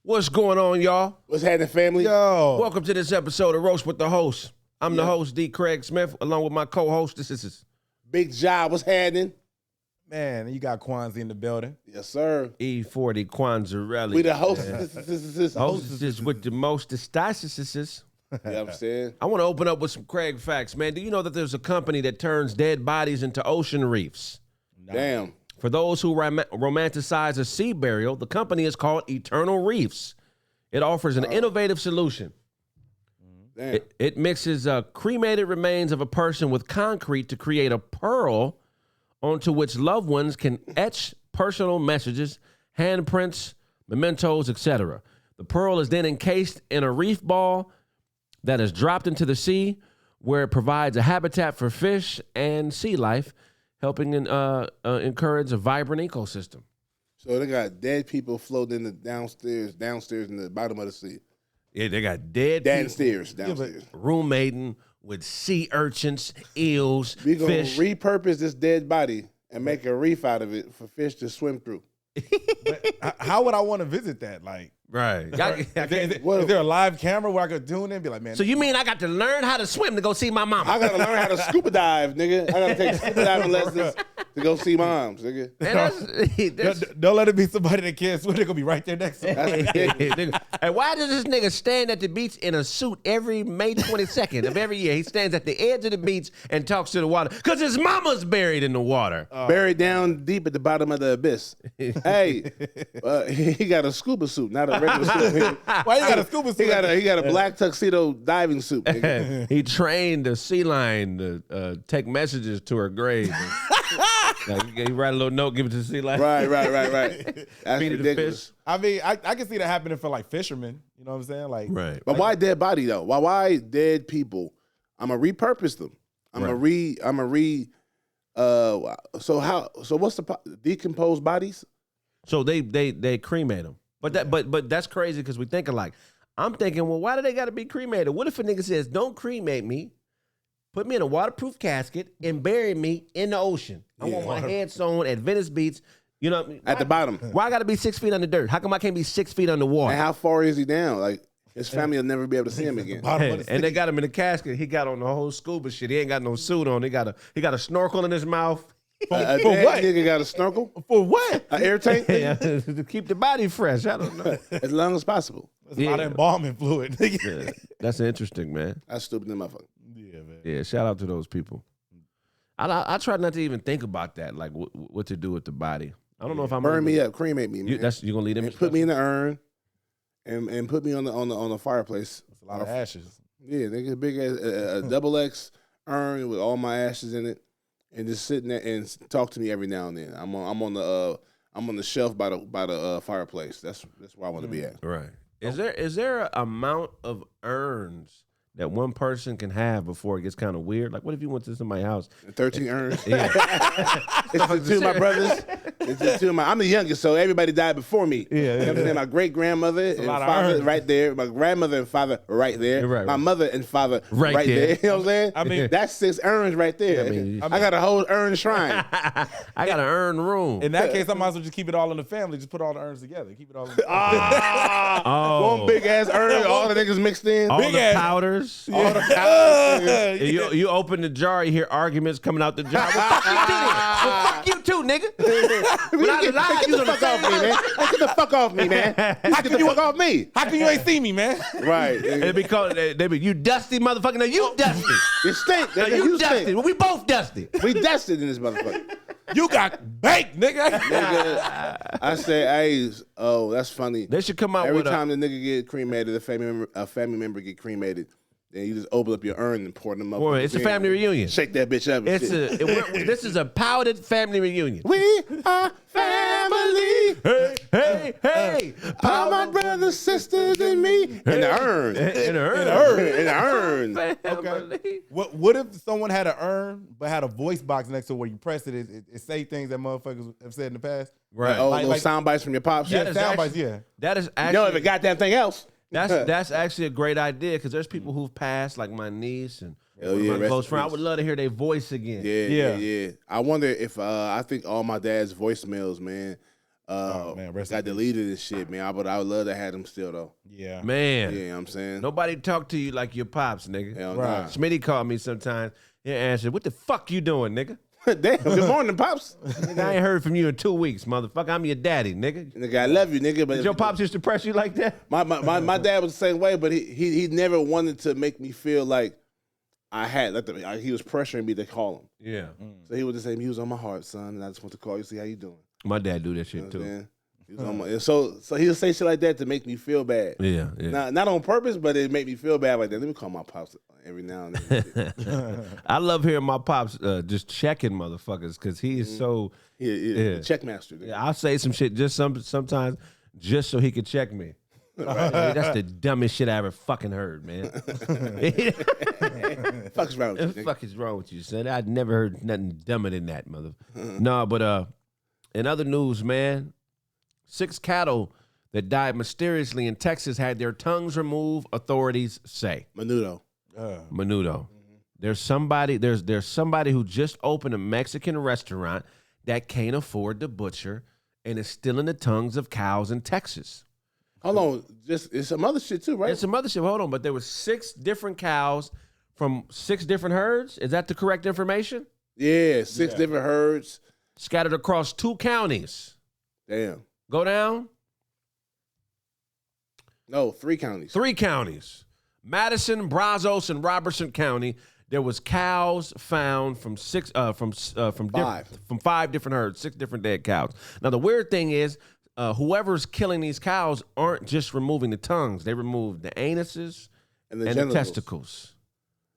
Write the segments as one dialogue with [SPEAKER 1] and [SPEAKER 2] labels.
[SPEAKER 1] What's going on, y'all?
[SPEAKER 2] What's happening, family?
[SPEAKER 3] Yo.
[SPEAKER 1] Welcome to this episode of Roast with the Host. I'm the host, D. Craig Smith, along with my co-host. This is
[SPEAKER 2] Big Job. What's happening?
[SPEAKER 3] Man, you got Kwanzaa in the building.
[SPEAKER 2] Yes, sir.
[SPEAKER 1] E40 Kwanzarelli.
[SPEAKER 2] We the hosts.
[SPEAKER 1] Hostesses with the most statistics.
[SPEAKER 2] You know what I'm saying?
[SPEAKER 1] I want to open up with some Craig facts, man. Do you know that there's a company that turns dead bodies into ocean reefs?
[SPEAKER 2] Damn.
[SPEAKER 1] For those who romanticize a sea burial, the company is called Eternal Reefs. It offers an innovative solution.
[SPEAKER 2] Damn.
[SPEAKER 1] It mixes cremated remains of a person with concrete to create a pearl onto which loved ones can etch personal messages, handprints, mementos, etc. The pearl is then encased in a reef ball that is dropped into the sea, where it provides a habitat for fish and sea life, helping encourage a vibrant ecosystem.
[SPEAKER 2] So they got dead people floating in the downstairs in the bottom of the sea.
[SPEAKER 1] Yeah, they got dead
[SPEAKER 2] Downstairs.
[SPEAKER 1] roommating with sea urchins, eels,
[SPEAKER 2] We're going to
[SPEAKER 1] fish.
[SPEAKER 2] repurpose this dead body and make a reef out of it for fish to swim through.
[SPEAKER 3] But how would I want to visit that? Like,
[SPEAKER 1] Right.
[SPEAKER 3] is there a live camera where I could tune in and be like, man?
[SPEAKER 1] So you mean I got to learn how to swim to go see my mama?
[SPEAKER 2] I got to learn how to scuba dive, nigga. I got to take scuba diving lessons to go see moms, nigga.
[SPEAKER 1] And
[SPEAKER 3] don't let it be somebody that can't swim. They're going to be right there next to him.
[SPEAKER 1] and why does this nigga stand at the beach in a suit every May 22nd of every year? He stands at the edge of the beach and talks to the water because his mama's buried in the water.
[SPEAKER 2] Buried down deep at the bottom of the abyss. Hey, he got a scuba suit, not a regular suit.
[SPEAKER 3] Why you got a scuba suit?
[SPEAKER 2] He got a black tuxedo diving suit. Nigga.
[SPEAKER 1] He trained the sea lion to take messages to her grave. Like, he write a little note, give it to the sea lion.
[SPEAKER 2] Right. That's
[SPEAKER 1] Feed it to
[SPEAKER 2] ridiculous.
[SPEAKER 1] fish.
[SPEAKER 3] I mean, I can see that happening for like fishermen. You know what I'm saying? Like,
[SPEAKER 1] Right.
[SPEAKER 2] But why dead body though? Why dead people? I'm gonna repurpose them. I'm gonna re. So what's the decomposed bodies?
[SPEAKER 1] So they cremate them. But that's crazy because we think alike. I'm thinking, well, why do they got to be cremated? What if a nigga says, don't cremate me, put me in a waterproof casket, and bury me in the ocean? I want my head sewn at Venice Beach. You know what I mean?
[SPEAKER 2] At the bottom.
[SPEAKER 1] Why I got to be 6 feet under dirt? How come I can't be 6 feet underwater?
[SPEAKER 2] And how far is he down? Like his family will never be able to see him again.
[SPEAKER 1] And they got him in a casket. He got on the whole scuba shit. He ain't got no suit on. He got a snorkel in his mouth.
[SPEAKER 2] A
[SPEAKER 3] For
[SPEAKER 2] dead
[SPEAKER 3] what?
[SPEAKER 2] nigga got a snorkel,
[SPEAKER 3] for what?
[SPEAKER 2] an air tank,
[SPEAKER 1] To keep the body fresh. I don't know.
[SPEAKER 2] as long as possible.
[SPEAKER 3] There's a lot of embalming fluid.
[SPEAKER 1] Yeah, that's interesting, man.
[SPEAKER 2] That's stupid, motherfucker.
[SPEAKER 3] Yeah, man.
[SPEAKER 1] Yeah, shout out to those people. I try not to even think about that, like what to do with the body. I don't know if I'm
[SPEAKER 2] Burn me up, cremate me, man.
[SPEAKER 1] You gonna lead them?
[SPEAKER 2] And put me in the urn, and put me on the fireplace.
[SPEAKER 3] That's a lot of ashes.
[SPEAKER 2] Yeah, they get big as a double X urn with all my ashes in it, and just sitting there and talk to me every now and then. I'm on the shelf by the fireplace. That's where I want to be at.
[SPEAKER 1] Right. Is there an amount of urns that one person can have before it gets kind of weird? Like, what if you went to somebody's house?
[SPEAKER 2] 13 urns.
[SPEAKER 1] Yeah.
[SPEAKER 2] It's the two of my brothers. It's the two of my. I'm the youngest, so everybody died before me.
[SPEAKER 1] Yeah,
[SPEAKER 2] You know what I'm saying? My great grandmother and
[SPEAKER 3] lot of
[SPEAKER 2] father
[SPEAKER 3] urns.
[SPEAKER 2] right there. My grandmother and father right there.
[SPEAKER 1] Right.
[SPEAKER 2] My mother and father
[SPEAKER 1] Right
[SPEAKER 2] right
[SPEAKER 1] there.
[SPEAKER 2] there. You know what I'm saying?
[SPEAKER 3] I mean-
[SPEAKER 2] that's 6 urns right there.
[SPEAKER 1] I mean-
[SPEAKER 2] I got a whole urn shrine.
[SPEAKER 1] I got an urn room.
[SPEAKER 3] In that case, I might as well just keep it all in the family. Just put all the urns together. Keep it all in the
[SPEAKER 1] Oh.
[SPEAKER 2] One big ass urn, all the niggas mixed in.
[SPEAKER 1] all
[SPEAKER 3] big
[SPEAKER 1] the
[SPEAKER 3] ass-
[SPEAKER 1] powders.
[SPEAKER 2] All the powders.
[SPEAKER 1] And you open the jar, you hear arguments coming out the jar. Well, fuck you too, nigga. Well, fuck you too, nigga. When I
[SPEAKER 2] Get
[SPEAKER 1] lied,
[SPEAKER 2] the
[SPEAKER 1] you was on
[SPEAKER 2] fuck
[SPEAKER 1] the
[SPEAKER 2] off me,
[SPEAKER 1] same
[SPEAKER 2] man. Hey, get the fuck off me, man. Get the fuck off me.
[SPEAKER 3] How come you ain't see me, man?
[SPEAKER 2] Right.
[SPEAKER 1] They be called, they be, you dusty motherfucker. No, you dusty.
[SPEAKER 2] You stink.
[SPEAKER 1] No,
[SPEAKER 2] Nigga,
[SPEAKER 1] you dusty.
[SPEAKER 2] stink.
[SPEAKER 1] Well, we both dusty.
[SPEAKER 2] We dusted in this motherfucker.
[SPEAKER 3] You got baked, nigga.
[SPEAKER 2] Nigga, I say, hey, oh, that's funny.
[SPEAKER 1] They should come out
[SPEAKER 2] Every
[SPEAKER 1] with
[SPEAKER 2] time the nigga get cremated, a family member get cremated, then you just open up your urn and pour them up.
[SPEAKER 1] Boy, it's a family reunion.
[SPEAKER 2] Shake that bitch up. And shit.
[SPEAKER 1] This is a powdered family reunion.
[SPEAKER 2] We are family.
[SPEAKER 1] Hey.
[SPEAKER 2] All my brothers, sisters, and me. In the urn.
[SPEAKER 1] In a
[SPEAKER 2] In the urn.
[SPEAKER 1] Family.
[SPEAKER 3] What if someone had an urn but had a voice box next to it where you press it, it say things that motherfuckers have said in the past?
[SPEAKER 1] Right.
[SPEAKER 2] Oh,
[SPEAKER 3] Like-
[SPEAKER 2] little
[SPEAKER 3] like-
[SPEAKER 2] sound bites from your pops.
[SPEAKER 1] That
[SPEAKER 3] Yeah,
[SPEAKER 1] is
[SPEAKER 3] sound
[SPEAKER 1] actually-
[SPEAKER 3] bites, yeah.
[SPEAKER 1] That is
[SPEAKER 2] You
[SPEAKER 1] actually
[SPEAKER 2] know, if it goddamn thing else.
[SPEAKER 1] that's actually a great idea because there's people who've passed, like my niece and
[SPEAKER 2] Hell yeah,
[SPEAKER 1] my
[SPEAKER 2] rest
[SPEAKER 1] close
[SPEAKER 2] in
[SPEAKER 1] friend. I
[SPEAKER 2] peace.
[SPEAKER 1] would love to hear their voice again.
[SPEAKER 2] Yeah. I wonder if I think all my dad's voicemails, man.
[SPEAKER 3] man, rest
[SPEAKER 2] got
[SPEAKER 3] in peace.
[SPEAKER 2] deleted and shit, man. But I would love to have them still though.
[SPEAKER 3] Yeah.
[SPEAKER 1] Man,
[SPEAKER 2] Yeah, you know what I'm saying.
[SPEAKER 1] nobody talk to you like your pops, nigga.
[SPEAKER 2] Hell
[SPEAKER 3] Right.
[SPEAKER 2] nah.
[SPEAKER 1] Smitty called me sometimes. He answered, "What the fuck you doing, nigga?
[SPEAKER 2] Damn. Good morning, pops.
[SPEAKER 1] Nigga, I ain't heard from you in 2 weeks, motherfucker. I'm your daddy, nigga."
[SPEAKER 2] Nigga, I love you, nigga. But
[SPEAKER 1] Did your pops used to press you like that?
[SPEAKER 2] my dad was the same way, but he never wanted to make me feel like I had. Like he was pressuring me to call him.
[SPEAKER 1] Yeah.
[SPEAKER 2] So he was just saying, he was on my heart, son, and I just want to call you, see how you doing.
[SPEAKER 1] My dad do that
[SPEAKER 2] You
[SPEAKER 1] shit
[SPEAKER 2] know what
[SPEAKER 1] too.
[SPEAKER 2] I'm saying? He was on my, and so he would say shit like that to make me feel bad.
[SPEAKER 1] Yeah, yeah.
[SPEAKER 2] Not on purpose, but it made me feel bad like that. Let me call my pops every now and then.
[SPEAKER 1] I love hearing my pops just checking motherfuckers because he is so.
[SPEAKER 2] Yeah. Checkmaster. Dude.
[SPEAKER 1] Yeah, I'll say some shit just sometimes just so he could check me. That's the dumbest shit I ever fucking heard, man.
[SPEAKER 2] Fuck's wrong with you,
[SPEAKER 1] What the
[SPEAKER 2] nigga?
[SPEAKER 1] fuck is wrong with you, son? I'd never heard nothing dumber than that, mother. No, but in other news, man, 6 cattle that died mysteriously in Texas had their tongues removed, authorities say.
[SPEAKER 2] Menudo.
[SPEAKER 1] Menudo. There's somebody who just opened a Mexican restaurant that can't afford to butcher and is stealing the tongues of cows in Texas.
[SPEAKER 2] Hold on, it's some other shit too, right?
[SPEAKER 1] And some other shit. Hold on, but there was 6 different cows from 6 different herds. Is that the correct information?
[SPEAKER 2] Yeah, 6 different herds.
[SPEAKER 1] Scattered across 2 counties.
[SPEAKER 2] Damn.
[SPEAKER 1] Go down.
[SPEAKER 2] No, 3 counties.
[SPEAKER 1] 3 counties. Madison, Brazos, and Robertson County. There was cows found from 5 different herds, 6 different dead cows. Now the weird thing is, whoever's killing these cows aren't just removing the tongues; they remove the anuses
[SPEAKER 2] And
[SPEAKER 1] and the
[SPEAKER 2] genitals.
[SPEAKER 1] testicles.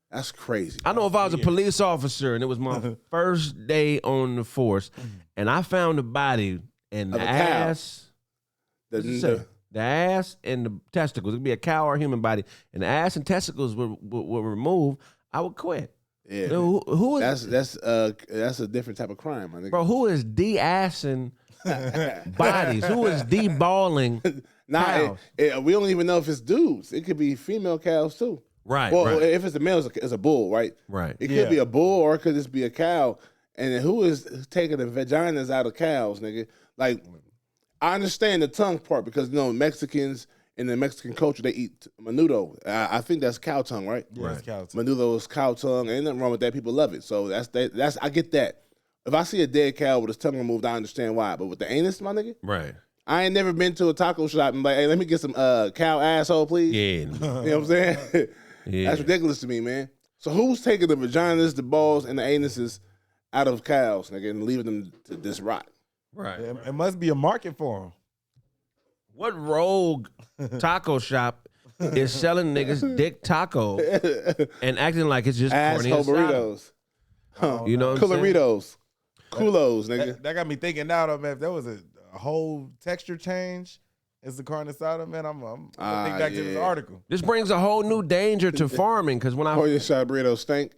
[SPEAKER 2] That's crazy.
[SPEAKER 1] I know if I was a police officer and it was my first day on the force, and I found a body and the
[SPEAKER 2] Of a cow.
[SPEAKER 1] ass.
[SPEAKER 2] The-
[SPEAKER 1] What's it say? The ass and the testicles. It could be a cow or a human body. And the ass and testicles were removed. I would quit.
[SPEAKER 2] yeah.
[SPEAKER 1] Who is
[SPEAKER 2] That's a different type of crime, I think.
[SPEAKER 1] bro? Who is de-assing bodies? Who is de-balling cows?
[SPEAKER 2] We don't even know if it's dudes. It could be female cows too.
[SPEAKER 1] Right,
[SPEAKER 2] Well,
[SPEAKER 1] right,
[SPEAKER 2] if it's a male, it's a bull, right?
[SPEAKER 1] right.
[SPEAKER 2] It could be a bull or it could just be a cow. And then who is taking the vaginas out of cows, nigga? Like, I understand the tongue part because, Mexicans in the Mexican culture, they eat menudo. I think that's cow tongue, right?
[SPEAKER 3] Yeah, it's cow too.
[SPEAKER 2] Menudo is cow tongue. Ain't nothing wrong with that. People love it. So that's I get that. If I see a dead cow with its tongue removed, I understand why. But with the anus, my nigga,
[SPEAKER 1] Right.
[SPEAKER 2] I ain't never been to a taco shop and like, hey, let me get some cow asshole, please.
[SPEAKER 1] Yeah.
[SPEAKER 2] You know what I'm saying?
[SPEAKER 1] Yeah.
[SPEAKER 2] That's ridiculous to me, man. So who's taking the vaginas, the balls, and the anuses out of cows, nigga, and leaving them to this rot?
[SPEAKER 1] Right.
[SPEAKER 3] It must be a market for them.
[SPEAKER 1] What rogue taco shop is selling niggas dick taco and acting like it's just corny
[SPEAKER 2] Asshole
[SPEAKER 1] aside?
[SPEAKER 2] burritos.
[SPEAKER 1] You know what I'm saying?
[SPEAKER 2] Culeritos. Culos, nigga.
[SPEAKER 3] That got me thinking now, though, man. If there was a whole texture change as the carne asada, man, I'm gonna think back to this
[SPEAKER 2] yeah.
[SPEAKER 3] article.
[SPEAKER 1] This brings a whole new danger to farming because when I
[SPEAKER 2] Or your shot burritos stink.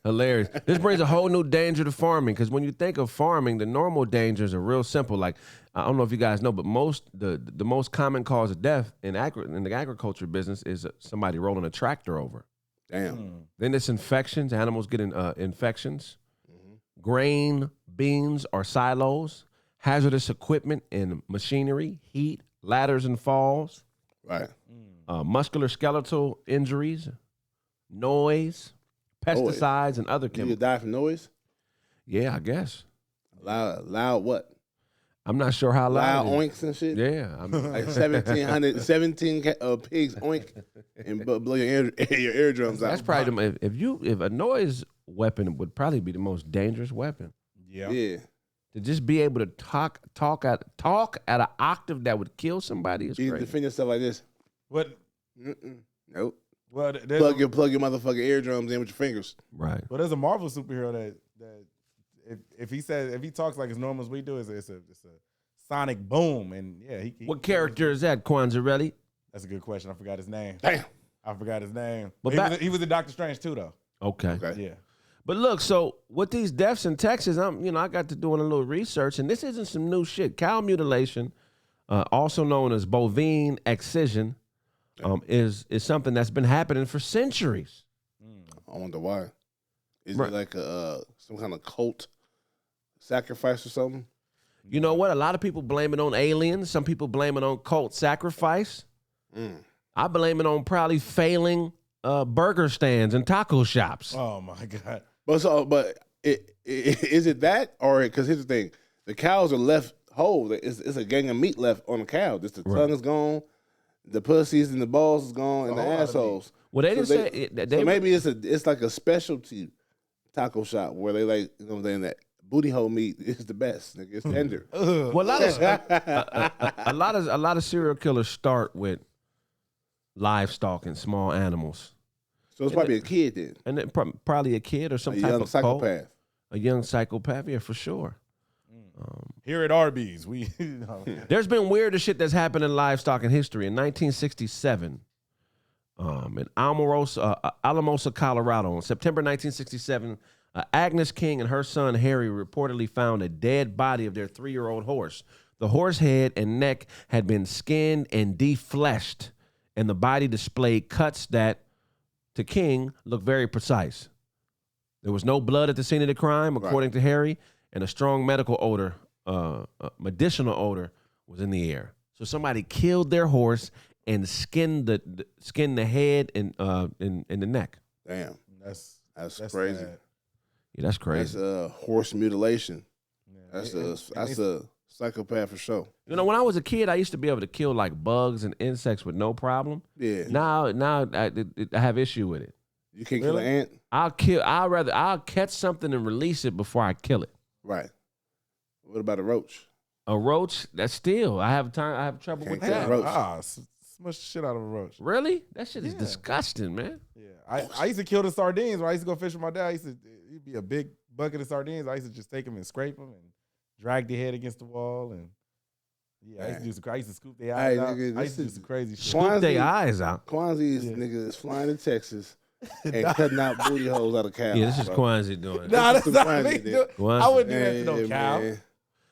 [SPEAKER 1] hilarious. This brings a whole new danger to farming because when you think of farming, the normal dangers are real simple. Like I don't know if you guys know, but the most common cause of death in the agriculture business is somebody rolling a tractor over.
[SPEAKER 2] Damn.
[SPEAKER 1] Then it's infections. Animals getting infections. Grain, beans, or silos. Hazardous equipment and machinery. Heat, ladders and falls.
[SPEAKER 2] Right.
[SPEAKER 1] Muscular skeletal injuries. Noise. Pesticides and other
[SPEAKER 2] You
[SPEAKER 1] chemicals.
[SPEAKER 2] die from noise?
[SPEAKER 1] Yeah, I guess.
[SPEAKER 2] Loud what?
[SPEAKER 1] I'm not sure how
[SPEAKER 2] Loud
[SPEAKER 1] loud.
[SPEAKER 2] oinks and shit?
[SPEAKER 1] Yeah,
[SPEAKER 2] Like 17 pigs oink and blow your eardrums out.
[SPEAKER 1] that's probably if a noise weapon would probably be the most dangerous weapon.
[SPEAKER 3] Yeah.
[SPEAKER 2] Yeah.
[SPEAKER 1] To just be able to talk at an octave that would kill somebody is
[SPEAKER 2] You
[SPEAKER 1] crazy.
[SPEAKER 2] defend yourself like this.
[SPEAKER 3] What?
[SPEAKER 2] Nope.
[SPEAKER 3] Well, there's
[SPEAKER 2] Plug your motherfucking eardrums in with your fingers.
[SPEAKER 1] Right.
[SPEAKER 3] Well, there's a Marvel superhero that if he talks like as normal as we do, it's a sonic boom, and yeah, he
[SPEAKER 1] What character is that, Quanzarelli?
[SPEAKER 3] That's a good question. I forgot his name.
[SPEAKER 2] Damn.
[SPEAKER 3] I forgot his name.
[SPEAKER 1] But
[SPEAKER 3] But he was in Doctor Strange too, though.
[SPEAKER 1] Okay.
[SPEAKER 2] Okay.
[SPEAKER 3] Yeah.
[SPEAKER 1] But look, so with these deaths in Texas, I got to doing a little research, and this isn't some new shit. Cow mutilation, also known as bovine excision, is something that's been happening for centuries.
[SPEAKER 2] I wonder why. Is
[SPEAKER 1] Right.
[SPEAKER 2] it like some kind of cult sacrifice or something?
[SPEAKER 1] You know what? A lot of people blame it on aliens. Some people blame it on cult sacrifice. I blame it on probably failing burger stands and taco shops.
[SPEAKER 3] Oh my God!
[SPEAKER 2] But is it that, or because here's the thing: the cows are left whole. It's a gang of meat left on the cow. Just the tongue is gone, the pussies and the balls is gone, and the assholes.
[SPEAKER 1] Well, they didn't say.
[SPEAKER 2] So maybe it's like a specialty taco shop where they like, you know what I'm saying, that booty hole meat is the best. Nigga. It's tender.
[SPEAKER 1] Well, a lot of serial killers start with livestock and small animals.
[SPEAKER 2] So it's probably a kid then.
[SPEAKER 1] And then probably a kid or some type
[SPEAKER 2] young
[SPEAKER 1] of
[SPEAKER 2] psychopath.
[SPEAKER 1] cult. A young psychopath, yeah, for sure.
[SPEAKER 3] Here at Arby's, we
[SPEAKER 1] There's been weirder shit that's happened in livestock in history. In 1967, in Alamosa, Colorado, in September 1967, Agnes King and her son Harry reportedly found a dead body of their 3-year-old horse. The horse head and neck had been skinned and defleshed, and the body displayed cuts that, to King, looked very precise. There was no blood at the scene of the crime, according to Harry, and a strong medical odor, medicinal odor, was in the air. So somebody killed their horse and skinned the head and the neck.
[SPEAKER 2] Damn, that's crazy.
[SPEAKER 3] Sad.
[SPEAKER 1] Yeah, that's crazy.
[SPEAKER 2] That's horse mutilation.
[SPEAKER 3] Yeah.
[SPEAKER 2] That's a psychopath for sure.
[SPEAKER 1] You know, when I was a kid, I used to be able to kill like bugs and insects with no problem.
[SPEAKER 2] Yeah.
[SPEAKER 1] Now I have issue with it.
[SPEAKER 2] You can't kill an ant.
[SPEAKER 1] I'll catch something and release it before I kill it.
[SPEAKER 2] Right. What about a roach?
[SPEAKER 1] A roach, that's still I have trouble with
[SPEAKER 2] kill a
[SPEAKER 1] that.
[SPEAKER 2] roach.
[SPEAKER 3] Smush the shit out of a roach.
[SPEAKER 1] Really? That shit is disgusting, man.
[SPEAKER 3] Yeah, I used to kill the sardines when I used to go fish with my dad. It'd be a big bucket of sardines. I used to just take them and scrape them and drag their head against the wall and I used to scoop their eyes out.
[SPEAKER 2] Nigga,
[SPEAKER 3] I used to do some crazy shit.
[SPEAKER 1] Scoop their eyes out.
[SPEAKER 2] Kwanzaa nigga is flying to Texas and cutting out booty holes out of cows.
[SPEAKER 1] Yeah, this is Kwanzaa doing.
[SPEAKER 3] Nah, that's not
[SPEAKER 2] Kwanzaa,
[SPEAKER 3] me.
[SPEAKER 1] Kwanzaa.
[SPEAKER 3] I wouldn't do that to no cow.
[SPEAKER 2] Man.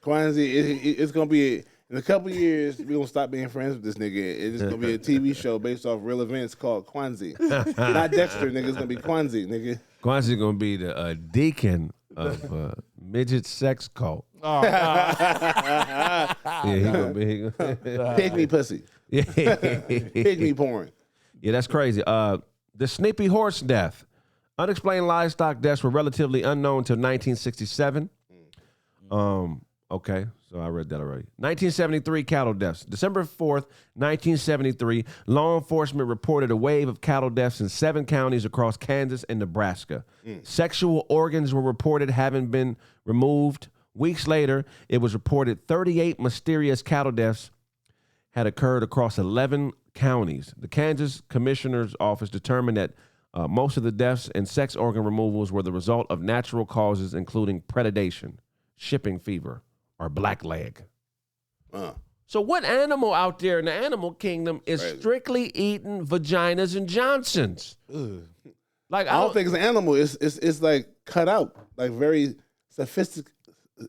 [SPEAKER 2] Kwanzaa, it's gonna be in a couple years. We're gonna stop being friends with this nigga. It's gonna be a TV show based off real events called Kwanzaa. Not Dexter, nigga. It's gonna be Kwanzaa, nigga.
[SPEAKER 1] Kwanzaa gonna be the deacon of midget sex cult.
[SPEAKER 3] Oh,
[SPEAKER 1] Yeah, he gonna be.
[SPEAKER 2] Pygmy pussy.
[SPEAKER 1] Yeah.
[SPEAKER 2] Pygmy porn.
[SPEAKER 1] Yeah, that's crazy. The Snippy horse death. Unexplained livestock deaths were relatively unknown until 1967. Okay, so I read that already. 1973 cattle deaths. December 4th, 1973, law enforcement reported a wave of cattle deaths in 7 counties across Kansas and Nebraska. Sexual organs were reported having been removed. Weeks later, it was reported 38 mysterious cattle deaths had occurred across 11 counties. The Kansas Commissioner's Office determined that most of the deaths and sex organ removals were the result of natural causes, including predation, shipping fever, or blackleg. So what animal out there in the animal kingdom is strictly eating vaginas and Johnsons? Like
[SPEAKER 2] I don't think it's an animal. It's like cut out, like very sophisticated.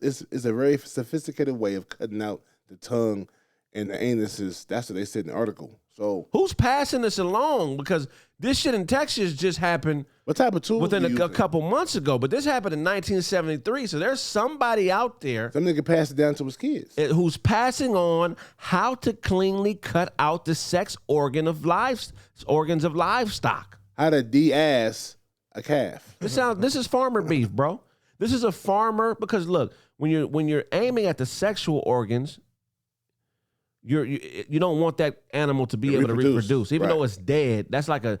[SPEAKER 2] It's a very sophisticated way of cutting out the tongue and the anuses. That's what they said in the article. So
[SPEAKER 1] who's passing this along? Because this shit in Texas just happened.
[SPEAKER 2] What type of tool?
[SPEAKER 1] Within a couple months ago, but this happened in 1973. So there's somebody out there,
[SPEAKER 2] some nigga passed it down to his kids,
[SPEAKER 1] who's passing on how to cleanly cut out the sex organs of livestock.
[SPEAKER 2] How to de-ass a calf.
[SPEAKER 1] This is farmer beef, bro. This is a farmer, because look, when you're aiming at the sexual organs, you don't want that animal to be able to reproduce, even though it's dead. That's like a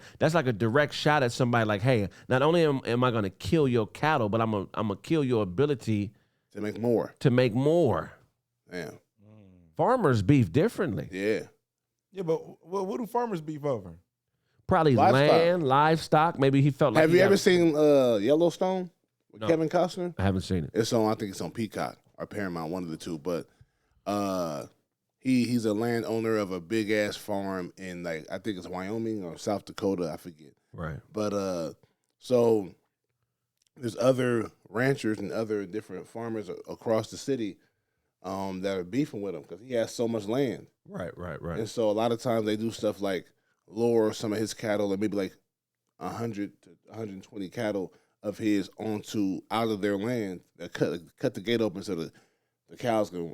[SPEAKER 1] direct shot at somebody. Like, hey, not only am I going to kill your cattle, but I'm gonna kill your ability
[SPEAKER 2] to make more.
[SPEAKER 1] Damn. Farmers beef differently.
[SPEAKER 3] Yeah, but what do farmers beef over?
[SPEAKER 1] Probably land, livestock. Maybe he felt like.
[SPEAKER 2] Have you ever seen Yellowstone with Kevin Costner?
[SPEAKER 1] I haven't seen it.
[SPEAKER 2] I think it's on Peacock or Paramount, one of the two. But he's a landowner of a big ass farm in, like, I think it's Wyoming or South Dakota, I forget.
[SPEAKER 1] Right.
[SPEAKER 2] But so there's other ranchers and other different farmers across the city that are beefing with him because he has so much land.
[SPEAKER 1] Right.
[SPEAKER 2] And so a lot of times they do stuff like lure some of his cattle, and maybe like 100 to 120 cattle of his out of their land. Cut the gate open so the the cows can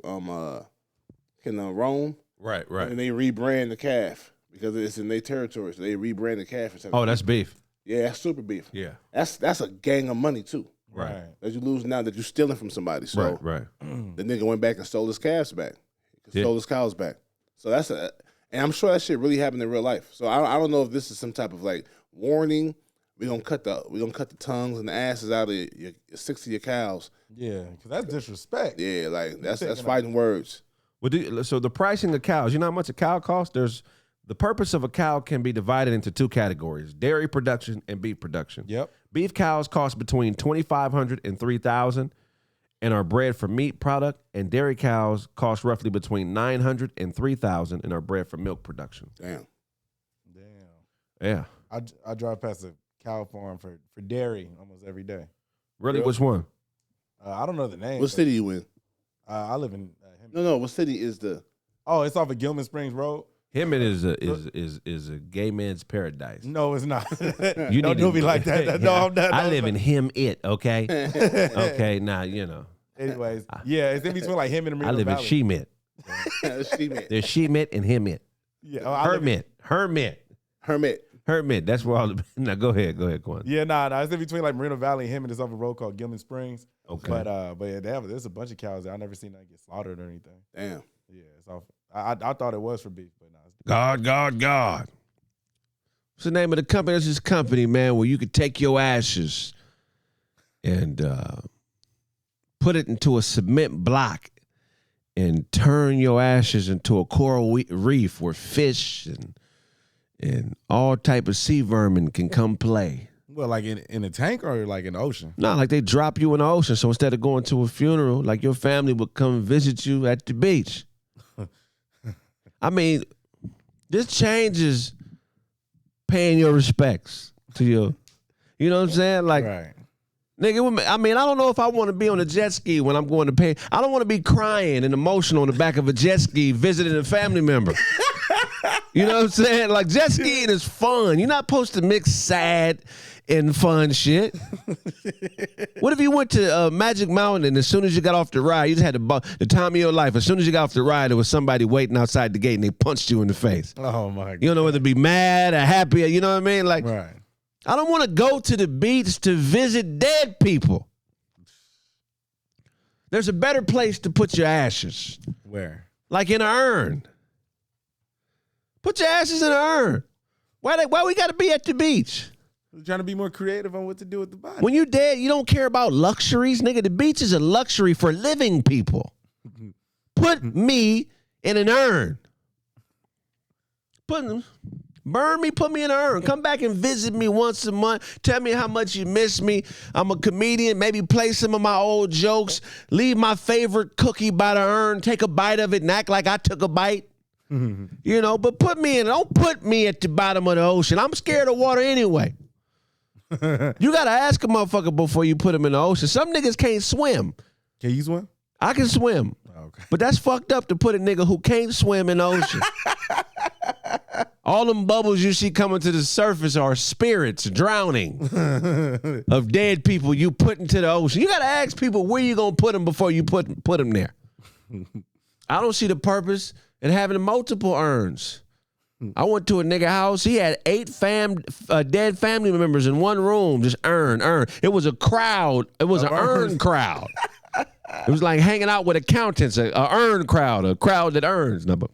[SPEAKER 2] roam.
[SPEAKER 1] Right.
[SPEAKER 2] And they rebrand the calf because it's in their territory. So they rebrand the calf.
[SPEAKER 1] Oh, that's beef.
[SPEAKER 2] Yeah, that's super beef.
[SPEAKER 1] Yeah.
[SPEAKER 2] That's a gang of money too.
[SPEAKER 1] Right.
[SPEAKER 2] That you lose now that you're stealing from somebody. So
[SPEAKER 1] right.
[SPEAKER 2] The nigga went back and stole his calves back. Stole his cows back. So and I'm sure that shit really happened in real life. So I don't know if this is some type of like warning. We're gonna cut the tongues and the asses out of your 6 of your cows.
[SPEAKER 3] Yeah, because that's disrespect.
[SPEAKER 2] Yeah, like that's fighting words.
[SPEAKER 1] Well, so the pricing of cows, you know how much a cow costs? The purpose of a cow can be divided into 2 categories: dairy production and beef production.
[SPEAKER 3] Yep.
[SPEAKER 1] Beef cows cost between $2,500 and $3,000 and are bred for meat product, and dairy cows cost roughly between $900 and $3,000 and are bred for milk production.
[SPEAKER 2] Damn.
[SPEAKER 1] Yeah.
[SPEAKER 3] I drive past a cow farm for dairy almost every day.
[SPEAKER 1] Really? Which one?
[SPEAKER 3] I don't know the name.
[SPEAKER 2] What city you in?
[SPEAKER 3] I live in
[SPEAKER 2] No. What city is the?
[SPEAKER 3] Oh, it's off of Gilman Springs Road.
[SPEAKER 1] Hemmett is a gay man's paradise.
[SPEAKER 3] No, it's not.
[SPEAKER 1] You
[SPEAKER 3] don't do me like that. No, I'm not.
[SPEAKER 1] I live in Hemmett, okay? Okay, now,
[SPEAKER 3] Anyways, yeah, it's in between like him and the
[SPEAKER 1] I live in Shemett.
[SPEAKER 2] Shemett.
[SPEAKER 1] There's Shemett and Hemmett.
[SPEAKER 3] Yeah,
[SPEAKER 1] Hermit. That's where all the... Now, go ahead, Quan.
[SPEAKER 3] Yeah, nah. It's in between like Moreno Valley and him, and it's off a road called Gilman Springs.
[SPEAKER 1] Okay.
[SPEAKER 3] But yeah, there's a bunch of cows there. I never seen that get slaughtered or anything.
[SPEAKER 2] Damn.
[SPEAKER 3] Yeah, it's off. I thought it was for beef, but no.
[SPEAKER 1] God. What's the name of the company? That's this company, man, where you could take your ashes and put it into a cement block and turn your ashes into a coral reef where fish and all type of sea vermin can come play.
[SPEAKER 3] Well, like in a tank or like in the ocean?
[SPEAKER 1] No, like they drop you in the ocean. So instead of going to a funeral, like your family would come visit you at the beach. I mean, this changes paying your respects to your, you know what I'm saying? Like,
[SPEAKER 3] right.
[SPEAKER 1] Nigga, I mean, I don't know if I want to be on a jet ski when I'm going to pay. I don't want to be crying and emotional on the back of a jet ski visiting a family member. You know what I'm saying? Like, jet skiing is fun. You're not supposed to mix sad and fun shit. What if you went to Magic Mountain and as soon as you got off the ride, you just had the time of your life. As soon as you got off the ride, there was somebody waiting outside the gate and they punched you in the face.
[SPEAKER 3] Oh, my God.
[SPEAKER 1] You don't know whether to be mad or happy. You know what I mean? Like,
[SPEAKER 3] right.
[SPEAKER 1] I don't want to go to the beach to visit dead people. There's a better place to put your ashes.
[SPEAKER 3] Where?
[SPEAKER 1] Like in an urn. Put your ashes in an urn. Why we got to be at the beach?
[SPEAKER 3] We're trying to be more creative on what to do with the body.
[SPEAKER 1] When you're dead, you don't care about luxuries. Nigga, the beach is a luxury for living people. Put me in an urn. Burn me, put me in an urn. Come back and visit me once a month. Tell me how much you miss me. I'm a comedian. Maybe play some of my old jokes. Leave my favorite cookie by the urn. Take a bite of it and act like I took a bite. You know, but put me in. Don't put me at the bottom of the ocean. I'm scared of water anyway. You got to ask a motherfucker before you put him in the ocean. Some niggas can't swim.
[SPEAKER 3] Can you swim?
[SPEAKER 1] I can swim.
[SPEAKER 3] Okay.
[SPEAKER 1] But that's fucked up to put a nigga who can't swim in the ocean. All them bubbles you see coming to the surface are spirits drowning of dead people you put into the ocean. You got to ask people where you going to put them before you put them there. I don't see the purpose in having multiple urns. I went to a nigga house. He had 8 dead family members in one room. Just urn. It was a crowd. It was an urn crowd. It was like hanging out with accountants, a urn crowd, a crowd that earns. No, but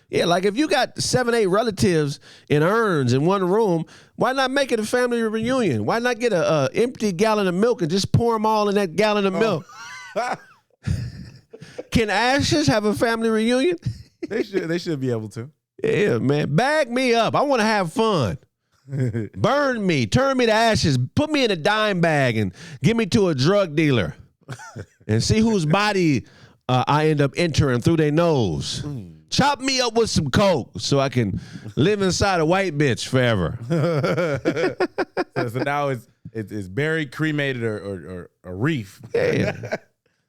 [SPEAKER 1] yeah, like if you got 7, 8 relatives in urns in one room, why not make it a family reunion? Why not get a empty gallon of milk and just pour them all in that gallon of milk? Can ashes have a family reunion?
[SPEAKER 3] They should be able to.
[SPEAKER 1] Yeah, man. Bag me up. I want to have fun. Burn me. Turn me to ashes. Put me in a dime bag and give me to a drug dealer and see whose body I end up entering through their nose. Chop me up with some coke so I can live inside a white bitch forever.
[SPEAKER 3] So now it's buried, cremated, or a reef.
[SPEAKER 1] Yeah.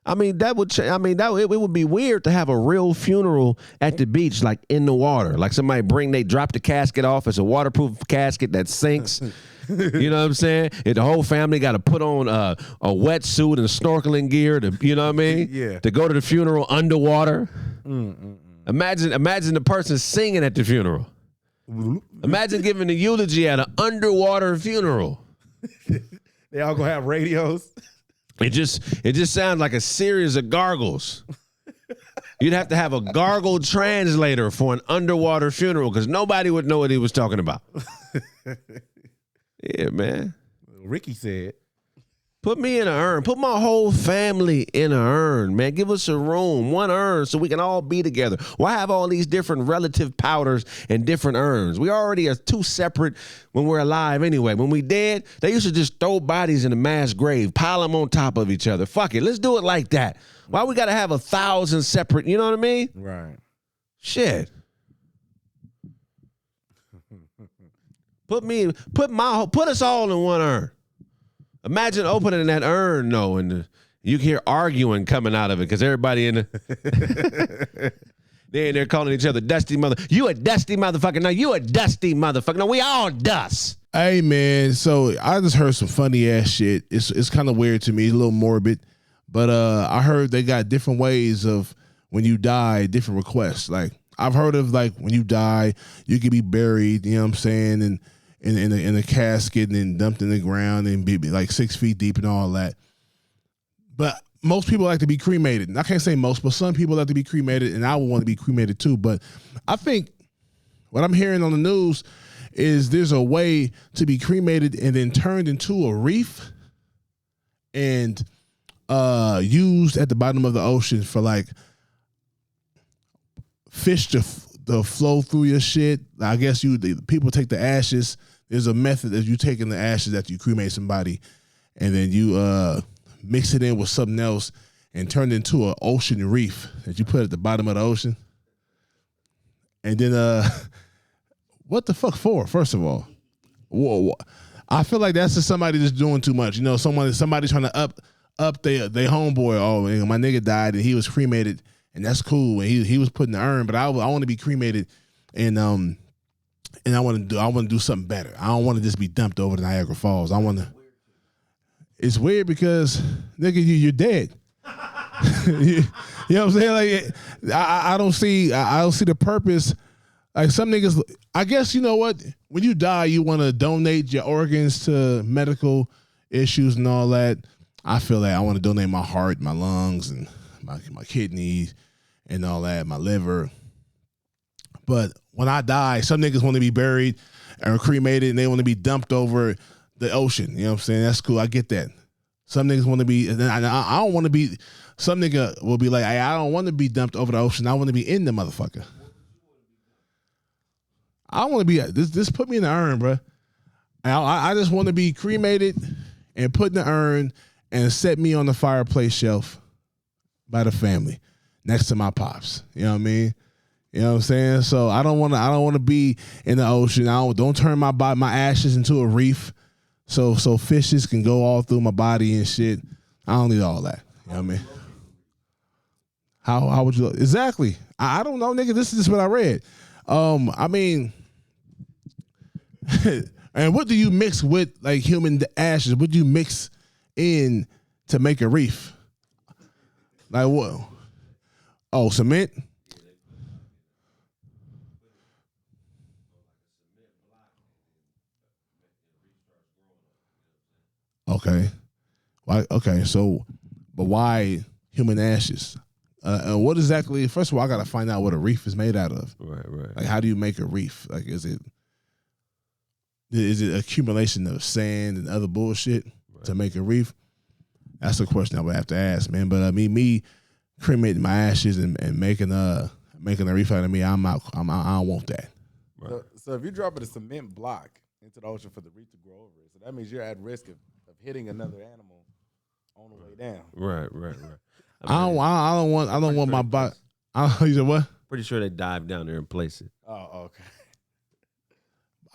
[SPEAKER 1] I mean, that would change. I mean, it would be weird to have a real funeral at the beach, like in the water. Like somebody drop the casket off. It's a waterproof casket that sinks. You know what I'm saying? And the whole family got to put on a wetsuit and snorkeling gear to, you know what I mean?
[SPEAKER 3] Yeah.
[SPEAKER 1] To go to the funeral underwater. Imagine the person singing at the funeral. Imagine giving a eulogy at an underwater funeral.
[SPEAKER 3] They all gonna have radios.
[SPEAKER 1] It just sounds like a series of gargles. You'd have to have a gargle translator for an underwater funeral because nobody would know what he was talking about. Yeah, man.
[SPEAKER 3] Ricky said,
[SPEAKER 1] put me in an urn. Put my whole family in an urn, man. Give us a room, one urn, so we can all be together. Why have all these different relative powders and different urns? We already are too separate when we're alive anyway. When we dead, they used to just throw bodies in a mass grave, pile them on top of each other. Fuck it. Let's do it like that. Why we got to have 1,000 separate, you know what I mean?
[SPEAKER 3] right.
[SPEAKER 1] Shit. Put us all in one urn. Imagine opening that urn, though, and you can hear arguing coming out of it because everybody in the they're calling each other dusty mother. You a dusty motherfucker. No, you a dusty motherfucker. No, we all dust.
[SPEAKER 2] Hey man, so I just heard some funny ass shit. It's kind of weird to me, a little morbid, but I heard they got different ways of when you die, different requests. Like I've heard of like when you die, you can be buried. You know what I'm saying? And in a casket and then dumped in the ground and be like 6 feet deep and all that. But most people like to be cremated. And I can't say most, but some people like to be cremated, and I would want to be cremated too. But I think what I'm hearing on the news is there's a way to be cremated and then turned into a reef and used at the bottom of the ocean for like fish to flow through your shit. I guess people take the ashes. There's a method of you taking the ashes after you cremate somebody, and then you mix it in with something else and turn it into an ocean reef that you put at the bottom of the ocean. And then, what the fuck for? First of all, whoa, I feel like that's just somebody just doing too much. You know, somebody trying to up their homeboy. Oh, my nigga died and he was cremated, and that's cool. And he was put in the urn, but I want to be cremated, and I want to do something better. I don't want to just be dumped over to Niagara Falls. It's weird because nigga, you're dead. You know what I'm saying? Like I don't see the purpose. Like some niggas, I guess you know what? When you die, you want to donate your organs to medical issues and all that. I feel like I want to donate my heart, my lungs, and my kidneys and all that, my liver. But when I die, some niggas want to be buried or cremated and they want to be dumped over the ocean. You know what I'm saying? That's cool. I get that. Some niggas want to be, and I don't want to be, some nigga will be like, hey, I don't want to be dumped over the ocean. I want to be in the motherfucker. I want to be, this put me in the urn, bro. I just want to be cremated and put in the urn and set me on the fireplace shelf by the family next to my pops. You know what I mean? You know what I'm saying? So I don't want to be in the ocean. Don't turn my ashes into a reef, so fishes can go all through my body and shit. I don't need all that. You know what I mean? How would you look? Exactly? I don't know, nigga. This is just what I read. I mean, and what do you mix with like human ashes? What do you mix in to make a reef? Like what? Oh, cement. Okay. Why? Okay. So, but why human ashes? What exactly? First of all, I gotta find out what a reef is made out of.
[SPEAKER 1] Right.
[SPEAKER 2] Like, how do you make a reef? Like, is it accumulation of sand and other bullshit to make a reef? That's a question I would have to ask, man. But I mean, me cremating my ashes and making a reef out of me, I'm out. I don't want that.
[SPEAKER 3] Right. So if you're dropping a cement block into the ocean for the reef to grow over it, so that means you're at risk of hitting another animal on the way down.
[SPEAKER 1] Right.
[SPEAKER 2] I don't want my body. You said what?
[SPEAKER 1] Pretty sure they dive down there and place it.
[SPEAKER 3] Oh, okay.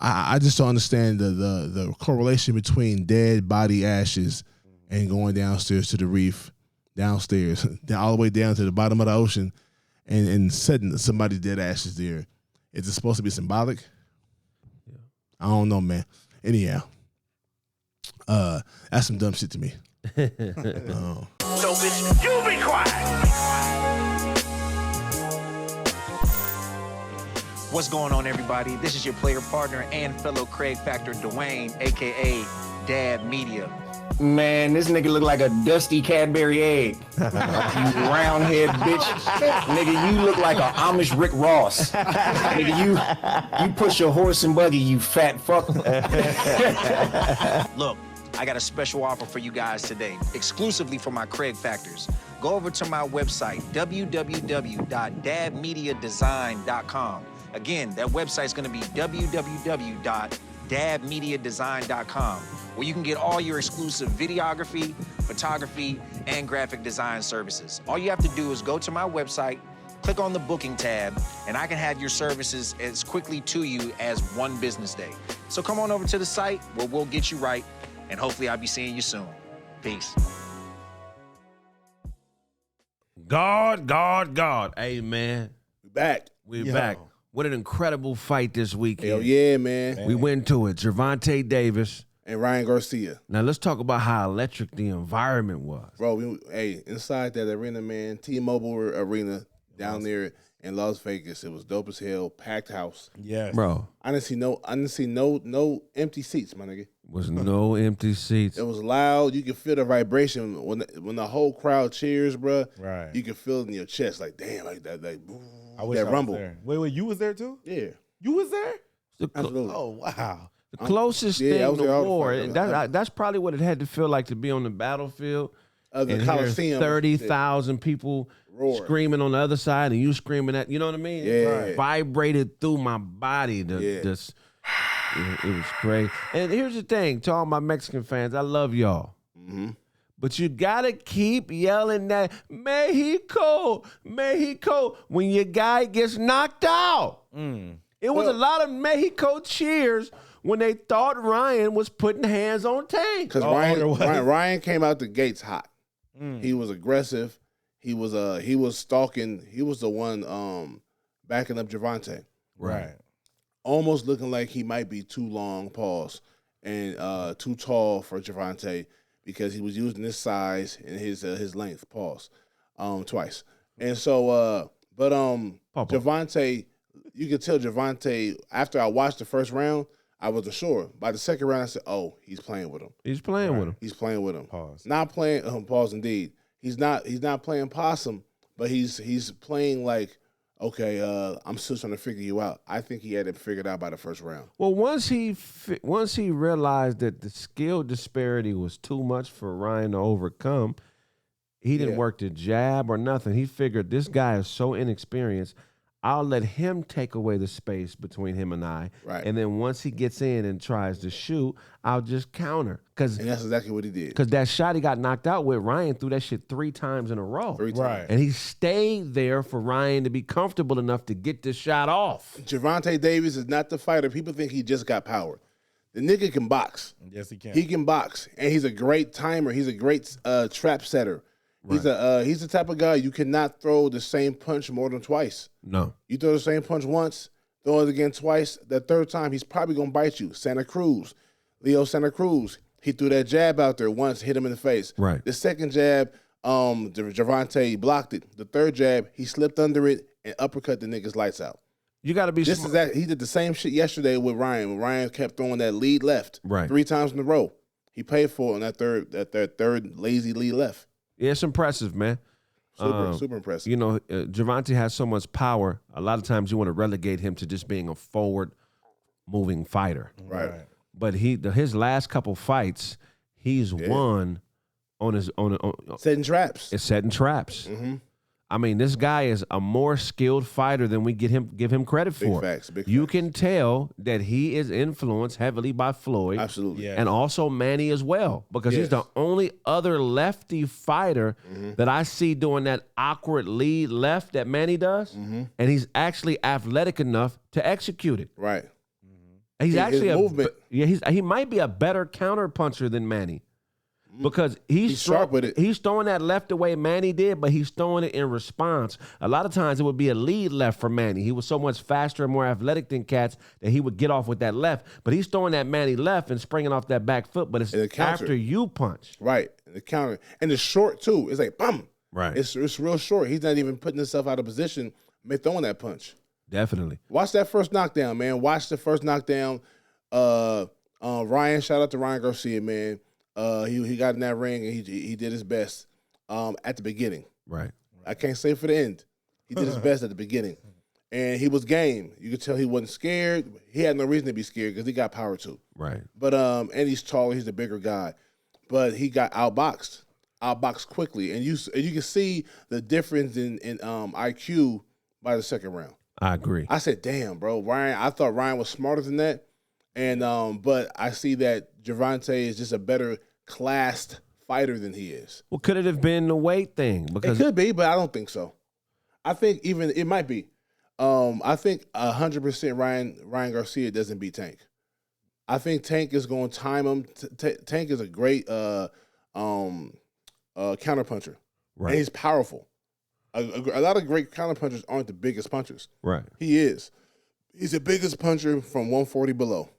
[SPEAKER 2] I just don't understand the correlation between dead body ashes and going downstairs to the reef, downstairs, all the way down to the bottom of the ocean, and setting somebody's dead ashes there. Is it supposed to be symbolic? Yeah. I don't know, man. Anyhow. That's some dumb shit to me.
[SPEAKER 4] So, bitch, you be quiet.
[SPEAKER 5] What's going on, everybody? This is your player partner and fellow Craig Factor Dwayne, aka Dad Media.
[SPEAKER 6] Man, this nigga look like a dusty Cadbury egg. You roundhead bitch. Nigga, you look like an Amish Rick Ross. Nigga, you push your horse and buggy, you fat fuck.
[SPEAKER 5] Look, I got a special offer for you guys today, exclusively for my Craig Factors. Go over to my website, www.dadmediadesign.com. Again, that website's gonna be www.dadmediadesign.com, where you can get all your exclusive videography, photography, and graphic design services. All you have to do is go to my website, click on the booking tab, and I can have your services as quickly to you as one business day. So come on over to the site where we'll get you right, and hopefully I'll be seeing you soon. Peace.
[SPEAKER 1] God. Hey, man.
[SPEAKER 2] We back.
[SPEAKER 1] We're back. What an incredible fight this weekend.
[SPEAKER 2] Hell yeah, man.
[SPEAKER 1] We went to it. Gervonta Davis.
[SPEAKER 2] And Ryan Garcia.
[SPEAKER 1] Now, let's talk about how electric the environment was.
[SPEAKER 2] Bro, inside that arena, man, T-Mobile Arena down there in Las Vegas, it was dope as hell, packed house.
[SPEAKER 3] Yes.
[SPEAKER 1] Bro.
[SPEAKER 2] I didn't see no empty seats, my nigga.
[SPEAKER 1] Was no empty seats.
[SPEAKER 2] It was loud. You could feel the vibration when the whole crowd cheers, bro.
[SPEAKER 3] Right.
[SPEAKER 2] You can feel it in your chest, like damn, like that, like
[SPEAKER 3] I wish
[SPEAKER 2] that
[SPEAKER 3] I was
[SPEAKER 2] rumble.
[SPEAKER 3] there. Wait, you was there too?
[SPEAKER 2] Yeah,
[SPEAKER 3] You was there?
[SPEAKER 2] absolutely.
[SPEAKER 3] Oh, wow.
[SPEAKER 1] The closest
[SPEAKER 2] yeah, I
[SPEAKER 1] thing
[SPEAKER 2] was
[SPEAKER 1] to
[SPEAKER 2] there all the
[SPEAKER 1] war,
[SPEAKER 2] time.
[SPEAKER 1] and that's probably what it had to feel like to be on the battlefield.
[SPEAKER 2] The
[SPEAKER 1] And
[SPEAKER 2] Coliseum,
[SPEAKER 1] 30,000 people
[SPEAKER 2] Roar.
[SPEAKER 1] screaming on the other side, and you screaming at, you know what I mean?
[SPEAKER 2] Yeah.
[SPEAKER 1] It vibrated through my body. It was crazy. And here's the thing, to all my Mexican fans, I love y'all.
[SPEAKER 2] Mm-hmm.
[SPEAKER 1] But you gotta keep yelling that Mexico, Mexico, when your guy gets knocked out. It was a lot of Mexico cheers when they thought Ryan was putting hands on Tank.
[SPEAKER 2] Because Ryan came out the gates hot. He was aggressive. He was stalking. He was the one backing up Gervonta.
[SPEAKER 3] Right.
[SPEAKER 2] Almost looking like he might be too long, pause, and too tall for Gervonta because he was using his size and his length, pause, twice. And so, Gervonta, you could tell Gervonta, after I watched the first round, I wasn't sure. By the second round, I said, oh, he's playing with him.
[SPEAKER 1] He's playing with him.
[SPEAKER 2] He's playing with him.
[SPEAKER 3] Pause.
[SPEAKER 2] Not playing, pause indeed. He's not playing possum, but he's playing like, okay, I'm still trying to figure you out. I think he had it figured out by the first round.
[SPEAKER 1] Well, once he realized that the skill disparity was too much for Ryan to overcome, he didn't work the jab or nothing. He figured this guy is so inexperienced, I'll let him take away the space between him and I.
[SPEAKER 2] Right.
[SPEAKER 1] And then once he gets in and tries to shoot, I'll just counter.
[SPEAKER 2] And that's exactly what he did.
[SPEAKER 1] Because that shot he got knocked out with, Ryan threw that shit 3 times in a row.
[SPEAKER 2] 3 times.
[SPEAKER 3] Right.
[SPEAKER 1] And he stayed there for Ryan to be comfortable enough to get the shot off.
[SPEAKER 2] Gervonta Davis is not the fighter. People think he just got power. The nigga can box.
[SPEAKER 3] Yes, he can.
[SPEAKER 2] He can box, and he's a great timer. He's a great trap setter. Right. He's the type of guy you cannot throw the same punch more than twice.
[SPEAKER 1] No.
[SPEAKER 2] You throw the same punch once, throw it again twice. The third time, he's probably gonna bite you. Leo Santa Cruz. He threw that jab out there once, hit him in the face.
[SPEAKER 1] Right.
[SPEAKER 2] The second jab, Gervonta blocked it. The third jab, he slipped under it and uppercut the nigga's lights out.
[SPEAKER 1] You got to be smart.
[SPEAKER 2] He did the same shit yesterday with Ryan. When Ryan kept throwing that lead left 3 times in a row. He paid for it on that third lazy lead left.
[SPEAKER 1] Yeah, it's impressive, man.
[SPEAKER 2] Super impressive.
[SPEAKER 1] You know, Gervonta has so much power. A lot of times you want to relegate him to just being a forward-moving fighter.
[SPEAKER 2] Right.
[SPEAKER 1] But his last couple fights, he's won on his own.
[SPEAKER 2] Setting traps.
[SPEAKER 1] It's setting traps.
[SPEAKER 2] Mm-hmm.
[SPEAKER 1] I mean, this guy is a more skilled fighter than we give him credit for.
[SPEAKER 2] Big facts.
[SPEAKER 1] You can tell that he is influenced heavily by Floyd.
[SPEAKER 2] Absolutely.
[SPEAKER 3] Yeah.
[SPEAKER 1] And also Manny as well, because he's the only other lefty fighter that I see doing that awkward lead left that Manny does, and he's actually athletic enough to execute it.
[SPEAKER 2] Right.
[SPEAKER 1] He's actually
[SPEAKER 2] movement.
[SPEAKER 1] he might be a better counter puncher than Manny. Because he's
[SPEAKER 2] sharp with it.
[SPEAKER 1] He's throwing that left the way Manny did, but he's throwing it in response. A lot of times it would be a lead left for Manny. He was so much faster and more athletic than cats that he would get off with that left. But he's throwing that Manny left and springing off that back foot, but it's after you punch.
[SPEAKER 2] Right. The counter. And it's short, too. It's like, bum.
[SPEAKER 1] Right.
[SPEAKER 2] It's real short. He's not even putting himself out of position, throwing that punch.
[SPEAKER 1] Definitely.
[SPEAKER 2] Watch that first knockdown, man. Watch the first knockdown. Ryan, shout out to Ryan Garcia, man. He got in that ring and he did his best at the beginning.
[SPEAKER 1] Right.
[SPEAKER 2] I can't say for the end. He did his best at the beginning. And he was game. You could tell he wasn't scared. He had no reason to be scared because he got power too.
[SPEAKER 1] Right.
[SPEAKER 2] But and he's taller, he's a bigger guy. But he got outboxed quickly. And you can see the difference in IQ by the second round.
[SPEAKER 1] I agree.
[SPEAKER 2] I said, damn, bro, Ryan, I thought Ryan was smarter than that. And but I see that Gervonta is just a better classed fighter than he is.
[SPEAKER 1] Well, could it have been the weight thing? Because
[SPEAKER 2] it could be, but I don't think so. I think even it might be. I think 100% Ryan Garcia doesn't beat Tank. I think Tank is going to time him. Tank is a great counterpuncher.
[SPEAKER 1] Right.
[SPEAKER 2] And he's powerful. A lot of great counterpunchers aren't the biggest punchers.
[SPEAKER 1] Right.
[SPEAKER 2] He is. He's the biggest puncher from 140 below.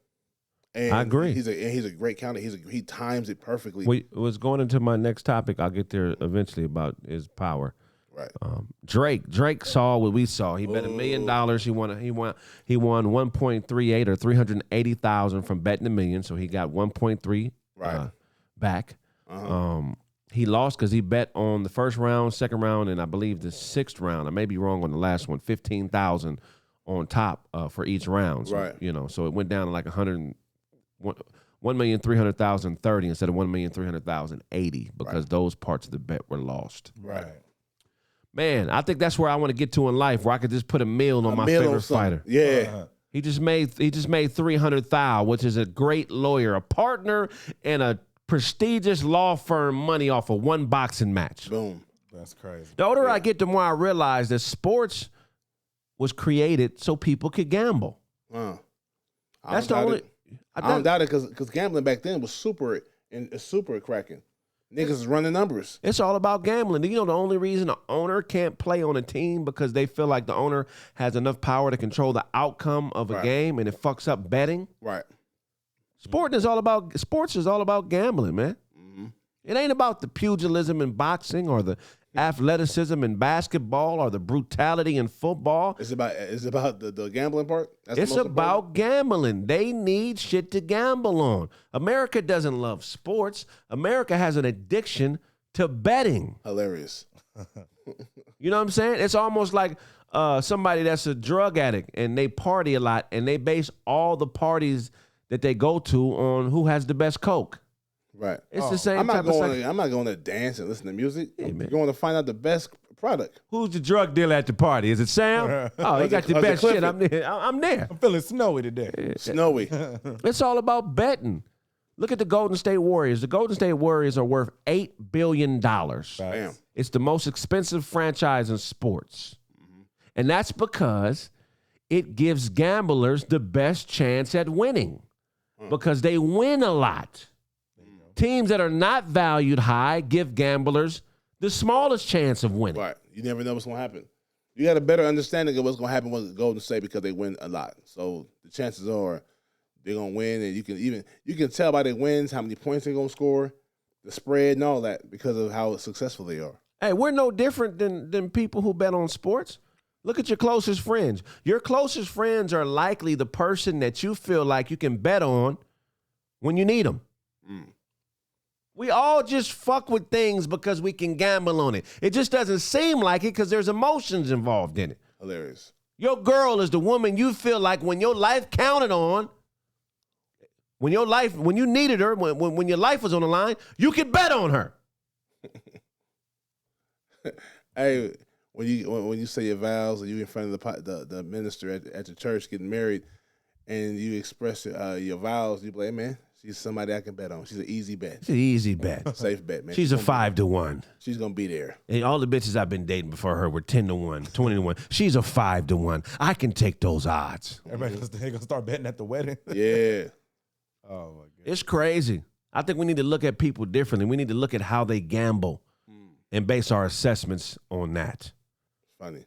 [SPEAKER 2] And
[SPEAKER 1] I agree.
[SPEAKER 2] He's a great counter. He times it perfectly.
[SPEAKER 1] It was going into my next topic. I'll get there eventually about his power.
[SPEAKER 2] Right.
[SPEAKER 1] Drake saw what we saw. He bet $1 million. He won 1.38 or 380,000 from betting $1 million. So he got 1.3 back. He lost because he bet on the first round, second round, and I believe the sixth round. I may be wrong on the last one. 15,000 on top for each round. So,
[SPEAKER 2] right.
[SPEAKER 1] So it went down to like 1,300,000 30 instead of 1,300,000 80 because those parts of the bet were lost.
[SPEAKER 2] Right.
[SPEAKER 1] Man, I think that's where I want to get to in life, where I could just put a meal on my favorite fighter.
[SPEAKER 2] Yeah.
[SPEAKER 1] He just made 300,000, which is a great lawyer, a partner, and a prestigious law firm money off of one boxing match.
[SPEAKER 2] Boom.
[SPEAKER 3] That's crazy.
[SPEAKER 1] The older I get, the more I realize that sports was created so people could gamble. That's the only.
[SPEAKER 2] I don't doubt it because gambling back then was super cracking. Niggas is running numbers.
[SPEAKER 1] It's all about gambling. You know, the only reason the owner can't play on a team because they feel like the owner has enough power to control the outcome of a game and it fucks up betting.
[SPEAKER 2] Right.
[SPEAKER 1] Sports is all about gambling, man. Mm-hmm. It ain't about the pugilism in boxing or the athleticism in basketball or the brutality in football.
[SPEAKER 2] It's about the gambling part.
[SPEAKER 1] It's about gambling. They need shit to gamble on. America doesn't love sports. America has an addiction to betting.
[SPEAKER 2] Hilarious.
[SPEAKER 1] You know what I'm saying? It's almost like somebody that's a drug addict and they party a lot and they base all the parties that they go to on who has the best Coke.
[SPEAKER 2] Right.
[SPEAKER 1] It's the same
[SPEAKER 2] I'm not
[SPEAKER 1] type
[SPEAKER 2] going.
[SPEAKER 1] of
[SPEAKER 2] I'm not going to dance and listen to music.
[SPEAKER 1] Hey,
[SPEAKER 2] I'm going to find out the best product.
[SPEAKER 1] Who's the drug dealer at the party? Is it Sam? Oh, he got the best shit. I'm there.
[SPEAKER 3] I'm feeling snowy today.
[SPEAKER 2] Snowy.
[SPEAKER 1] It's all about betting. Look at the Golden State Warriors. The Golden State Warriors are worth $8 billion.
[SPEAKER 2] Damn.
[SPEAKER 1] It's the most expensive franchise in sports. Mm-hmm. And that's because it gives gamblers the best chance at winning because they win a lot. Teams that are not valued high give gamblers the smallest chance of winning.
[SPEAKER 2] Right. You never know what's going to happen. You got a better understanding of what's going to happen with Golden State because they win a lot. So the chances are they're going to win, and you can tell by their wins how many points they're going to score, the spread and all that because of how successful they are.
[SPEAKER 1] Hey, we're no different than people who bet on sports. Look at your closest friends. Your closest friends are likely the person that you feel like you can bet on when you need them. We all just fuck with things because we can gamble on it. It just doesn't seem like it because there's emotions involved in it.
[SPEAKER 2] Hilarious.
[SPEAKER 1] Your girl is the woman you feel like when your life counted on, when you needed her, when your life was on the line, you could bet on her.
[SPEAKER 2] Hey, when you say your vows and you in front of the minister at the church getting married, and you express your vows, you be like, hey, man, she's somebody I can bet on. She's an easy bet.
[SPEAKER 1] It's an easy bet.
[SPEAKER 2] Safe bet, man.
[SPEAKER 1] She's a 5-1.
[SPEAKER 2] She's gonna be there.
[SPEAKER 1] And all the bitches I've been dating before her were 10-1, 20-1. She's a 5-1. I can take those odds.
[SPEAKER 3] Everybody's gonna start betting at the wedding.
[SPEAKER 2] Yeah.
[SPEAKER 3] Oh my god.
[SPEAKER 1] It's crazy. I think we need to look at people differently. We need to look at how they gamble and base our assessments on that.
[SPEAKER 2] Funny.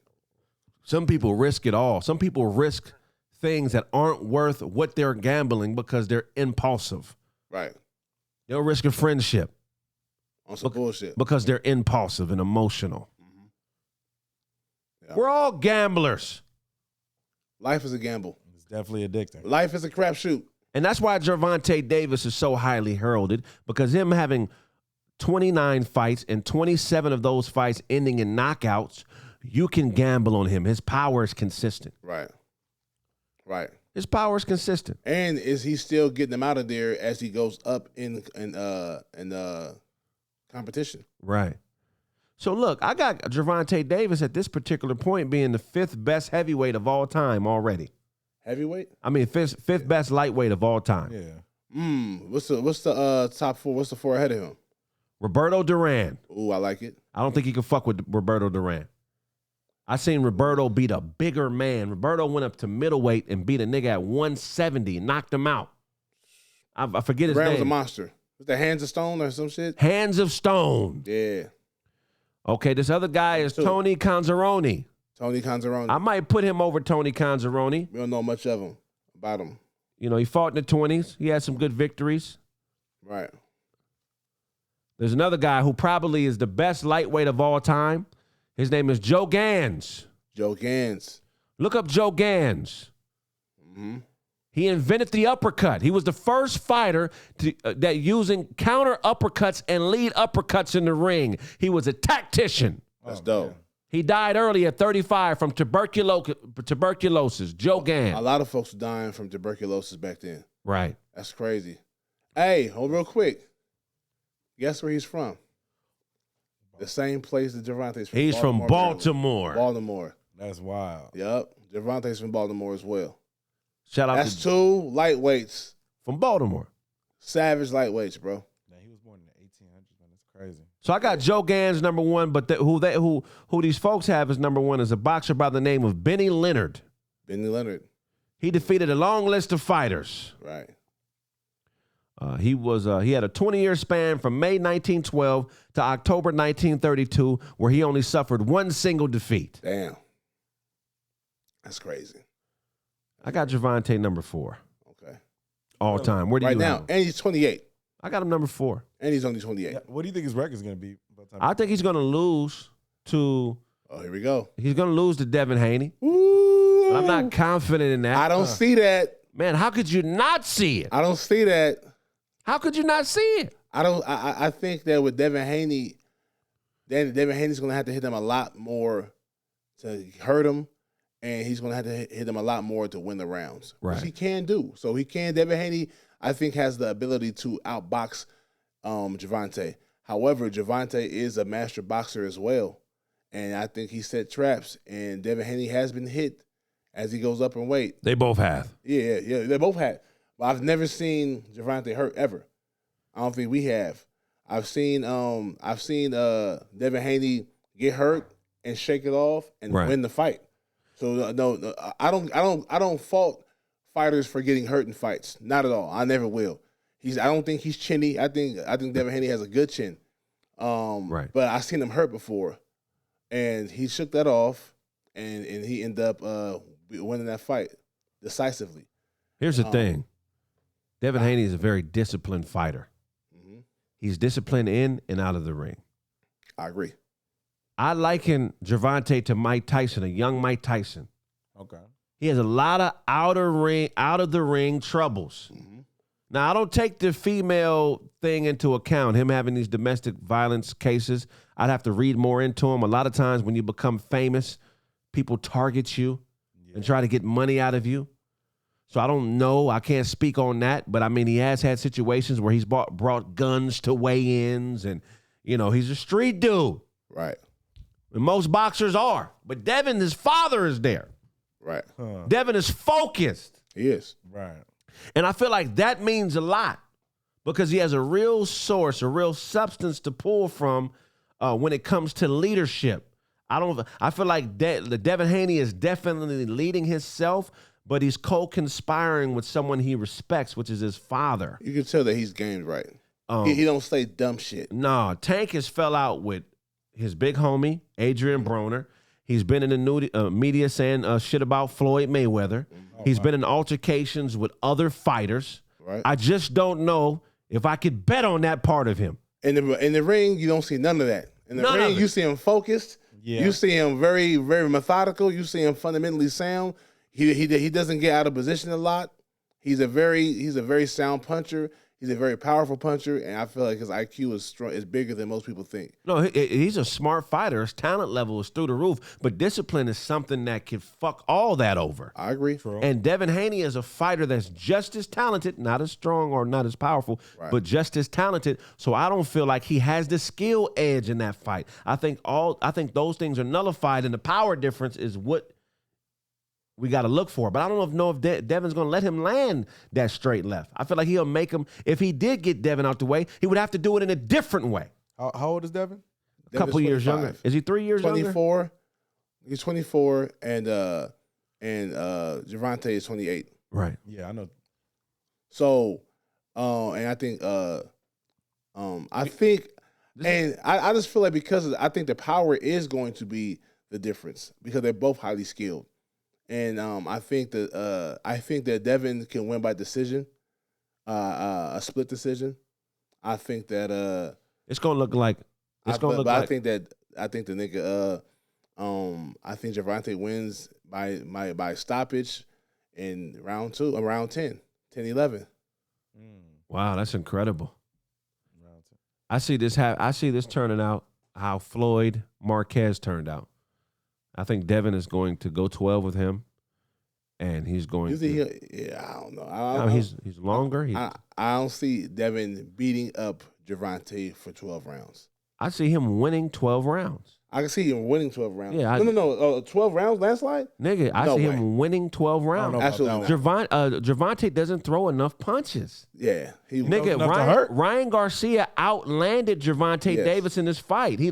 [SPEAKER 1] Some people risk it all. Some people risk things that aren't worth what they're gambling because they're impulsive.
[SPEAKER 2] Right.
[SPEAKER 1] They'll risk a friendship.
[SPEAKER 2] On some bullshit.
[SPEAKER 1] Because they're impulsive and emotional.
[SPEAKER 2] Yeah.
[SPEAKER 1] We're all gamblers.
[SPEAKER 2] Life is a gamble.
[SPEAKER 3] It's definitely addicting.
[SPEAKER 2] Life is a crapshoot.
[SPEAKER 1] And that's why Gervonta Davis is so highly heralded, because him having 29 fights and 27 of those fights ending in knockouts, you can gamble on him. His power is consistent.
[SPEAKER 2] Right. Right.
[SPEAKER 1] His power is consistent.
[SPEAKER 2] And is he still getting them out of there as he goes up in competition?
[SPEAKER 1] Right. So look, I got Gervonta Davis at this particular point being the 5th best heavyweight of all time already.
[SPEAKER 2] Heavyweight?
[SPEAKER 1] I mean, fifth best lightweight of all time.
[SPEAKER 3] Yeah.
[SPEAKER 2] What's the top 4? What's the 4 ahead of him?
[SPEAKER 1] Roberto Duran.
[SPEAKER 2] Ooh, I like it.
[SPEAKER 1] I don't think he can fuck with Roberto Duran. I seen Roberto beat a bigger man. Roberto went up to middleweight and beat a nigga at 170 and knocked him out. I forget his
[SPEAKER 2] Duran
[SPEAKER 1] name.
[SPEAKER 2] was a monster. Was that Hands of Stone or some shit?
[SPEAKER 1] Hands of Stone.
[SPEAKER 2] Yeah.
[SPEAKER 1] Okay, this other guy is Tony Canzaroni.
[SPEAKER 2] Tony Canzaroni.
[SPEAKER 1] I might put him over Tony Canzaroni.
[SPEAKER 2] We don't know much of him, about him.
[SPEAKER 1] You know, he fought in the 20s. He had some good victories.
[SPEAKER 2] Right.
[SPEAKER 1] There's another guy who probably is the best lightweight of all time. His name is Joe Gans.
[SPEAKER 2] Joe Gans.
[SPEAKER 1] Look up Joe Gans.
[SPEAKER 2] Mm-hmm.
[SPEAKER 1] He invented the uppercut. He was the first fighter that using counter uppercuts and lead uppercuts in the ring. He was a tactician.
[SPEAKER 2] That's dope.
[SPEAKER 3] Man.
[SPEAKER 1] He died early at 35 from tuberculosis. Joe Gans.
[SPEAKER 2] A lot of folks were dying from tuberculosis back then.
[SPEAKER 1] Right.
[SPEAKER 2] That's crazy. Hey, hold real quick. Guess where he's from? The same place that Gervonta's from.
[SPEAKER 1] He's from Baltimore.
[SPEAKER 2] Baltimore.
[SPEAKER 3] That's wild.
[SPEAKER 2] Yep. Gervonta's from Baltimore as well.
[SPEAKER 1] Shout out
[SPEAKER 2] That's
[SPEAKER 1] to
[SPEAKER 2] 2 lightweights.
[SPEAKER 1] from Baltimore.
[SPEAKER 2] Savage lightweights, bro.
[SPEAKER 3] Yeah, he was born in the 1800s, man. That's crazy.
[SPEAKER 1] So I got Joe Gans number 1, but who these folks have as number 1 is a boxer by the name of Benny Leonard.
[SPEAKER 2] Benny Leonard.
[SPEAKER 1] He defeated a long list of fighters.
[SPEAKER 2] Right.
[SPEAKER 1] He had a 20-year span from May 1912 to October 1932, where he only suffered 1 single defeat.
[SPEAKER 2] Damn. That's crazy.
[SPEAKER 1] I got Gervonta number 4
[SPEAKER 2] Okay.
[SPEAKER 1] all time. Where do
[SPEAKER 2] Right
[SPEAKER 1] you
[SPEAKER 2] now,
[SPEAKER 1] have him?
[SPEAKER 2] and he's 28.
[SPEAKER 1] I got him number 4.
[SPEAKER 2] And he's only 28.
[SPEAKER 3] Yeah, what do you think his record's going to be? By the time
[SPEAKER 1] I think he's going to lose to
[SPEAKER 2] Oh, here we go.
[SPEAKER 1] Devin Haney.
[SPEAKER 2] Ooh.
[SPEAKER 1] But I'm not confident in that.
[SPEAKER 2] I don't see that.
[SPEAKER 1] Man, how could you not see it?
[SPEAKER 2] I don't see that.
[SPEAKER 1] How could you not see it?
[SPEAKER 2] I think that with Devin Haney, Devin Haney's going to have to hit him a lot more to hurt him, and he's going to have to hit him a lot more to win the rounds.
[SPEAKER 1] Right.
[SPEAKER 2] Which he can do. So he can. Devin Haney, I think, has the ability to outbox Gervonta. However, Gervonta is a master boxer as well, and I think he set traps, and Devin Haney has been hit as he goes up in weight.
[SPEAKER 1] They both have.
[SPEAKER 2] Yeah, they both had. But I've never seen Gervonta hurt ever. I don't think we have. I've seen Devin Haney get hurt and shake it off and win the fight. So no, I don't fault fighters for getting hurt in fights. Not at all. I never will. I don't think he's chinny. I think Devin Haney has a good chin.
[SPEAKER 1] Right.
[SPEAKER 2] But I've seen him hurt before, and he shook that off, and he ended up winning that fight decisively.
[SPEAKER 1] Here's the thing. Devin Haney is a very disciplined fighter.
[SPEAKER 2] Mm-hmm.
[SPEAKER 1] He's disciplined in and out of the ring.
[SPEAKER 2] I agree.
[SPEAKER 1] I liken Gervonta to Mike Tyson, a young Mike Tyson.
[SPEAKER 3] Okay.
[SPEAKER 1] He has a lot of out of the ring troubles.
[SPEAKER 2] Mm-hmm.
[SPEAKER 1] Now, I don't take the female thing into account, him having these domestic violence cases. I'd have to read more into him. A lot of times when you become famous, people target you and try to get money out of you. So I don't know. I can't speak on that. But, I mean, he has had situations where he's brought guns to weigh-ins. And, you know, he's a street dude.
[SPEAKER 2] Right.
[SPEAKER 1] And most boxers are. But Devin, his father is there.
[SPEAKER 2] Right.
[SPEAKER 1] Devin is focused.
[SPEAKER 2] He is.
[SPEAKER 3] Right.
[SPEAKER 1] And I feel like that means a lot because he has a real source, a real substance to pull from when it comes to leadership. I feel like Devin Haney is definitely leading himself, but he's co-conspiring with someone he respects, which is his father.
[SPEAKER 2] You can tell that he's gamed right. He don't say dumb shit.
[SPEAKER 1] Nah, Tank has fell out with his big homie, Adrian Broner. He's been in the media saying shit about Floyd Mayweather. He's been in altercations with other fighters.
[SPEAKER 2] Right.
[SPEAKER 1] I just don't know if I could bet on that part of him.
[SPEAKER 2] In the ring, you don't see none of that. In the
[SPEAKER 1] None of
[SPEAKER 2] ring,
[SPEAKER 1] it.
[SPEAKER 2] you see him focused.
[SPEAKER 3] Yeah.
[SPEAKER 2] You see him very, very methodical. You see him fundamentally sound. He doesn't get out of position a lot. He's a very sound puncher. He's a very powerful puncher, and I feel like his IQ is bigger than most people think.
[SPEAKER 1] No, he's a smart fighter. His talent level is through the roof, but discipline is something that can fuck all that over.
[SPEAKER 2] I agree.
[SPEAKER 1] And Devin Haney is a fighter that's just as talented, not as strong or not as powerful, but just as talented. So I don't feel like he has the skill edge in that fight. I think those things are nullified, and the power difference is what we got to look for. But I don't know if Devin's going to let him land that straight left. I feel like he'll make him. If he did get Devin out the way, he would have to do it in a different way.
[SPEAKER 3] How old is Devin?
[SPEAKER 1] A couple years younger. Is he 3 years
[SPEAKER 2] 24.
[SPEAKER 1] younger?
[SPEAKER 2] He's 24, and Gervonta is 28.
[SPEAKER 1] Right.
[SPEAKER 3] Yeah, I know.
[SPEAKER 2] So, and I think, I just feel like because I think the power is going to be the difference because they're both highly skilled. And I think that Devin can win by decision, a split decision. I think that
[SPEAKER 1] it's gonna look like
[SPEAKER 2] I think the nigga I think Gervonta wins by stoppage in round 10, 11.
[SPEAKER 1] Wow, that's incredible. I see this turning out how Floyd Marquez turned out. I think Devin is going to go 12 with him, and he's going to.
[SPEAKER 2] I don't know.
[SPEAKER 1] He's longer.
[SPEAKER 2] I don't see Devin beating up Gervonta for 12 rounds.
[SPEAKER 1] I see him winning 12 rounds.
[SPEAKER 2] I can see him winning 12 rounds.
[SPEAKER 1] Yeah,
[SPEAKER 2] no. 12 rounds landslide?
[SPEAKER 1] Nigga, I see him winning 12 rounds.
[SPEAKER 2] Absolutely
[SPEAKER 1] not. Gervonta doesn't throw enough punches.
[SPEAKER 2] Yeah.
[SPEAKER 1] Ryan Garcia outlanded Gervonta Davis in this fight. He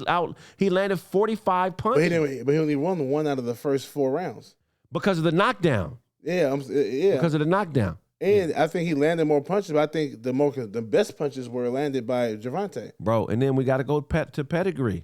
[SPEAKER 1] landed 45 punches.
[SPEAKER 2] But he only won one out of the first 4 rounds.
[SPEAKER 1] Because of the knockdown.
[SPEAKER 2] Yeah.
[SPEAKER 1] Because of the knockdown.
[SPEAKER 2] And I think he landed more punches, but I think the best punches were landed by Gervonta.
[SPEAKER 1] Bro, and then we got to go to pedigree.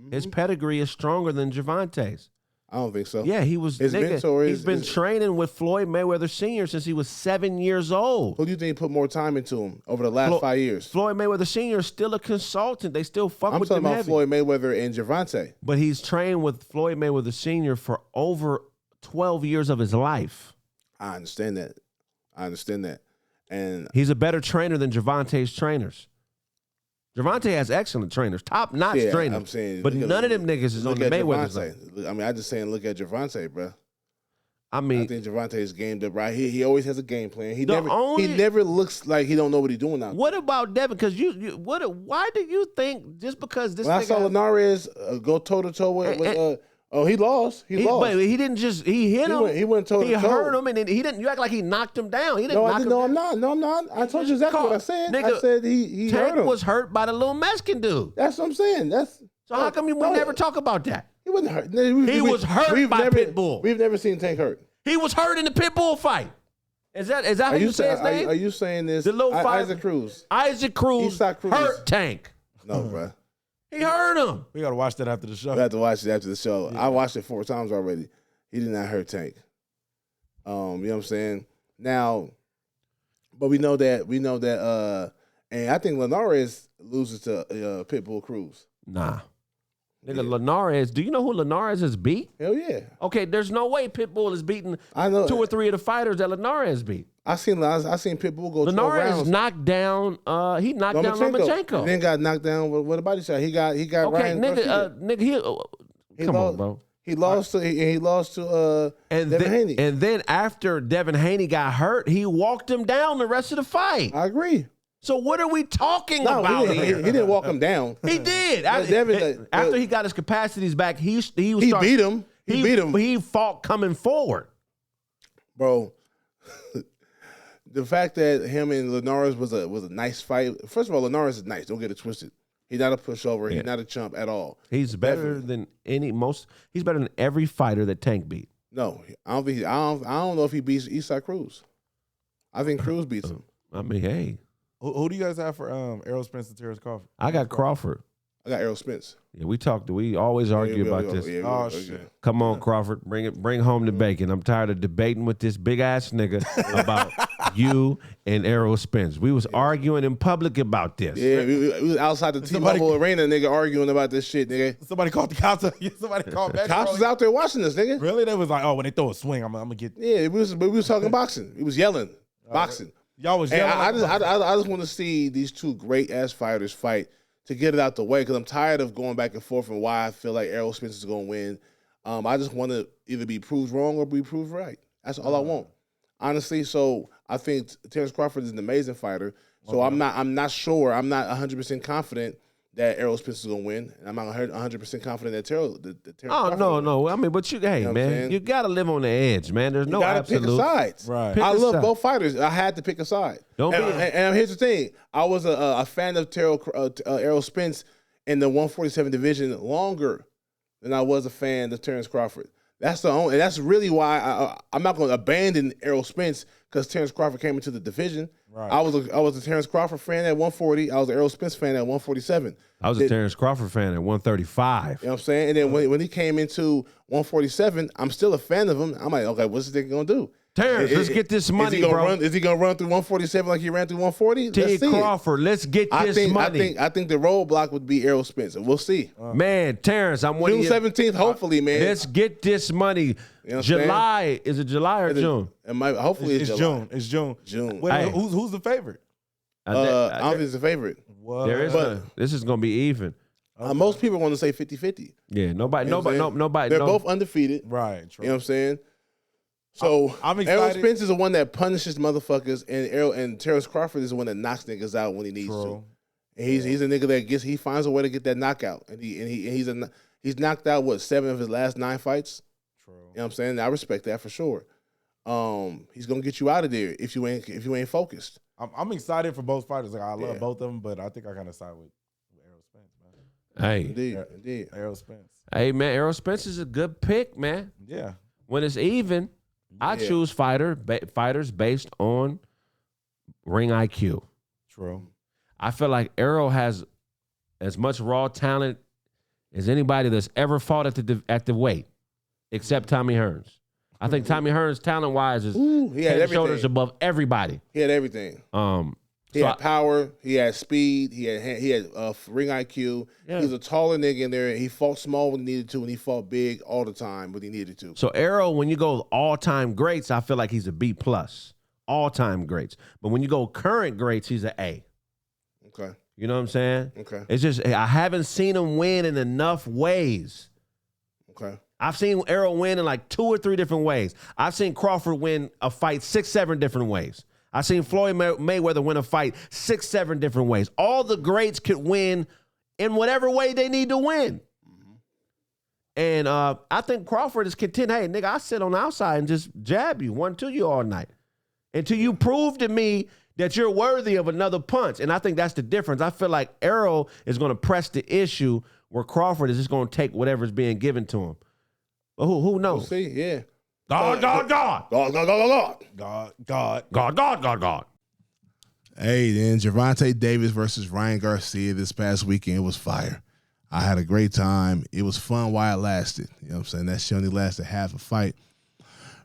[SPEAKER 1] His pedigree is stronger than Gervonta's.
[SPEAKER 2] I don't think so.
[SPEAKER 1] Yeah, he's been training with Floyd Mayweather Sr. since he was 7 years old.
[SPEAKER 2] Who do you think put more time into him over the last 5 years?
[SPEAKER 1] Floyd Mayweather Sr. is still a consultant. They still fuck with him
[SPEAKER 2] I'm talking about Floyd Mayweather and Gervonta.
[SPEAKER 1] But he's trained with Floyd Mayweather Sr. for over 12 years of his life.
[SPEAKER 2] I understand that. And
[SPEAKER 1] he's a better trainer than Gervonta's trainers. Gervonta has excellent trainers, top-notch trainers. I'm saying, but none of them niggas is on the Mayweather side.
[SPEAKER 2] I mean, I just saying, look at Gervonta, bro.
[SPEAKER 1] I mean,
[SPEAKER 2] I think Gervonta is gamed up right. He always has a game plan. He never looks like he don't know what he's doing out there.
[SPEAKER 1] What about Devin? Because why do you think just because this?
[SPEAKER 2] When I saw Linares go toe to toe with he lost. He lost.
[SPEAKER 1] But he didn't just he hit him.
[SPEAKER 2] He went toe to toe.
[SPEAKER 1] He hurt him, and then he didn't. You act like he knocked him down. He didn't.
[SPEAKER 2] No, I didn't. No, I'm not. No, I'm not. I told you exactly what I said.
[SPEAKER 1] Nigga,
[SPEAKER 2] I said he
[SPEAKER 1] Tank
[SPEAKER 2] hurt him.
[SPEAKER 1] was hurt by the little Mexican dude.
[SPEAKER 2] That's what I'm saying.
[SPEAKER 1] So how come we never talk about that?
[SPEAKER 2] He wasn't hurt.
[SPEAKER 1] He was hurt by Pitbull.
[SPEAKER 2] We've never seen Tank hurt.
[SPEAKER 1] He was hurt in the Pitbull fight. Is that how you say his name?
[SPEAKER 2] Are you saying this?
[SPEAKER 1] The little
[SPEAKER 2] Isaac Cruz.
[SPEAKER 1] Isaac Cruz hurt Tank.
[SPEAKER 2] No, bro.
[SPEAKER 1] He hurt him.
[SPEAKER 3] We gotta watch that after the show.
[SPEAKER 2] We have to watch it after the show. Yeah. I watched it 4 times already. He did not hurt Tank. You know what I'm saying? Now, but we know that and I think Linares loses to Pitbull Cruz.
[SPEAKER 1] Nah. Nigga, Linares, do you know who Linares has beat?
[SPEAKER 2] Hell yeah.
[SPEAKER 1] Okay, there's no way Pitbull is beating 2 or 3 of the fighters that Linares beat.
[SPEAKER 2] I seen Pitbull go 12 rounds.
[SPEAKER 1] Linares knocked down he knocked down Lomachenko.
[SPEAKER 2] Then got knocked down with a body shot. He got
[SPEAKER 1] okay,
[SPEAKER 2] Ryan
[SPEAKER 1] nigga, come on, bro.
[SPEAKER 2] He lost to Devin Haney.
[SPEAKER 1] And then after Devin Haney got hurt, he walked him down the rest of the fight.
[SPEAKER 2] I agree.
[SPEAKER 1] So what are we talking about here?
[SPEAKER 2] He didn't walk him down.
[SPEAKER 1] He did. After he got his capacities back, he
[SPEAKER 2] beat him. He beat him.
[SPEAKER 1] He fought coming forward.
[SPEAKER 2] Bro, the fact that him and Linares was a nice fight. First of all, Linares is nice. Don't get it twisted. He's not a pushover. Yeah. He's not a chump at all.
[SPEAKER 1] He's better than he's better than every fighter that Tank beat.
[SPEAKER 2] No, I don't know if he beats Eastside Cruz. I think Cruz beats him.
[SPEAKER 1] I mean, hey.
[SPEAKER 3] Who do you guys have for Errol Spence and Terrence Crawford?
[SPEAKER 1] I got Crawford.
[SPEAKER 2] I got Errol Spence.
[SPEAKER 1] Yeah, we always argue about this.
[SPEAKER 3] Oh, shit.
[SPEAKER 1] Come on, Crawford, bring home the bacon. I'm tired of debating with this big ass nigga about you and Errol Spence. We was arguing in public about this.
[SPEAKER 2] Yeah, we was outside the T-Mobile Arena, nigga, arguing about this shit, nigga.
[SPEAKER 3] Somebody called the cops. Somebody called back.
[SPEAKER 2] Cops was out there watching this, nigga.
[SPEAKER 3] Really? They was like, oh, when they throw a swing, I'm gonna get.
[SPEAKER 2] Yeah, we was talking boxing. We was yelling boxing.
[SPEAKER 3] Y'all was
[SPEAKER 2] And
[SPEAKER 3] yelling.
[SPEAKER 2] I just want to see these two great ass fighters fight to get it out the way because I'm tired of going back and forth and why I feel like Errol Spence is going to win. I just want to either be proved wrong or be proved right. That's all I want, honestly. So I think Terrence Crawford is an amazing fighter. So I'm not sure. I'm not 100% confident that Errol Spence is going to win, and I'm not 100% confident that Terrence.
[SPEAKER 1] No. I mean, but man, you got to live on the edge, man. There's no absolute.
[SPEAKER 2] Pick a side.
[SPEAKER 3] Right.
[SPEAKER 2] I love both fighters. I had to pick a side. And here's the thing: I was a fan of Errol Spence in the 147 division longer than I was a fan of Terrence Crawford. That's and that's really why I'm not going to abandon Errol Spence because Terrence Crawford came into the division. Right. I was a Terrence Crawford fan at 140. I was an Errol Spence fan at 147.
[SPEAKER 1] I was a Terrence Crawford fan at 135.
[SPEAKER 2] You know what I'm saying? And then when he came into 147, I'm still a fan of him. I'm like, okay, what's this nigga gonna do?
[SPEAKER 1] Terrence, let's get this money, bro.
[SPEAKER 2] Is he gonna run through 147 like he ran through 140?
[SPEAKER 1] T. Crawford, let's get this money.
[SPEAKER 2] I think the roadblock would be Errol Spence. We'll see.
[SPEAKER 1] Man, Terrence, I'm waiting.
[SPEAKER 2] June 17th, hopefully, man.
[SPEAKER 1] Let's get this money. You know July. Is it July or June?
[SPEAKER 2] Hopefully it's July.
[SPEAKER 3] It's June.
[SPEAKER 2] June.
[SPEAKER 3] Wait, who's the favorite?
[SPEAKER 2] I don't think it's the favorite.
[SPEAKER 1] This is gonna be even.
[SPEAKER 2] Most people want to say 50-50.
[SPEAKER 1] Yeah, nobody.
[SPEAKER 2] They're both undefeated.
[SPEAKER 3] Right. True.
[SPEAKER 2] You know what I'm saying? So
[SPEAKER 3] I'm excited.
[SPEAKER 2] Errol Spence is the one that punishes motherfuckers, and Terrence Crawford is the one that knocks niggas out when he needs to. And he's a nigga that he finds a way to get that knockout, and he's knocked out 7 of his last 9 fights. True. You know what I'm saying? I respect that for sure. He's gonna get you out of there if you ain't focused.
[SPEAKER 3] I'm excited for both fighters. Like I love both of them, but I think I kind of side with Errol Spence, man.
[SPEAKER 1] Hey,
[SPEAKER 2] indeed,
[SPEAKER 3] Errol Spence.
[SPEAKER 1] Hey, man, Errol Spence is a good pick, man.
[SPEAKER 3] Yeah.
[SPEAKER 1] When it's even, I choose fighters based on ring IQ.
[SPEAKER 3] True.
[SPEAKER 1] I feel like Errol has as much raw talent as anybody that's ever fought at the weight, except Tommy Hearns. I think Tommy Hearns, talent-wise, is head and shoulders above everybody.
[SPEAKER 2] He had everything. He had power. He had speed. He had ring IQ. Yeah. He was a taller nigga in there. He fought small when he needed to, and he fought big all the time when he needed to.
[SPEAKER 1] So Errol, when you go all-time greats, I feel like he's a B+. All-time greats. But when you go current greats, he's an A.
[SPEAKER 2] Okay.
[SPEAKER 1] You know what I'm saying?
[SPEAKER 2] Okay.
[SPEAKER 1] It's just I haven't seen him win in enough ways.
[SPEAKER 2] Okay.
[SPEAKER 1] I've seen Errol win in like 2 or 3 different ways. I've seen Crawford win a fight 6, 7 different ways. I've seen Floyd Mayweather win a fight 6, 7 different ways. All the greats could win in whatever way they need to win. Mm-hmm. And I think Crawford is content. Hey, nigga, I sit on the outside and just jab you, 1-2 you all night. Until you prove to me that you're worthy of another punch. And I think that's the difference. I feel like Errol is going to press the issue where Crawford is just going to take whatever's being given to him. But who knows?
[SPEAKER 2] We'll see, yeah.
[SPEAKER 1] God.
[SPEAKER 7] Hey, then Gervonta Davis versus Ryan Garcia this past weekend was fire. I had a great time. It was fun while it lasted. You know what I'm saying? That shit only lasted half a fight.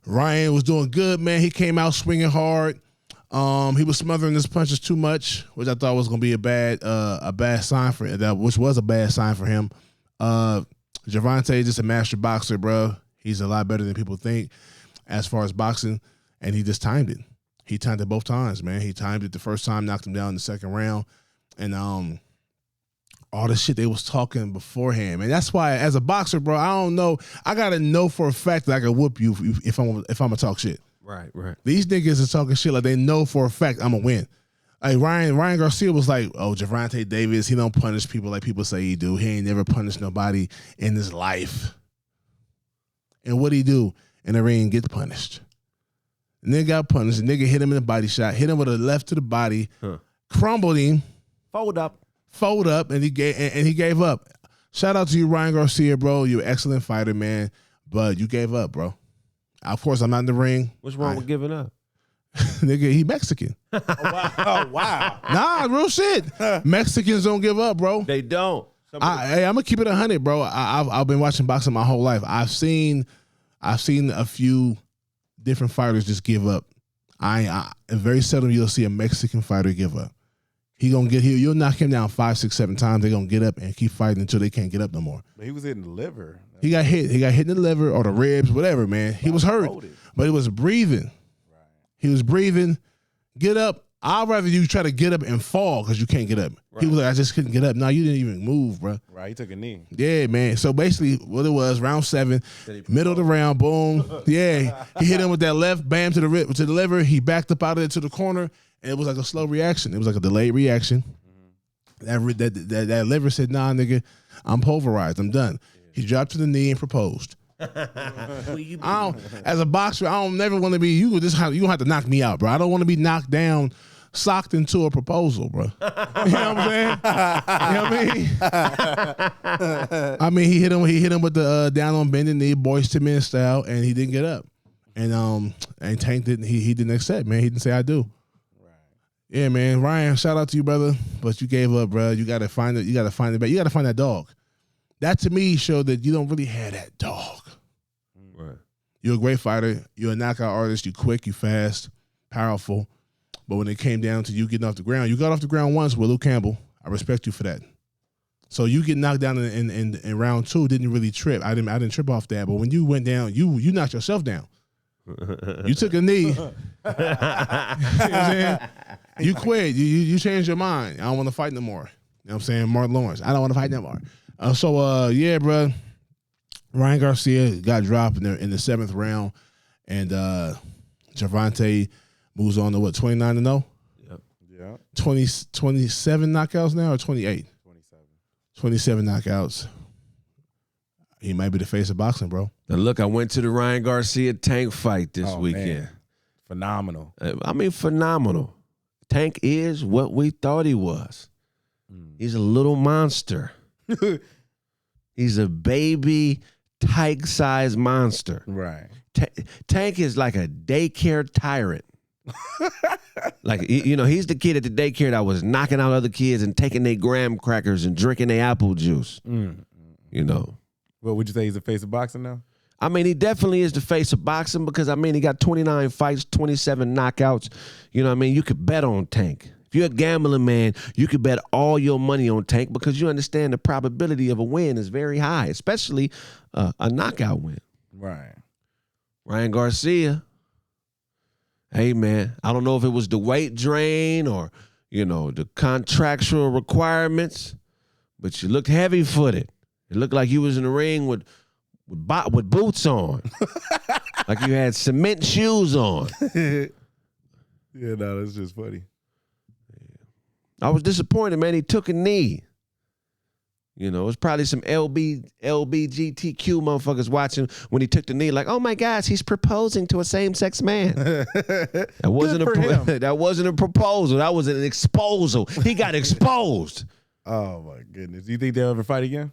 [SPEAKER 7] Ryan was doing good, man. He came out swinging hard. He was smothering his punches too much, which I thought was going to be a bad sign for him, which was a bad sign for him. Gervonta is just a master boxer, bro. He's a lot better than people think as far as boxing, and he just timed it. He timed it both times, man. He timed it the first time, knocked him down in the second round, and all the shit they was talking beforehand, man. That's why, as a boxer, bro, I don't know. I gotta know for a fact that I can whoop you if I'm gonna talk shit.
[SPEAKER 1] Right.
[SPEAKER 7] These niggas are talking shit like they know for a fact I'm gonna win. Like Ryan Garcia was like, oh, Gervonta Davis, he don't punish people like people say he do. He ain't never punished nobody in his life. And what'd he do in the ring? Get punished. The nigga got punished. The nigga hit him in the body shot, hit him with a left to the body, crumbled him.
[SPEAKER 1] Fold up,
[SPEAKER 7] and he gave up. Shout out to you, Ryan Garcia, bro. You're an excellent fighter, man. But you gave up, bro. Of course, I'm not in the ring.
[SPEAKER 1] What's wrong with giving up?
[SPEAKER 7] Nigga, he Mexican.
[SPEAKER 3] Wow.
[SPEAKER 7] Nah, real shit. Mexicans don't give up, bro.
[SPEAKER 1] They don't.
[SPEAKER 7] Hey, I'm gonna keep it 100, bro. I've been watching boxing my whole life. I've seen a few different fighters just give up. Very seldom you'll see a Mexican fighter give up. You'll knock him down 5, 6, 7 times. They're gonna get up and keep fighting until they can't get up no more.
[SPEAKER 3] But he was hitting the liver.
[SPEAKER 7] He got hit in the liver or the ribs, whatever, man. He was hurt, but he was breathing.
[SPEAKER 3] Right.
[SPEAKER 7] He was breathing. Get up. I'd rather you try to get up and fall because you can't get up. Right. He was like, I just couldn't get up. No, you didn't even move, bro.
[SPEAKER 3] Right, he took a knee.
[SPEAKER 7] Yeah, man. So basically, what it was, round 7, middle of the round, boom. Yeah, he hit him with that left, bam, to the liver. He backed up out of it to the corner, and it was like a slow reaction. It was like a delayed reaction. That liver said, nah, nigga, I'm pulverized. I'm done. He dropped to the knee and proposed. As a boxer, I don't never want to be you. You gonna have to knock me out, bro. I don't want to be knocked down, socked into a proposal, bro. You know what I'm saying? You know what I mean? I mean, he hit him with the down on bending knee, Boyz II Men style, and he didn't get up. And Tank didn't. He didn't accept, man. He didn't say I do. Right. Yeah, man. Ryan, shout out to you, brother. But you gave up, bro. You gotta find it. You gotta find it back. You gotta find that dog. That to me showed that you don't really have that dog.
[SPEAKER 1] Right.
[SPEAKER 7] You're a great fighter. You're a knockout artist. You quick. You fast. Powerful. But when it came down to you getting off the ground, you got off the ground once with Luke Campbell. I respect you for that. So you get knocked down in round 2 didn't really trip. I didn't trip off that. But when you went down, you knocked yourself down. You took a knee. You know what I'm saying? You quit. You changed your mind. I don't want to fight no more. You know what I'm saying? Mark Lawrence. I don't want to fight no more. Yeah, bro. Ryan Garcia got dropped in the 7th round, and Gervonta moves on to what, 29-0?
[SPEAKER 3] Yep. Yeah.
[SPEAKER 7] 27 knockouts now or 28? 27 knockouts. He might be the face of boxing, bro.
[SPEAKER 1] Now look, I went to the Ryan Garcia Tank fight this weekend.
[SPEAKER 3] Man. Phenomenal.
[SPEAKER 1] I mean, phenomenal. Tank is what we thought he was. He's a little monster. He's a baby tyke-sized monster.
[SPEAKER 3] Right.
[SPEAKER 1] Tank is like a daycare tyrant. Like, you know, he's the kid at the daycare that was knocking out other kids and taking their graham crackers and drinking their apple juice. You know.
[SPEAKER 3] What would you say, he's the face of boxing now?
[SPEAKER 1] I mean, he definitely is the face of boxing because, I mean, he got 29 fights, 27 knockouts. You know what I mean? You could bet on Tank. If you're a gambling man, you could bet all your money on Tank because you understand the probability of a win is very high, especially a knockout win.
[SPEAKER 3] Right.
[SPEAKER 1] Ryan Garcia, hey, man, I don't know if it was the weight drain or, you know, the contractual requirements, but you looked heavy-footed. It looked like you was in the ring with boots on, like you had cement shoes on.
[SPEAKER 3] Yeah, no, that's just funny.
[SPEAKER 1] I was disappointed, man. He took a knee. You know, it's probably some LBGTQ motherfuckers watching when he took the knee, like, oh my gosh, he's proposing to a same-sex man. That wasn't that wasn't a proposal. That was an exposal. He got exposed.
[SPEAKER 3] Oh my goodness. Do you think they'll ever fight again?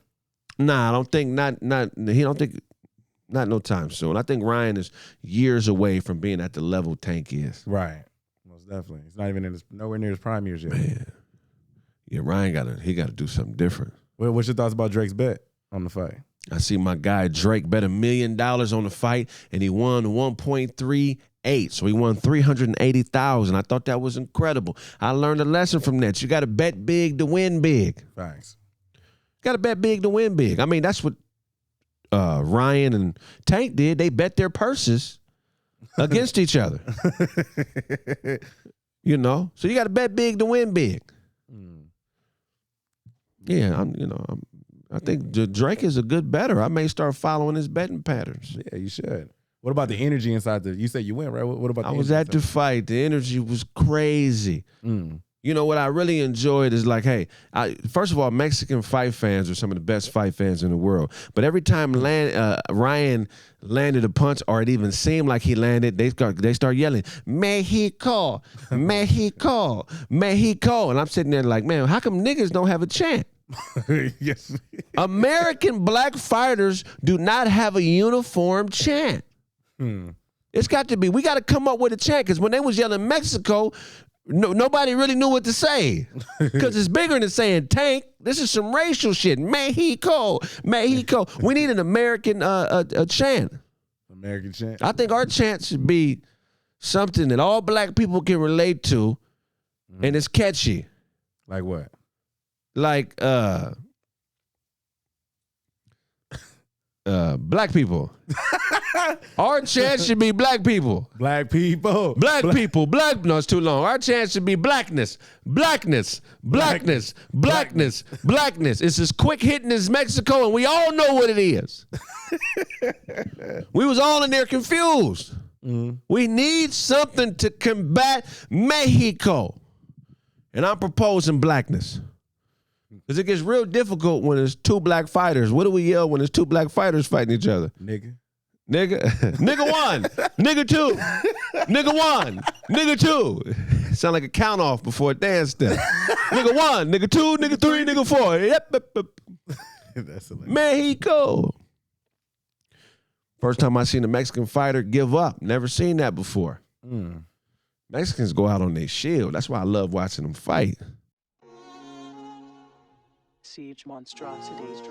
[SPEAKER 1] Nah, I don't think not no time soon. I think Ryan is years away from being at the level Tank is.
[SPEAKER 3] Right. Most definitely. He's not even nowhere near his prime years yet.
[SPEAKER 1] Man. Yeah, Ryan gotta do something different.
[SPEAKER 3] What's your thoughts about Drake's bet on the fight?
[SPEAKER 1] I see my guy Drake bet $1 million on the fight and he won 1.38. So he won $380,000. I thought that was incredible. I learned a lesson from that. You gotta bet big to win big.
[SPEAKER 3] Thanks.
[SPEAKER 1] Got to bet big to win big. I mean, that's what Ryan and Tank did. They bet their purses against each other. You know, so you got to bet big to win big. Yeah, I think Drake is a good bettor. I may start following his betting patterns.
[SPEAKER 3] Yeah, you should. What about the energy inside you said you went, right? What about the energy?
[SPEAKER 1] I was at the fight. The energy was crazy. You know, what I really enjoyed is like, hey, first of all, Mexican fight fans are some of the best fight fans in the world. But every time Ryan landed a punch or it even seemed like he landed, they start yelling, Mexico, Mexico, Mexico. And I'm sitting there like, man, how come niggas don't have a chant?
[SPEAKER 3] Yes.
[SPEAKER 1] American black fighters do not have a uniform chant. It's got to be. We got to come up with a chant because when they was yelling Mexico, nobody really knew what to say because it's bigger than saying tank. This is some racial shit. Mexico. We need an American chant.
[SPEAKER 3] American chant.
[SPEAKER 1] I think our chant should be something that all black people can relate to, and it's catchy.
[SPEAKER 3] Like what?
[SPEAKER 1] Like black people. Our chant should be black people.
[SPEAKER 3] Black people.
[SPEAKER 1] Black people. No, it's too long. Our chant should be blackness. Blackness. It's as quick hitting as Mexico, and we all know what it is. We was all in there confused. We need something to combat Mexico. And I'm proposing blackness. Because it gets real difficult when there's two black fighters. What do we yell when there's two black fighters fighting each other?
[SPEAKER 3] Nigga
[SPEAKER 1] one, nigga two, nigga one, nigga two. Sound like a count off before a dance step. Nigga one, nigga two, nigga three, nigga four. Yep.
[SPEAKER 3] That's hilarious.
[SPEAKER 1] Mexico. First time I seen a Mexican fighter give up. Never seen that before. Mexicans go out on their shield. That's why I love watching them fight.
[SPEAKER 8] Siege monstrosities.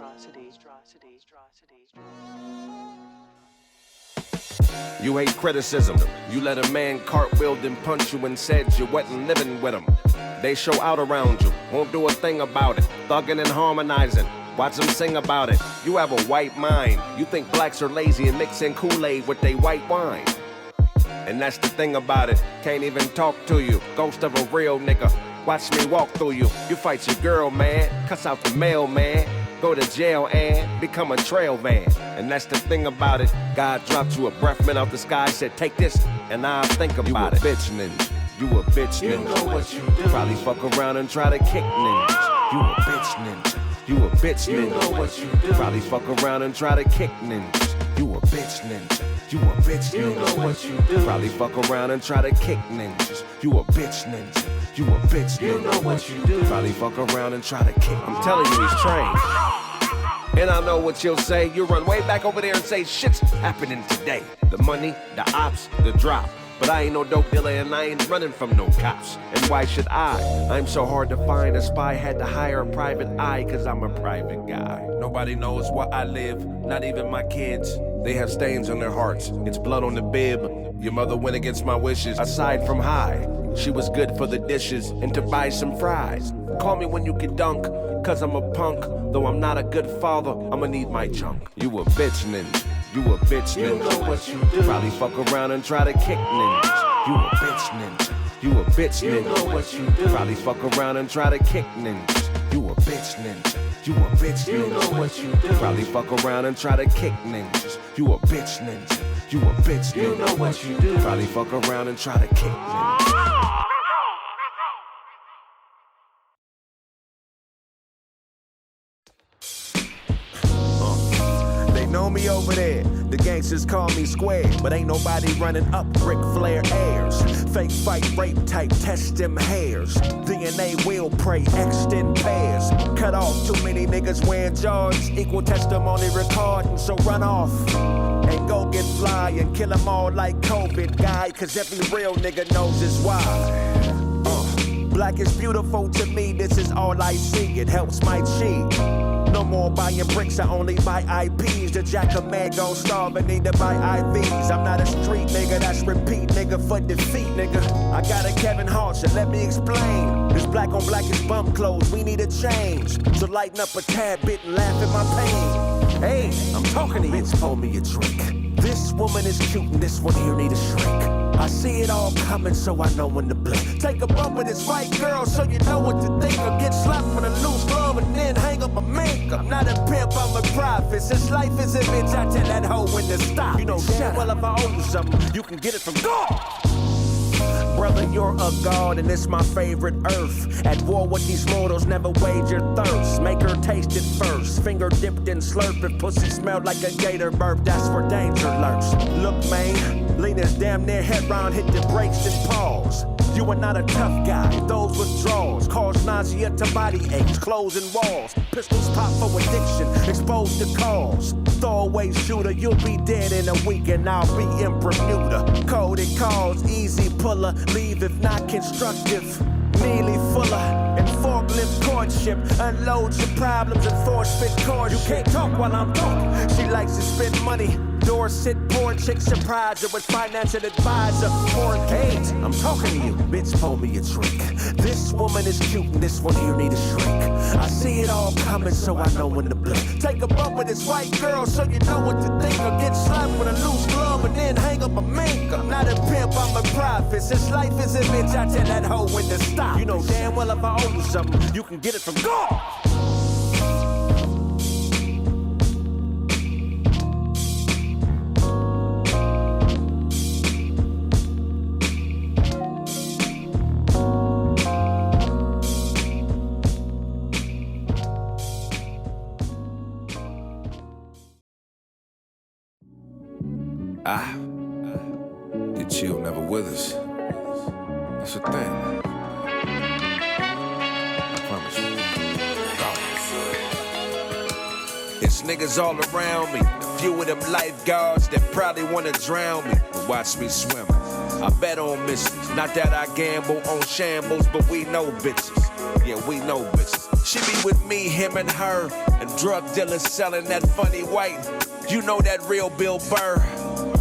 [SPEAKER 9] You hate criticism. You let a man cartwheel and punch you and said you wasn't living with him. They show out around you, won't do a thing about it. Thugging and harmonizing, watch them sing about it. You have a white mind. You think blacks are lazy and mixing Kool-Aid with they white wine. And that's the thing about it. Can't even talk to you. Ghost of a real nigga. Watch me walk through you. You fight your girl, man. Cuss out the mailman. Go to jail and become a trail man. And that's the thing about it. God dropped you a breath mint out the sky, said take this, and I'll think about it. You a bitch ninja. You a bitch ninja.
[SPEAKER 4] You know what you do.
[SPEAKER 9] Probably fuck around and try to kick ninjas. You a bitch ninja. You a bitch ninja.
[SPEAKER 4] You know what you do.
[SPEAKER 9] Probably fuck around and try to kick ninjas. You a bitch ninja. You a bitch ninja.
[SPEAKER 4] You know what you do.
[SPEAKER 9] Probably fuck around and try to kick ninjas. You a bitch ninja. You a bitch ninja.
[SPEAKER 4] You know what you do.
[SPEAKER 9] Probably fuck around and try to kick. I'm telling you, he's trained. And I know what you'll say. You run way back over there and say shit's happening today. The money, the ops, the drop. But I ain't no dope dealer and I ain't running from no cops. And why should I? I'm so hard to find. A spy had to hire a private eye cause I'm a private guy. Nobody knows where I live, not even my kids. They have stains on their hearts. It's blood on the bib. Your mother went against my wishes. Aside from high, she was good for the dishes and to buy some fries. Call me when you can dunk, cause I'm a punk. Though I'm not a good father, I'ma need my chunk. You a bitch ninja. You a bitch ninja.
[SPEAKER 4] You know what you do.
[SPEAKER 9] Probably fuck around and try to kick ninjas. You a bitch ninja. You a bitch ninja.
[SPEAKER 4] You know what you do.
[SPEAKER 9] Probably fuck around and try to kick ninjas. You a bitch ninja. You a bitch ninja.
[SPEAKER 4] You know what you do.
[SPEAKER 9] Probably fuck around and try to kick ninjas. You a bitch ninja. You a bitch ninja.
[SPEAKER 4] You know what you do.
[SPEAKER 9] Probably fuck around and try to kick ninjas. Know me over there, the gangsters call me square, but ain't nobody running up Ric Flair airs. Fake fight, rape type, test them hairs. DNA will pray, X'd in pairs. Cut off too many niggas wearing jars. Equal testimony recording, so run off and go get fly and kill them all like COVID guy, cause every real nigga knows is why. Black is beautiful to me, this is all I see. It helps my cheek. No more buying bricks, I only buy IPs. The jack of man gon' starve and need to buy IVs. I'm not a street nigga, that's repeat nigga for defeat nigga. I got a Kevin Hart, so let me explain. This black on black is bump clothes, we need a change. So lighten up a tad bit and laugh at my pain. Hey, I'm talking to you, bitch, pour me a drink. This woman is cute and this one here need a shrink. I see it all coming, so I know when to blink. Take a bump with this white girl, so you know what to think. Or get slapped with a loose glove and then hang up a mink. I'm not a pimp, I'm a prophet. Since life is a bitch, I tell that hoe when to stop. You know damn well if I owe you something, you can get it from God. Brother, you're a god, and it's my favorite earth. At war with these mortals, never wage your thirst. Make her taste it first. Finger dipped and slurp. If pussy smelled like a gator burp, that's where danger lurks. Look, man, Lena's damn near head round, hit the brakes and pause. You are not a tough guy. Those withdrawals cause nausea to body aches, closing walls. Pistols pop for addiction, exposed to cause. Stowaway shooter, you'll be dead in a week and I'll be in Bermuda. Coded calls, easy puller, leave if not constructive. Nearly fuller and forklift courtship. Unload your problems and force fit cars. You can't talk while I'm talking. She likes to spend money. Dorset, poor chick, surprise her with financial advisor. Mortgage, I'm talking to you. Bitch, pull me a trick. This woman is cute and this one here need a shrink. I see it all coming, so I know when to blink. Take a bump with this white girl so you know what to think. Or get slapped with a loose glove and then hang up a mink. I'm not a pimp, I'm a prophet. Since life is a bitch, I tell that hoe when to stop. You know damn well if I owe you something, you can get it from God.
[SPEAKER 10] Get chill, never with us. That's a thing. I promise you. It's niggas all around me. A few of them lifeguards that probably wanna drown me. But watch me swim. I bet on missions. Not that I gamble on shambles, but we know bitches. Yeah, we know bitches. She be with me, him and her. And drug dealers selling that funny white. You know that real Bill Burr.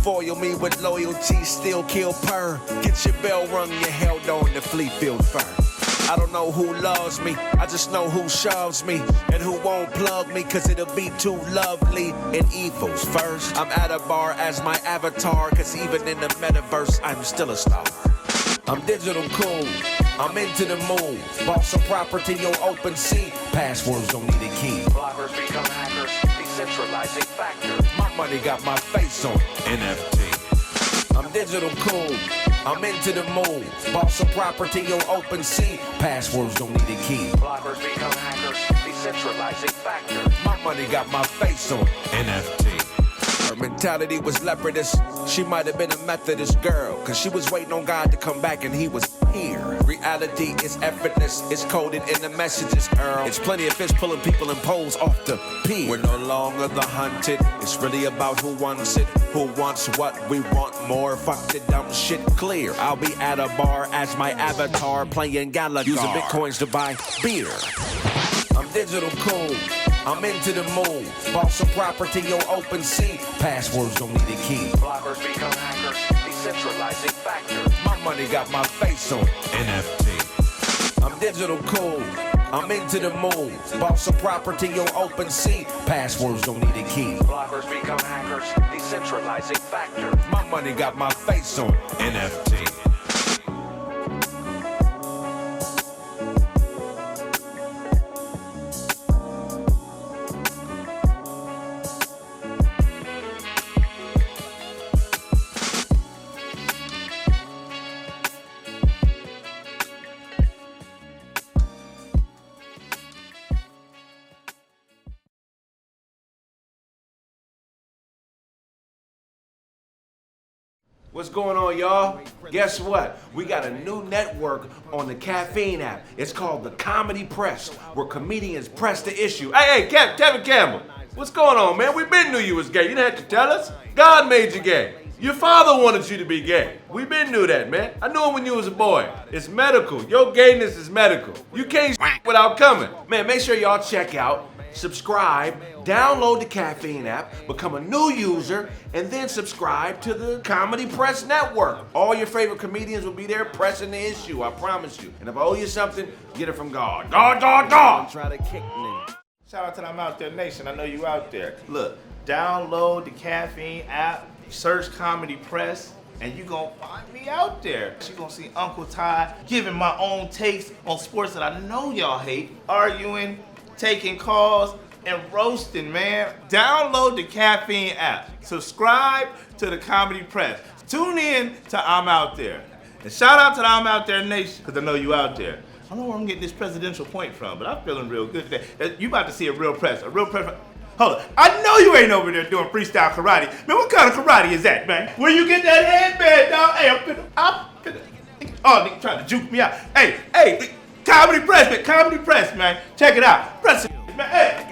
[SPEAKER 10] Foil me with loyalty, still kill purr. Get your bell rung, you held on to Fleetfield fur. I don't know who loves me, I just know who shoves me. And who won't plug me, cause it'll be too lovely. And evil's first. I'm at a bar as my avatar, cause even in the metaverse, I'm still a star. I'm digital cool, I'm into the move. Bought some property on open sea. Passwords don't need a key.
[SPEAKER 4] Bloggers become hackers, decentralizing factors.
[SPEAKER 10] My money got my face on NFT. I'm digital cool, I'm into the move. Bought some property on open sea. Passwords don't need a key.
[SPEAKER 4] Bloggers become hackers, decentralizing factors.
[SPEAKER 10] My money got my face on NFT. Her mentality was leopardess. She might have been a Methodist girl, cause she was waiting on God to come back and he was here. Reality is effortless, it's coded in the messages, Earl. It's plenty of fish pulling people in poles off the pier. We're no longer the hunted, it's really about who wants it. Who wants what we want more, fuck the dumb shit clear. I'll be at a bar as my avatar playing Gallagher, using bitcoins to buy beer. I'm digital cool, I'm into the move. Bought some property on open sea. Passwords don't need a key.
[SPEAKER 4] Bloggers become hackers, decentralizing factors.
[SPEAKER 10] My money got my face on NFT. I'm digital cool, I'm into the move. Bought some property on open sea. Passwords don't need a key.
[SPEAKER 4] Bloggers become hackers, decentralizing factors.
[SPEAKER 10] My money got my face on NFT. What's going on, y'all? Guess what? We got a new network on the Caffeine app. It's called The Comedy Press, where comedians press the issue. Hey, Kevin Campbell, what's going on, man? We been knew you was gay. You didn't have to tell us. God made you gay. Your father wanted you to be gay. We been knew that, man. I knew it when you was a boy. It's medical. Your gayness is medical. You can't without coming. Man, make sure y'all check out, subscribe, download the Caffeine app, become a new user, and then subscribe to the Comedy Press Network. All your favorite comedians will be there pressing the issue, I promise you. And if I owe you something, get it from God. God.
[SPEAKER 9] Try to kick me.
[SPEAKER 11] Shout out to them out there nation. I know you out there. Look, download the Caffeine app, search Comedy Press, and you gonna find me out there. You gonna see Uncle Ty giving my own takes on sports that I know y'all hate, arguing, taking calls, and roasting, man. Download the Caffeine app. Subscribe to the Comedy Press. Tune in to I'm Out There. And shout out to the I'm Out There nation, because I know you out there. I don't know where I'm getting this presidential point from, but I'm feeling real good today. You about to see a real press. Hold on. I know you ain't over there doing freestyle karate. Man, what kind of karate is that, man? Where you get that headband, dog? Hey, I'm finna. Oh, nigga trying to juke me out. Hey, Comedy Press, man. Check it out. Press it, man. Hey.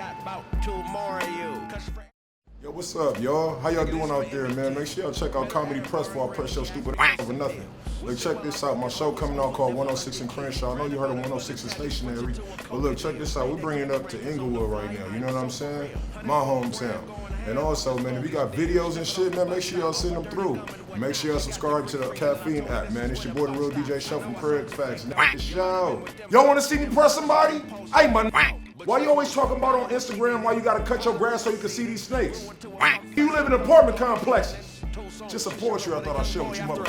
[SPEAKER 12] What's up, y'all? How y'all doing out there, man? Make sure y'all check out Comedy Press before I press your stupid over nothing. Look, check this out. My show coming out called 106 in Crenshaw. I know you heard of 106 in Stationary, but look, check this out. We're bringing it up to Inglewood right now. You know what I'm saying? My hometown. And also, man, if you got videos and shit, man, make sure y'all send them through. Make sure y'all subscribe to the Caffeine app, man. It's your boy, the Real DJ Show from Craig Facts. Show. Y'all want to see me press somebody? Hey, man. Why you always talking about on Instagram why you gotta cut your grass so you can see these snakes? You live in apartment complexes. Just a poetry I thought I'd share with you, mother.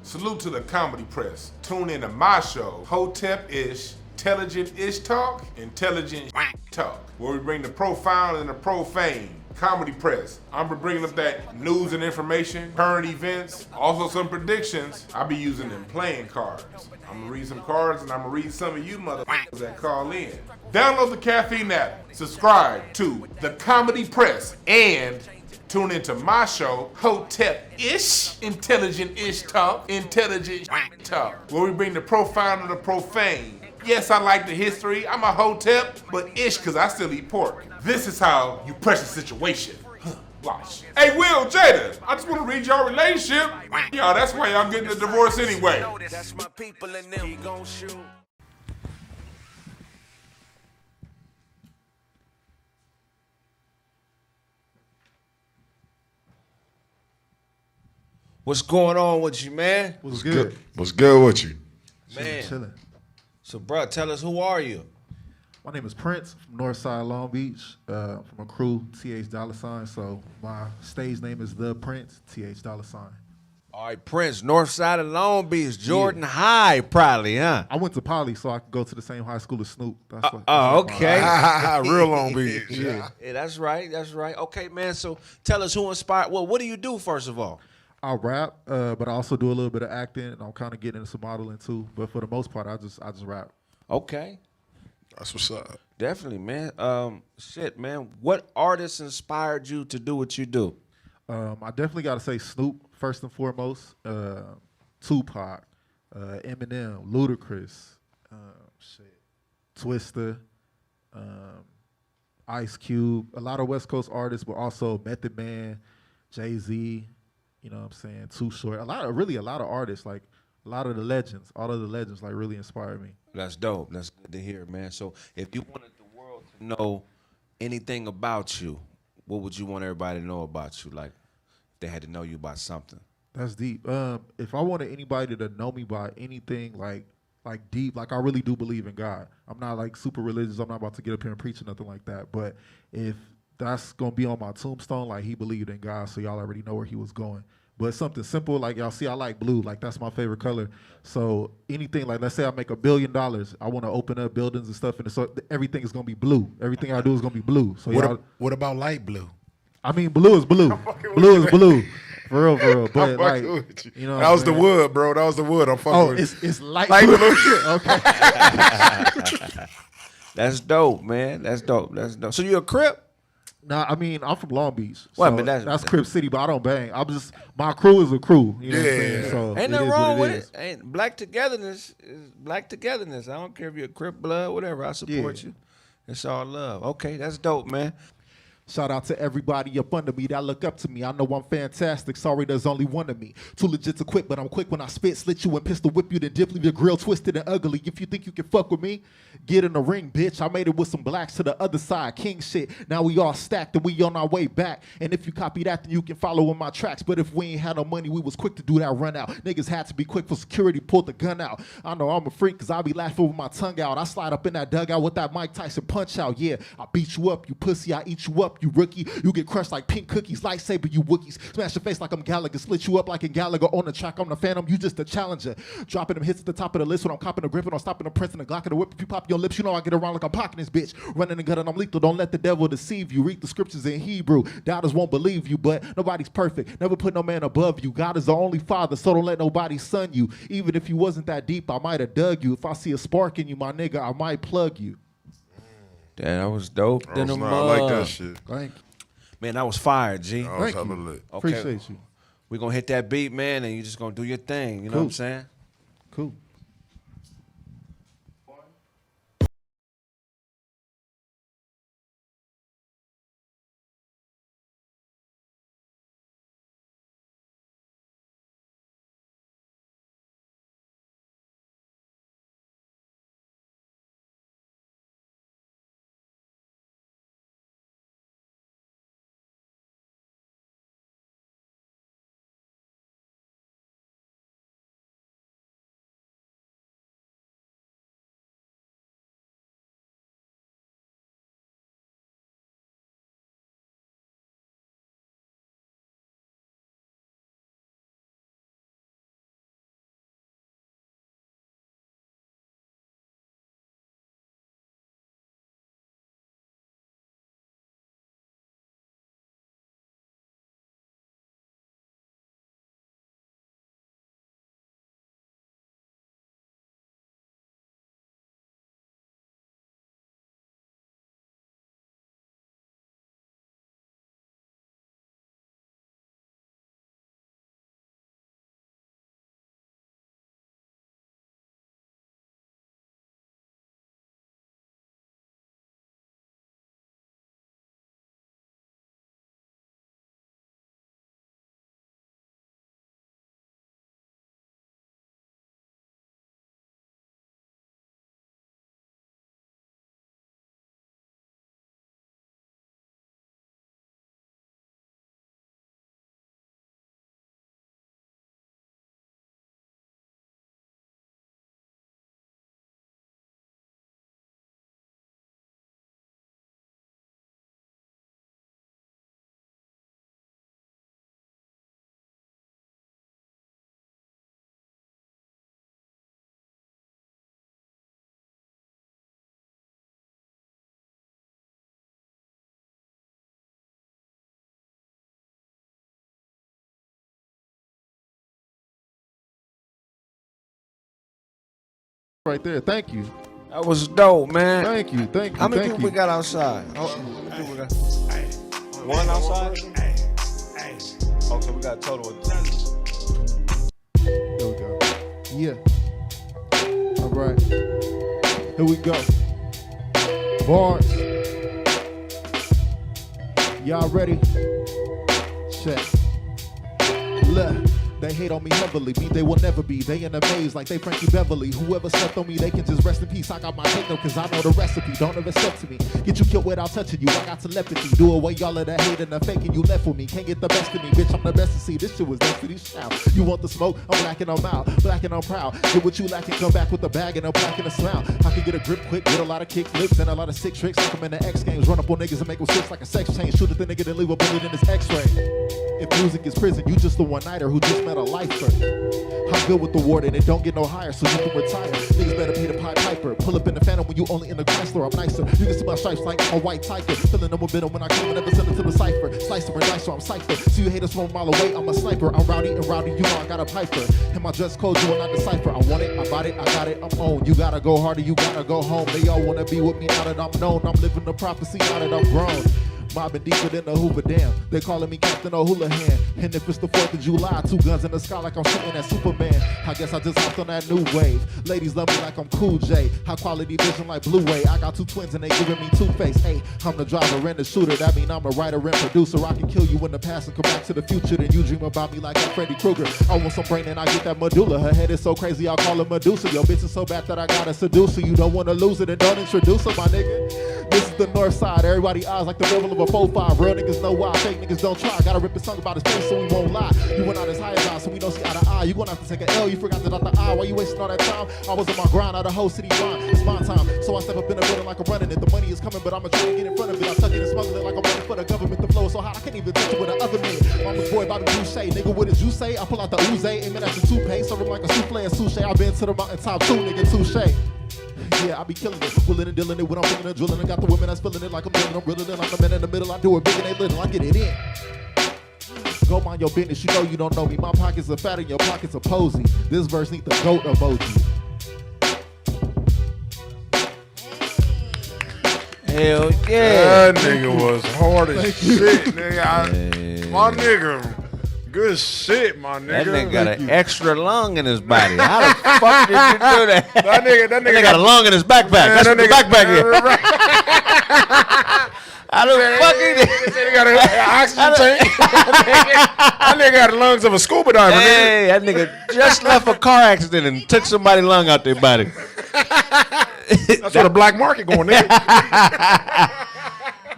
[SPEAKER 12] Salute to the Comedy Press. Tune in to my show, Hotep-ish, Intelligent-ish Talk, Intelligent Talk, where we bring the profound and the profane. Comedy Press. I'm bringing up that news and information, current events, also some predictions. I'll be using them playing cards. I'm gonna read some cards and I'm gonna read some of you motherfuckers that call in. Download the Caffeine app, subscribe to the Comedy Press, and tune into my show, Hotep-ish, Intelligent-ish Talk, Intelligent Talk, where we bring the profound and the profane. Yes, I like the history. I'm a Hotep, but ish because I still eat pork. This is how you pressure situation. Watch. Hey, Will, Jada, I just want to read your relationship. Y'all, that's why y'all getting a divorce anyway.
[SPEAKER 9] That's my people and them. He gon' shoot.
[SPEAKER 13] What's going on with you, man?
[SPEAKER 14] What's good?
[SPEAKER 12] What's good with you?
[SPEAKER 13] Man.
[SPEAKER 14] Chilling.
[SPEAKER 13] So, bro, tell us, who are you?
[SPEAKER 14] My name is Prince from Northside Long Beach, from a crew, TH $. So my stage name is The Prince, TH $.
[SPEAKER 13] All right, Prince, North Side of Long Beach, Jordan High, probably, huh?
[SPEAKER 14] I went to Poly, so I could go to the same high school as Snoop. That's what,
[SPEAKER 13] okay.
[SPEAKER 12] Real Long Beach.
[SPEAKER 14] Yeah.
[SPEAKER 13] Yeah, that's right, that's right. Okay, man, so tell us who inspired, well, what do you do, first of all?
[SPEAKER 14] I rap, but I also do a little bit of acting, and I'm kind of getting into some modeling too. But for the most part, I just rap.
[SPEAKER 13] Okay.
[SPEAKER 12] That's what's up.
[SPEAKER 13] Definitely, man. Shit, man. What artists inspired you to do what you do?
[SPEAKER 14] I definitely got to say Snoop, first and foremost. Tupac, Eminem, Ludacris, Twista, Ice Cube. A lot of West Coast artists, but also Method Man, Jay-Z, you know what I'm saying, Too Short. A lot of artists, like a lot of the legends, all of the legends, like really inspired me.
[SPEAKER 13] That's dope. That's good to hear, man. So if you wanted the world to know anything about you, what would you want everybody to know about you? Like, if they had to know you about something.
[SPEAKER 14] That's deep. If I wanted anybody to know me by anything like deep, like I really do believe in God. I'm not like super religious. I'm not about to get up here and preach or nothing like that. But if that's gonna be on my tombstone, like he believed in God, so y'all already know where he was going. But something simple, like y'all see, I like blue. Like that's my favorite color. So anything, like let's say I make $1 billion, I want to open up buildings and stuff, and so everything is gonna be blue. Everything I do is gonna be blue. So
[SPEAKER 12] what about light blue?
[SPEAKER 14] I mean, blue is blue. Blue is blue. For real. But like, you know,
[SPEAKER 12] that was the wood, bro. That was the wood. I'm fucking with
[SPEAKER 14] it's light blue. Okay.
[SPEAKER 13] That's dope, man. That's dope. So you a Crip?
[SPEAKER 14] Nah, I mean, I'm from Long Beach. So
[SPEAKER 13] well, I mean, that's
[SPEAKER 14] Crip City, but I don't bang. My crew is a crew. You know what I'm saying? So
[SPEAKER 13] ain't nothing wrong with it. Ain't black togetherness is black togetherness. I don't care if you're a Crip blood, whatever. I support you. It's all love. Okay, that's dope, man.
[SPEAKER 14] Shout out to everybody up under me that look up to me. I know I'm fantastic. Sorry, there's only one of me. Too legit to quit, but I'm quick when I spit. Slit you and pistol whip you, then dip, leave your grill twisted and ugly. If you think you can fuck with me, get in the ring, bitch. I made it with some blacks to the other side. King shit. Now we all stacked and we on our way back. And if you copy that, then you can follow in my tracks. But if we ain't had no money, we was quick to do that run out. Niggas had to be quick for security, pulled the gun out. I know I'm a freak because I be laughing with my tongue out. I slide up in that dugout with that Mike Tyson punch out. Yeah, I beat you up, you pussy. I eat you up, you rookie. You get crushed like pink cookies, lightsaber, you Wookiees. Smash your face like I'm Gallagher, split you up like in Gallagher on the track. I'm the Phantom, you just a challenger. Dropping them hits at the top of the list when I'm copping a grip and I'm stopping the press and the Glock of the whip. If you pop your lips, you know I get around like I'm pocketing this bitch. Running and gunning, I'm lethal. Don't let the devil deceive you. Read the scriptures in Hebrew. Doubters won't believe you, but nobody's perfect. Never put no man above you. God is the only father, so don't let nobody son you. Even if you wasn't that deep, I might have dug you. If I see a spark in you, my nigga, I might plug you.
[SPEAKER 13] Damn, that was dope.
[SPEAKER 12] I like that shit.
[SPEAKER 14] Thank you.
[SPEAKER 13] Man, that was fire, G.
[SPEAKER 14] Thank you.
[SPEAKER 13] Okay.
[SPEAKER 14] Appreciate you.
[SPEAKER 13] We're going to hit that beat, man, and you're just going to do your thing. You know what I'm saying?
[SPEAKER 14] Cool. right there. Thank you.
[SPEAKER 13] That was dope, man.
[SPEAKER 14] Thank you.
[SPEAKER 13] How many people we got outside? One outside? Okay, we got a total of 10.
[SPEAKER 14] There we go. Yeah. All right. Here we go. Bars. Y'all ready? Check. Look. They hate on me heavily, me they will never be. They in a maze like they Frankie Beverly. Whoever slept on me, they can just rest in peace. I got my kingdom cause I know the recipe. Don't ever step to me. Get you killed without touching you. I got telepathy. Do away all of the hate and the faking. You left with me. Can't get the best of me. Bitch, I'm the best to see. This shit was destiny. Shout. You want the smoke? I'm black and I'm out. Black and I'm proud. Get what you lack and come back with a bag and a black and a smile. I can get a grip quick, get a lot of kick flips and a lot of sick tricks. Like I'm in the X Games. Run up on niggas and make them switch like a sex change. Shoot at the nigga then leave a bullet in his X-ray. If music is prison, you just a one-nighter who just met a lifer. I'm good with the warden and don't get no higher, so you can retire. Niggas better be the Pied Piper. Pull up in the Phantom when you only in the Chrysler. I'm nicer. You can see my stripes like I'm a white tiger. Filling them with venom when I come and never send it to the cipher. Slice them or dice, so I'm cypher. So you haters from a mile away, I'm a sniper. I'm rowdy and rowdy, you know I got a piper. In my dress code, you will not decipher. I want it, I bought it, I got it, I'm on. You gotta go harder, you gotta go home. They all wanna be with me now that I'm known. I'm living the prophecy now that I'm grown. Mobbing deeper than the Hoover Dam. They calling me Captain O'Houlihan. And if it's the 4th of July, 2 guns in the sky like I'm shooting at Superman. I guess I just hopped on that new wave. Ladies love me like I'm Cool J. High quality vision like Blu-ray. I got 2 twins and they giving me two-face. Hey, I'm the driver and the shooter. That mean I'm the writer and producer. I can kill you in the past and come back to the future. Then you dream about me like I'm Freddy Krueger. I want some brain and I get that medulla. Her head is so crazy I'll call her Medusa. Yo, bitch is so bad that I gotta seduce her. You don't wanna lose it and don't introduce her, my nigga. This is the north side. Everybody eyes like the level of a 4-5. Real niggas know why. Fake niggas don't try. Gotta rip a song about his face so we won't lie. You went out as high as I, so we don't see eye to eye. You gonna have to take an L. You forgot to dot the I. Why you wasting all that time? I was on my grind. Out the whole city grind. It's my time. So I step up in the building like I'm running it. The money is coming, but I'ma try to get in front of it. I tuck it and smuggle it like I'm running for the government. The flow is so hot I can't even touch it with the other man. Mama's boy Bobby Boucher. Nigga, what did you say? I pull out the Uze. Aiming at your toupee. Serve him like a souffle and sushi. I been to the mountaintop too, nigga. Touche. Yeah, I be killing it, willing and dealing it when I'm feeling it, drilling. I got the women that's feeling it like I'm drilling. I'm reeling it, I'm the man in the middle. I do it big and they little. I get it in. Go mind your business, you know you don't know me. My pockets are fat and your pockets are posy. This verse need the goat emoji.
[SPEAKER 13] Hell yeah.
[SPEAKER 12] That nigga was hard as shit, nigga. My nigga. Good shit, my nigga.
[SPEAKER 13] That nigga got an extra lung in his body. How the fuck did you do that?
[SPEAKER 12] That nigga
[SPEAKER 13] got a lung in his backpack.
[SPEAKER 12] Man,
[SPEAKER 13] That's what the backpack is. How the fuck
[SPEAKER 12] he got an oxygen tank? That nigga got the lungs of a scuba diver.
[SPEAKER 13] Hey, that nigga just left a car accident and took somebody's lung out their body.
[SPEAKER 12] That's where the black market going, nigga.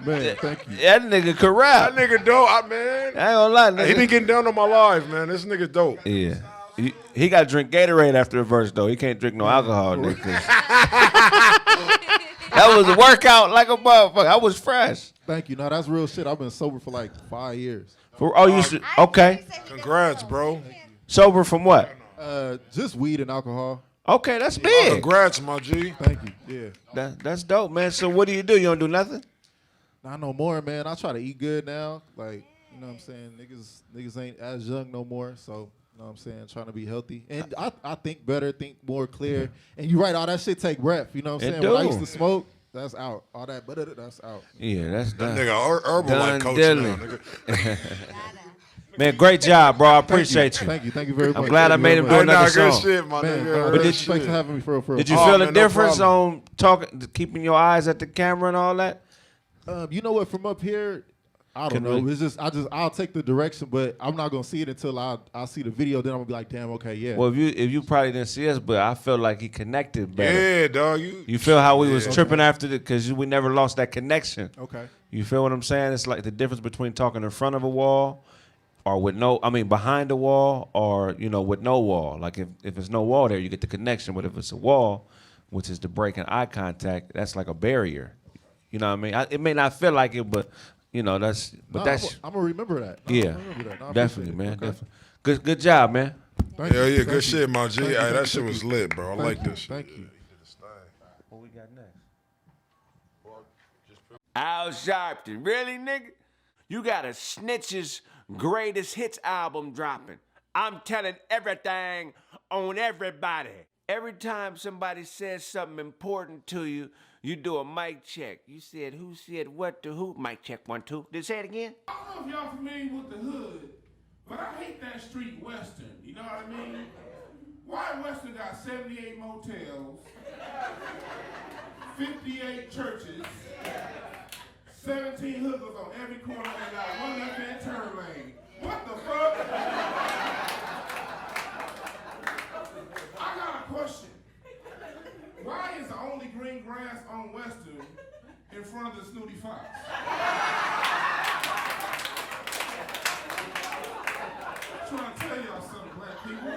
[SPEAKER 14] Man, thank you.
[SPEAKER 13] That nigga could rap.
[SPEAKER 12] That nigga dope, man.
[SPEAKER 13] I ain't gonna lie, nigga.
[SPEAKER 12] He been getting down on my life, man. This nigga dope.
[SPEAKER 13] Yeah. He got to drink Gatorade after the verse, though. He can't drink no alcohol, nigga. That was a workout like a motherfucker. I was fresh.
[SPEAKER 14] Thank you. No, that's real shit. I've been sober for like 5 years.
[SPEAKER 13] You should. Okay.
[SPEAKER 12] Congrats, bro.
[SPEAKER 13] Sober from what?
[SPEAKER 14] Just weed and alcohol.
[SPEAKER 13] Okay, that's big.
[SPEAKER 12] Congrats, my G.
[SPEAKER 14] Thank you. Yeah.
[SPEAKER 13] That's dope, man. So what do? You don't do nothing?
[SPEAKER 14] Not no more, man. I try to eat good now. Like, you know what I'm saying? Niggas ain't as young no more. So, you know what I'm saying? Trying to be healthy. And I think better, think more clear. And you're right, all that shit take breath. You know what I'm saying? When I used to smoke, that's out. All that, that's out.
[SPEAKER 13] Yeah, that's done.
[SPEAKER 12] That nigga herbal like coach now, nigga.
[SPEAKER 1] Man, great job, bro. I appreciate you.
[SPEAKER 14] Thank you very much.
[SPEAKER 1] I'm glad I made him do another song.
[SPEAKER 12] Good shit, my nigga.
[SPEAKER 14] But thanks for having me for real.
[SPEAKER 1] Did you feel the difference on keeping your eyes at the camera and all that?
[SPEAKER 14] You know what? From up here, I don't know. It's just I'll take the direction, but I'm not gonna see it until I see the video. Then I'm gonna be like, damn, okay, yeah.
[SPEAKER 1] Well, if you probably didn't see us, but I felt like he connected better.
[SPEAKER 12] Yeah, dog.
[SPEAKER 1] You feel how we was tripping after it because we never lost that connection.
[SPEAKER 14] Okay.
[SPEAKER 1] You feel what I'm saying? It's like the difference between talking in front of a wall, or behind the wall, or with no wall. Like if there's no wall there, you get the connection. But if it's a wall, which is the breaking eye contact, that's like a barrier. You know what I mean? It may not feel like it, but that's. But that's.
[SPEAKER 14] I'm gonna remember that.
[SPEAKER 1] Yeah, definitely, man. Okay. Definitely. Good job, man.
[SPEAKER 12] Yeah, good shit, my G. That shit was lit, bro. I like this.
[SPEAKER 14] Thank you.
[SPEAKER 1] What we got next?
[SPEAKER 15] Al Sharpton, really, nigga? You got a Snitch's greatest hits album dropping. I'm telling everything on everybody. Every time somebody says something important to you, you do a mic check. You said who said what to who? Mic check 1, 2. Did say it again?
[SPEAKER 12] I don't know if y'all familiar with the hood, but I hate that street Western. You know what I mean? Why Western got 78 motels, 58 churches, 17 hookers on every corner, and got one left-hand turn lane? What the fuck? I got a question. Why is the only green grass on Western in front of the Snooty Fox? I'm trying to tell y'all something, black people.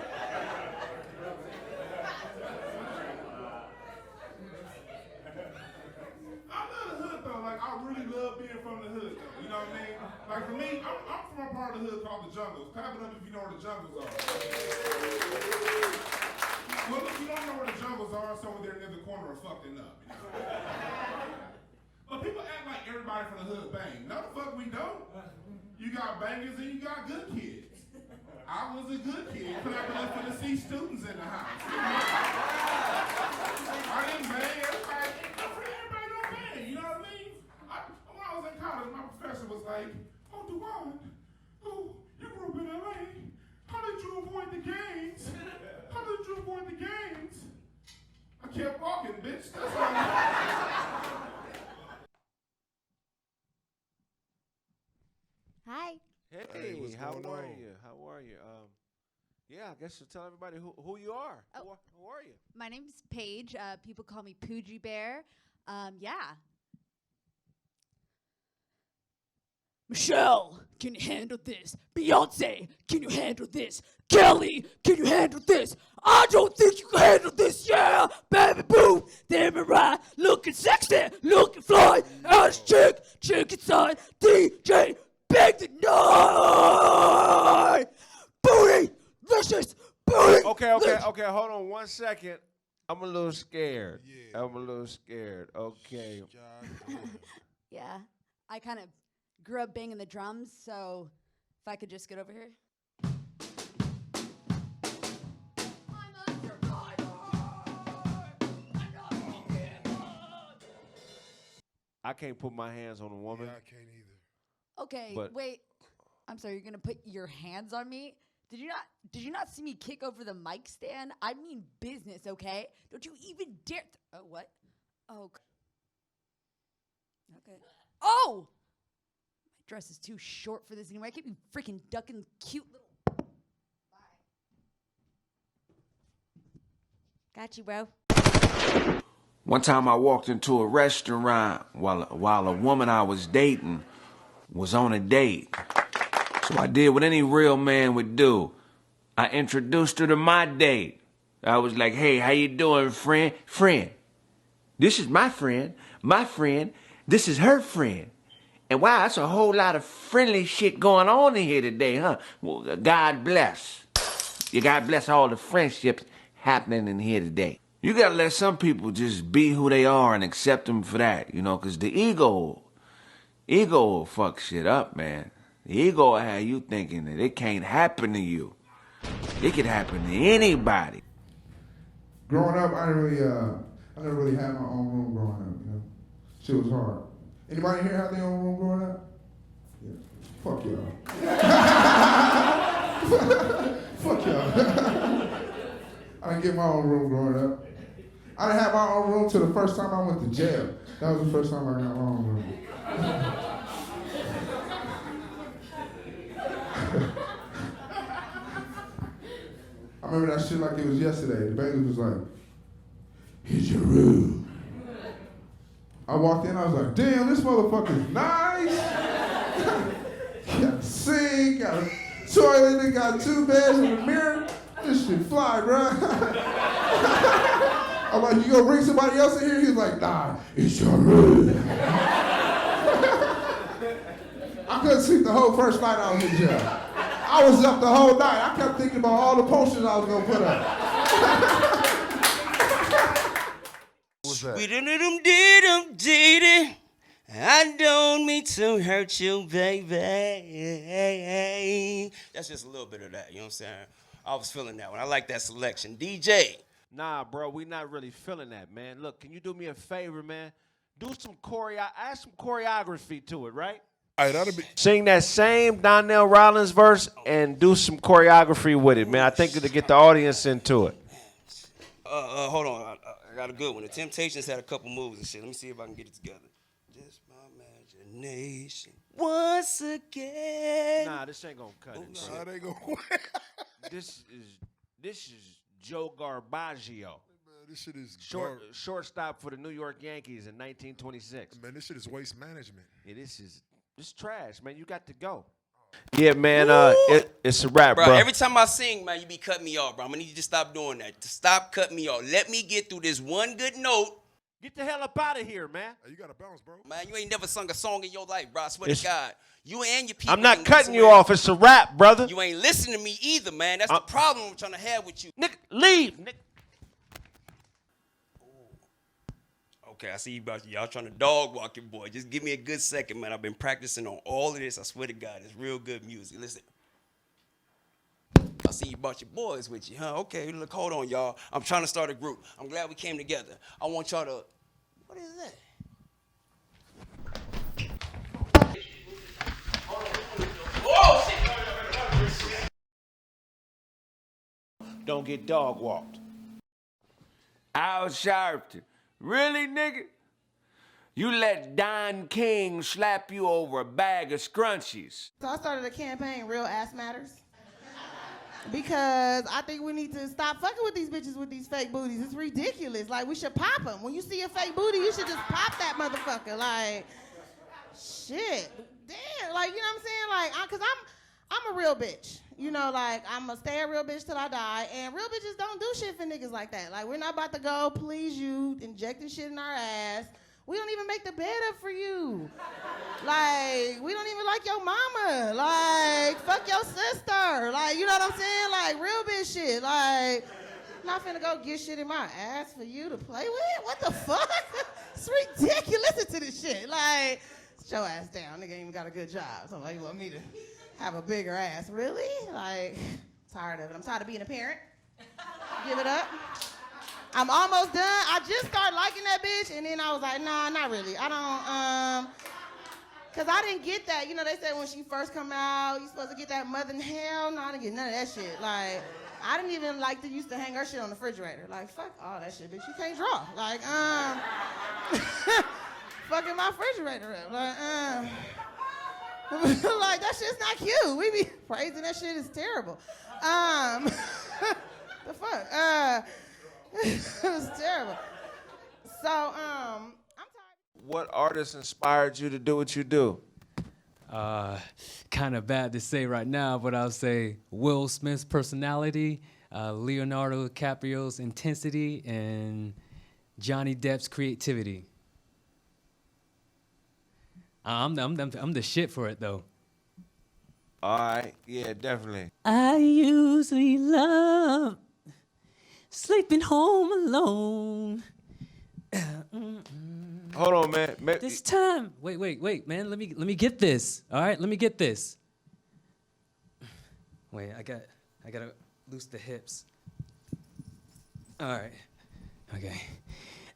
[SPEAKER 12] I love the hood though. Like I really love being from the hood though. You know what I mean? Like for me, I'm from a part of the hood called the Jungles. Clap it up if you know where the Jungles are. Well, if you don't know where the Jungles are, it's over there near the corner of fucking up. You know? But people act like everybody from the hood bang. No, the fuck we don't. You got bangers and you got good kids. I was a good kid, clap it up for the C students in the house. I didn't bang. Everybody don't bang. You know what I mean? When I was in college, my professor was like, "Oh, Dewan, oh, you grew up in LA. How did you avoid the gangs? How did you avoid the gangs?" I kept walking, bitch. That's all.
[SPEAKER 16] Hi.
[SPEAKER 13] Hey, how are you? How are you? Yeah, I guess you'll tell everybody who you are.
[SPEAKER 16] Oh.
[SPEAKER 13] Who are you?
[SPEAKER 16] My name's Paige. People call me Poogie Bear. Yeah.
[SPEAKER 17] Michelle, can you handle this? Beyonce, can you handle this? Kelly, can you handle this? I don't think you can handle this, yeah! Baby boo, damn it right, looking sexy, looking fly, ass chick, chick inside, DJ, big the night! Booty, licious, booty!
[SPEAKER 13] Okay, hold on 1 second. I'm a little scared. Yeah. I'm a little scared. Okay.
[SPEAKER 16] Yeah. I kind of grew up banging the drums, so if I could just get over here.
[SPEAKER 13] I can't put my hands on a woman.
[SPEAKER 7] Yeah, I can't either.
[SPEAKER 16] Okay,
[SPEAKER 13] But-
[SPEAKER 16] wait. I'm sorry, you're gonna put your hands on me? Did you not see me kick over the mic stand? I mean business, okay? Don't you even dare. Oh, what? Oh. Okay. Oh! My dress is too short for this anyway. I can't be freaking ducking cute little. Bye. Got you, bro.
[SPEAKER 15] One time I walked into a restaurant while a woman I was dating was on a date. So I did what any real man would do. I introduced her to my date. I was like, "Hey, how you doing, friend? Friend, this is my friend. My friend, this is her friend." And wow, that's a whole lot of friendly shit going on in here today, huh? Well, God bless. God bless all the friendships happening in here today. You gotta let some people just be who they are and accept them for that, you know, because the ego will fuck shit up, man. The ego will have you thinking that it can't happen to you. It could happen to anybody.
[SPEAKER 18] Growing up, I never really had my own room growing up, you know. Shit was hard. Anybody here have their own room growing up? Yeah. Fuck y'all. Fuck y'all. I didn't get my own room growing up. I didn't have my own room till the first time I went to jail. That was the first time I got my own room. I remember that shit like it was yesterday. The baby was like, "Here's your room." I walked in, I was like, "Damn, this motherfucker's nice." Got a sink, got a toilet, it got 2 beds and a mirror. This shit fly, bro. I'm like, "You gonna bring somebody else in here?" He was like, "Nah, it's your room." I couldn't sleep the whole first night I was in jail. I was up the whole night. I kept thinking about all the posters I was gonna put up.
[SPEAKER 7] What's that?
[SPEAKER 19] I don't mean to hurt you, baby. That's just a little bit of that, you know what I'm saying? I was feeling that one. I like that selection. DJ.
[SPEAKER 13] Nah, bro, we not really feeling that, man. Look, can you do me a favor, man? Do some add some choreography to it, right?
[SPEAKER 12] All right, that'll be.
[SPEAKER 13] Sing that same Donnell Rollins verse and do some choreography with it, man. I think it'll get the audience into it.
[SPEAKER 19] Hold on. I got a good one. The Temptations had a couple moves and shit. Let me see if I can get it together. Just my imagination. Once again.
[SPEAKER 13] Nah, this ain't gonna cut it.
[SPEAKER 12] Nah, they go.
[SPEAKER 13] This is Joe Garbaggio.
[SPEAKER 12] This shit is
[SPEAKER 13] shortstop for the New York Yankees in 1926.
[SPEAKER 12] Man, this shit is waste management.
[SPEAKER 13] Yeah, this trash, man. You got to go. Yeah, man. It's a wrap, bro.
[SPEAKER 19] Every time I sing, man, you be cutting me off, bro. I'm gonna need you to stop doing that. To stop cutting me off. Let me get through this one good note.
[SPEAKER 13] Get the hell up out of here, man.
[SPEAKER 12] Hey, you gotta bounce, bro.
[SPEAKER 19] Man, you ain't never sung a song in your life, bro. I swear to God. You and your people.
[SPEAKER 13] I'm not cutting you off. It's a wrap, brother.
[SPEAKER 19] You ain't listening to me either, man. That's the problem I'm trying to have with you.
[SPEAKER 13] Nick, leave. Nick.
[SPEAKER 19] Okay, I see y'all trying to dog walk your boy. Just give me a good second, man. I've been practicing on all of this. I swear to God, it's real good music. Listen. I see you brought your boys with you, huh? Okay, look, hold on, y'all. I'm trying to start a group. I'm glad we came together. I want y'all to... What is that?
[SPEAKER 13] Don't get dog walked.
[SPEAKER 10] Al Sharpton. Really, nigga? You let Don King slap you over a bag of scrunchies.
[SPEAKER 20] So I started a campaign, Real Ass Matters. Because I think we need to stop fucking with these bitches with these fake booties. It's ridiculous. Like, we should pop them. When you see a fake booty, you should just pop that motherfucker. Like, shit. Damn. Like, you know what I'm saying? Like, because I'm a real bitch. You know, like, I'm going to stay a real bitch till I die. And real bitches don't do shit for niggas like that. Like, we're not about to go please you, injecting shit in our ass. We don't even make the bed up for you. Like, we don't even like your mama. Like, fuck your sister. Like, you know what I'm saying? Like, real bitch shit. Like, I'm not finna go get shit in my ass for you to play with. What the fuck? It's ridiculous. Listen to this shit. Like, sit your ass down. Nigga ain't even got a good job. So, like, you want me to have a bigger ass? Really? Like, tired of it. I'm tired of being a parent. Give it up. I'm almost done. I just started liking that bitch, and then I was like, nah, not really. I don't, because I didn't get that. You know, they said when she first come out, you supposed to get that mother in hell. No, I didn't get none of that shit. Like, I didn't even like to used to hang her shit on the refrigerator. Like, fuck all that shit, bitch. You can't draw. Like, fucking my refrigerator up. Like, like, that shit's not cute. We be praising that shit is terrible. The fuck? It was terrible. So, I'm tired.
[SPEAKER 13] What artist inspired you to do what you do?
[SPEAKER 21] Kind of bad to say right now, but I'll say Will Smith's personality, Leonardo DiCaprio's intensity, and Johnny Depp's creativity. I'm the shit for it, though.
[SPEAKER 13] All right, yeah, definitely.
[SPEAKER 17] I usually love sleeping home alone.
[SPEAKER 13] Hold on, man.
[SPEAKER 21] This time, wait, man. Let me get this. All right, let me get this. Wait, I gotta loose the hips. All right, okay.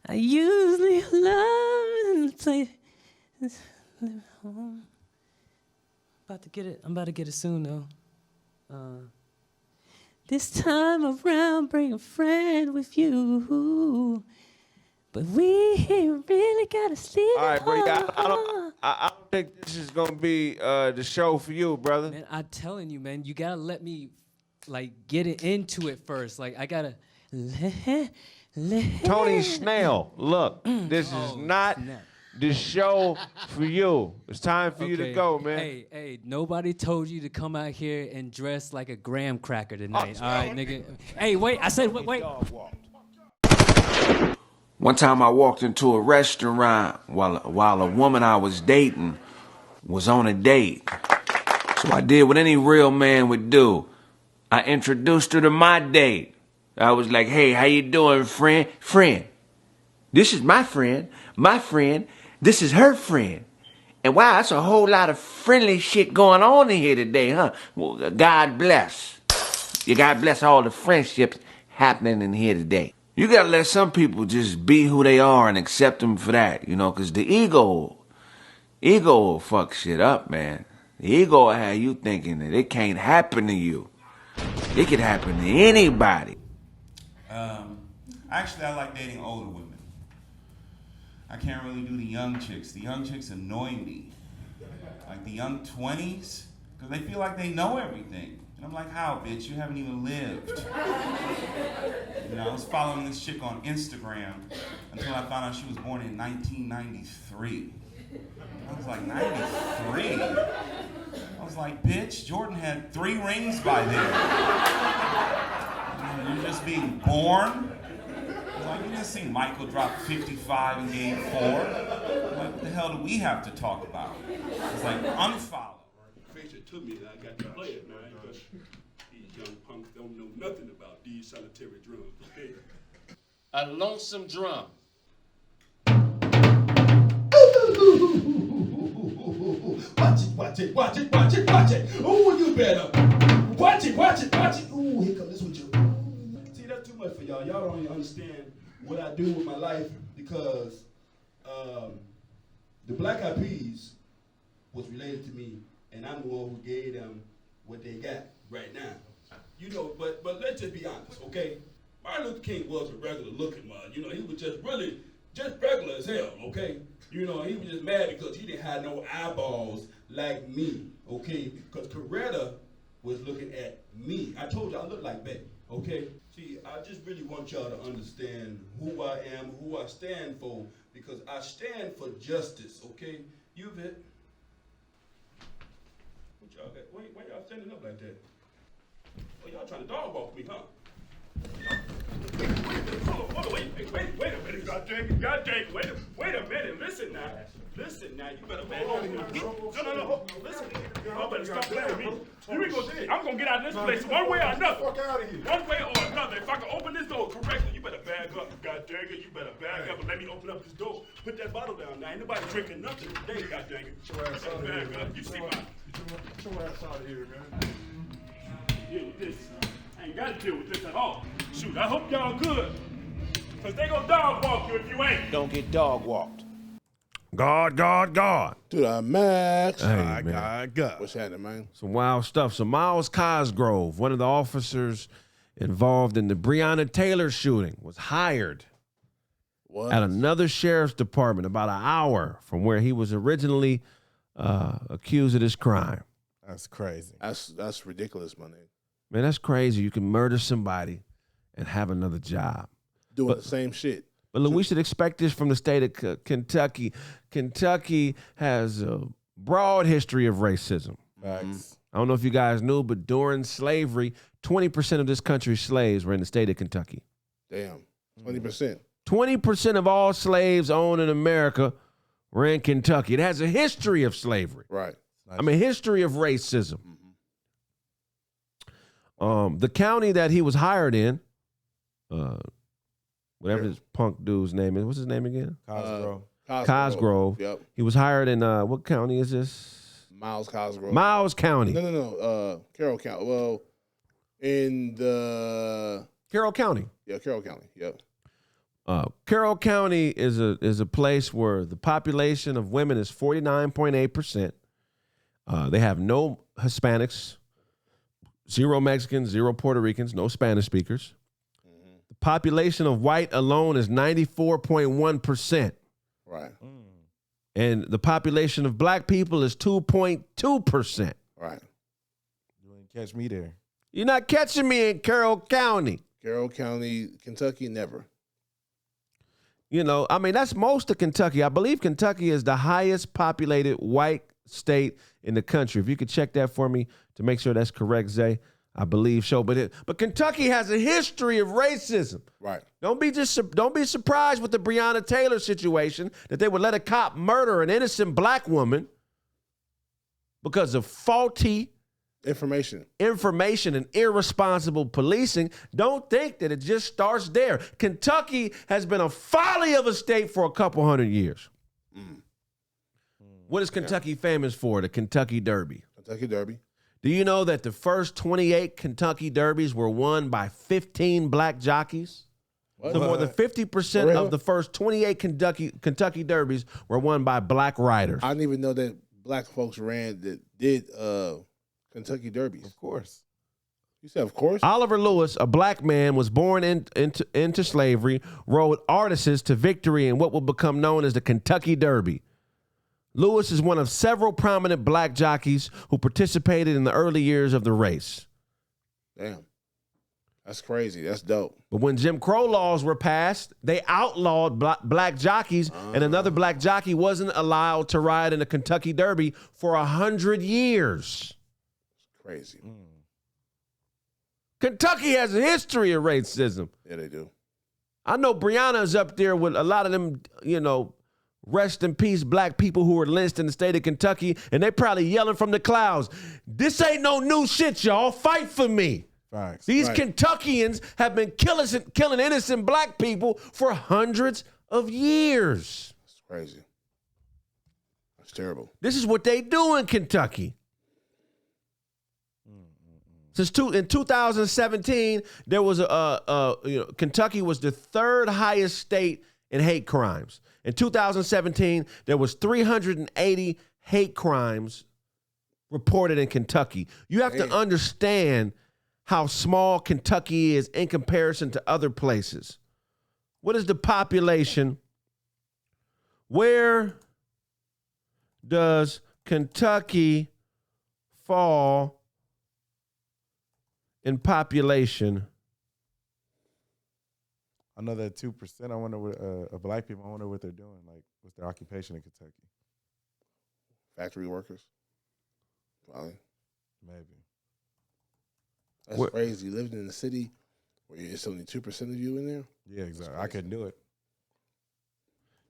[SPEAKER 21] I usually love to play. Live home. About to get it. I'm about to get it soon though. This time around, bring a friend with you. But we really gotta sleep.
[SPEAKER 13] All right, bro. I don't think this is gonna be the show for you, brother.
[SPEAKER 21] Man, I'm telling you, man, you gotta let me like get it into it first. Like I gotta.
[SPEAKER 13] Tony Snell, look, this is not the show for you. It's time for you to go, man.
[SPEAKER 21] Hey, nobody told you to come out here and dress like a graham cracker tonight. All right, nigga. Hey, wait, I said wait.
[SPEAKER 15] One time I walked into a restaurant while a woman I was dating was on a date. So I did what any real man would do. I introduced her to my date. I was like, hey, how you doing, friend? Friend. This is my friend. My friend. This is her friend. And wow, that's a whole lot of friendly shit going on in here today, huh? Well, God bless. God bless all the friendships happening in here today. You gotta let some people just be who they are and accept them for that, you know, because the ego will fuck shit up, man. The ego will have you thinking that it can't happen to you. It could happen to anybody.
[SPEAKER 6] Actually, I like dating older women. I can't really do the young chicks. The young chicks annoy me. Like the young 20s, because they feel like they know everything. And I'm like, how, bitch? You haven't even lived. You know, I was following this chick on Instagram until I found out she was born in 1993. I was like, 93? I was like, bitch, Jordan had 3 rings by then. You know, you're just being born? I was like, you didn't see Michael drop 55 in game 4? I'm like, what the hell do we have to talk about? It's like, unfollow.
[SPEAKER 22] Face it to me, I got to play it, man, because these young punks don't know nothing about these solitary drums, okay?
[SPEAKER 23] A lonesome drum.
[SPEAKER 22] Watch it, watch it, watch it, watch it. Ooh, you better. Watch it, watch it, watch it. Ooh, here comes this with you. See, that's too much for y'all. Y'all don't even understand what I do with my life because the Black Eyed Peas was related to me, and I'm the one who gave them what they got right now. You know, but let's just be honest, okay? Martin Luther King was a regular looking man. You know, he was just really just regular as hell, okay? You know, he was just mad because he didn't have no eyeballs like me, okay? Because Coretta was looking at me. I told you I look like Betty, okay? See, I just really want y'all to understand who I am, who I stand for, because I stand for justice, okay? You bet. What y'all got? Why y'all standing up like that? Oh, y'all trying to dog walk me, huh? Hold on, wait a minute, God dang it, wait a minute, listen now, you better back up. No, listen, y'all better stop playing with me. I'm gonna get out of this place one way or another. Fuck out of here. One way or another. If I can open this door correctly, you better bag up. God dang it, you better bag up and let me open up this door. Put that bottle down now. Ain't nobody drinking nothing today, God dang it. Get your ass out of here, man. You see my... Get your ass out of here, man. Deal with this. I ain't gotta deal with this at all. Shoot, I hope y'all good. Cause they gonna dog walk you if you ain't.
[SPEAKER 2] Don't get dog walked.
[SPEAKER 1] God.
[SPEAKER 2] To the max.
[SPEAKER 1] Hey, man.
[SPEAKER 2] God. What's happening, man?
[SPEAKER 1] Some wild stuff. So Miles Cosgrove, one of the officers involved in the Breonna Taylor shooting, was hired at another sheriff's department about an hour from where he was originally accused of this crime.
[SPEAKER 3] That's crazy.
[SPEAKER 2] That's ridiculous, my nigga.
[SPEAKER 1] Man, that's crazy. You can murder somebody and have another job.
[SPEAKER 2] Doing the same shit.
[SPEAKER 1] But look, we should expect this from the state of Kentucky. Kentucky has a broad history of racism.
[SPEAKER 3] Facts.
[SPEAKER 1] I don't know if you guys knew, but during slavery, 20% of this country's slaves were in the state of Kentucky.
[SPEAKER 2] Damn, 20%.
[SPEAKER 1] 20% of all slaves owned in America were in Kentucky. It has a history of slavery.
[SPEAKER 2] Right.
[SPEAKER 1] I mean, history of racism. The county that he was hired in, whatever his punk dude's name is, what's his name again?
[SPEAKER 3] Cosgrove.
[SPEAKER 1] Cosgrove.
[SPEAKER 2] Yep.
[SPEAKER 1] He was hired in, what county is this?
[SPEAKER 2] Miles Cosgrove.
[SPEAKER 1] Miles County.
[SPEAKER 2] No. Carroll County. Well, in the
[SPEAKER 1] Carroll County.
[SPEAKER 2] Yeah, Carroll County. Yep.
[SPEAKER 1] Carroll County is a place where the population of women is 49.8%. They have no Hispanics, 0 Mexicans, 0 Puerto Ricans, no Spanish speakers. The population of white alone is 94.1%.
[SPEAKER 2] Right.
[SPEAKER 1] And the population of black people is 2.2%.
[SPEAKER 2] Right.
[SPEAKER 3] You ain't catch me there.
[SPEAKER 1] You're not catching me in Carroll County.
[SPEAKER 2] Carroll County, Kentucky, never.
[SPEAKER 1] You know, I mean, that's most of Kentucky. I believe Kentucky is the highest populated white state in the country. If you could check that for me to make sure that's correct, Zay, I believe so. But Kentucky has a history of racism.
[SPEAKER 2] Right.
[SPEAKER 1] Don't be surprised with the Breonna Taylor situation that they would let a cop murder an innocent black woman because of faulty
[SPEAKER 2] information
[SPEAKER 1] and irresponsible policing. Don't think that it just starts there. Kentucky has been a folly of a state for a couple hundred years. What is Kentucky famous for? The Kentucky Derby.
[SPEAKER 2] Kentucky Derby.
[SPEAKER 1] Do you know that the first 28 Kentucky Derbies were won by 15 black jockeys? So more than 50% of the first 28 Kentucky Derbies were won by black riders.
[SPEAKER 2] I didn't even know that black folks did Kentucky Derbies.
[SPEAKER 3] Of course.
[SPEAKER 2] You said, of course?
[SPEAKER 1] Oliver Lewis, a black man, was born into slavery, rode artists to victory in what will become known as the Kentucky Derby. Lewis is one of several prominent black jockeys who participated in the early years of the race.
[SPEAKER 2] Damn. That's crazy. That's dope.
[SPEAKER 1] But when Jim Crow laws were passed, they outlawed black jockeys, and another black jockey wasn't allowed to ride in the Kentucky Derby for 100 years.
[SPEAKER 2] Crazy.
[SPEAKER 1] Kentucky has a history of racism.
[SPEAKER 2] Yeah, they do.
[SPEAKER 1] I know Breonna's up there with a lot of them, rest in peace black people who were lynched in the state of Kentucky, and they probably yelling from the clouds, "This ain't no new shit, y'all. Fight for me."
[SPEAKER 3] Facts.
[SPEAKER 1] These Kentuckians have been killing innocent black people for hundreds of years.
[SPEAKER 2] That's crazy. That's terrible.
[SPEAKER 1] This is what they do in Kentucky. In 2017, there was Kentucky was the third highest state in hate crimes. In 2017, there was 380 hate crimes reported in Kentucky. You have to understand how small Kentucky is in comparison to other places. What is the population? Where does Kentucky fall in population?
[SPEAKER 3] I know that 2%. I wonder what of black people. I wonder what they're doing. Like, what's their occupation in Kentucky?
[SPEAKER 2] Factory workers. Probably.
[SPEAKER 3] Maybe.
[SPEAKER 2] That's crazy. Living in a city where it's only 2% of you in there.
[SPEAKER 3] Yeah, exactly. I couldn't do it.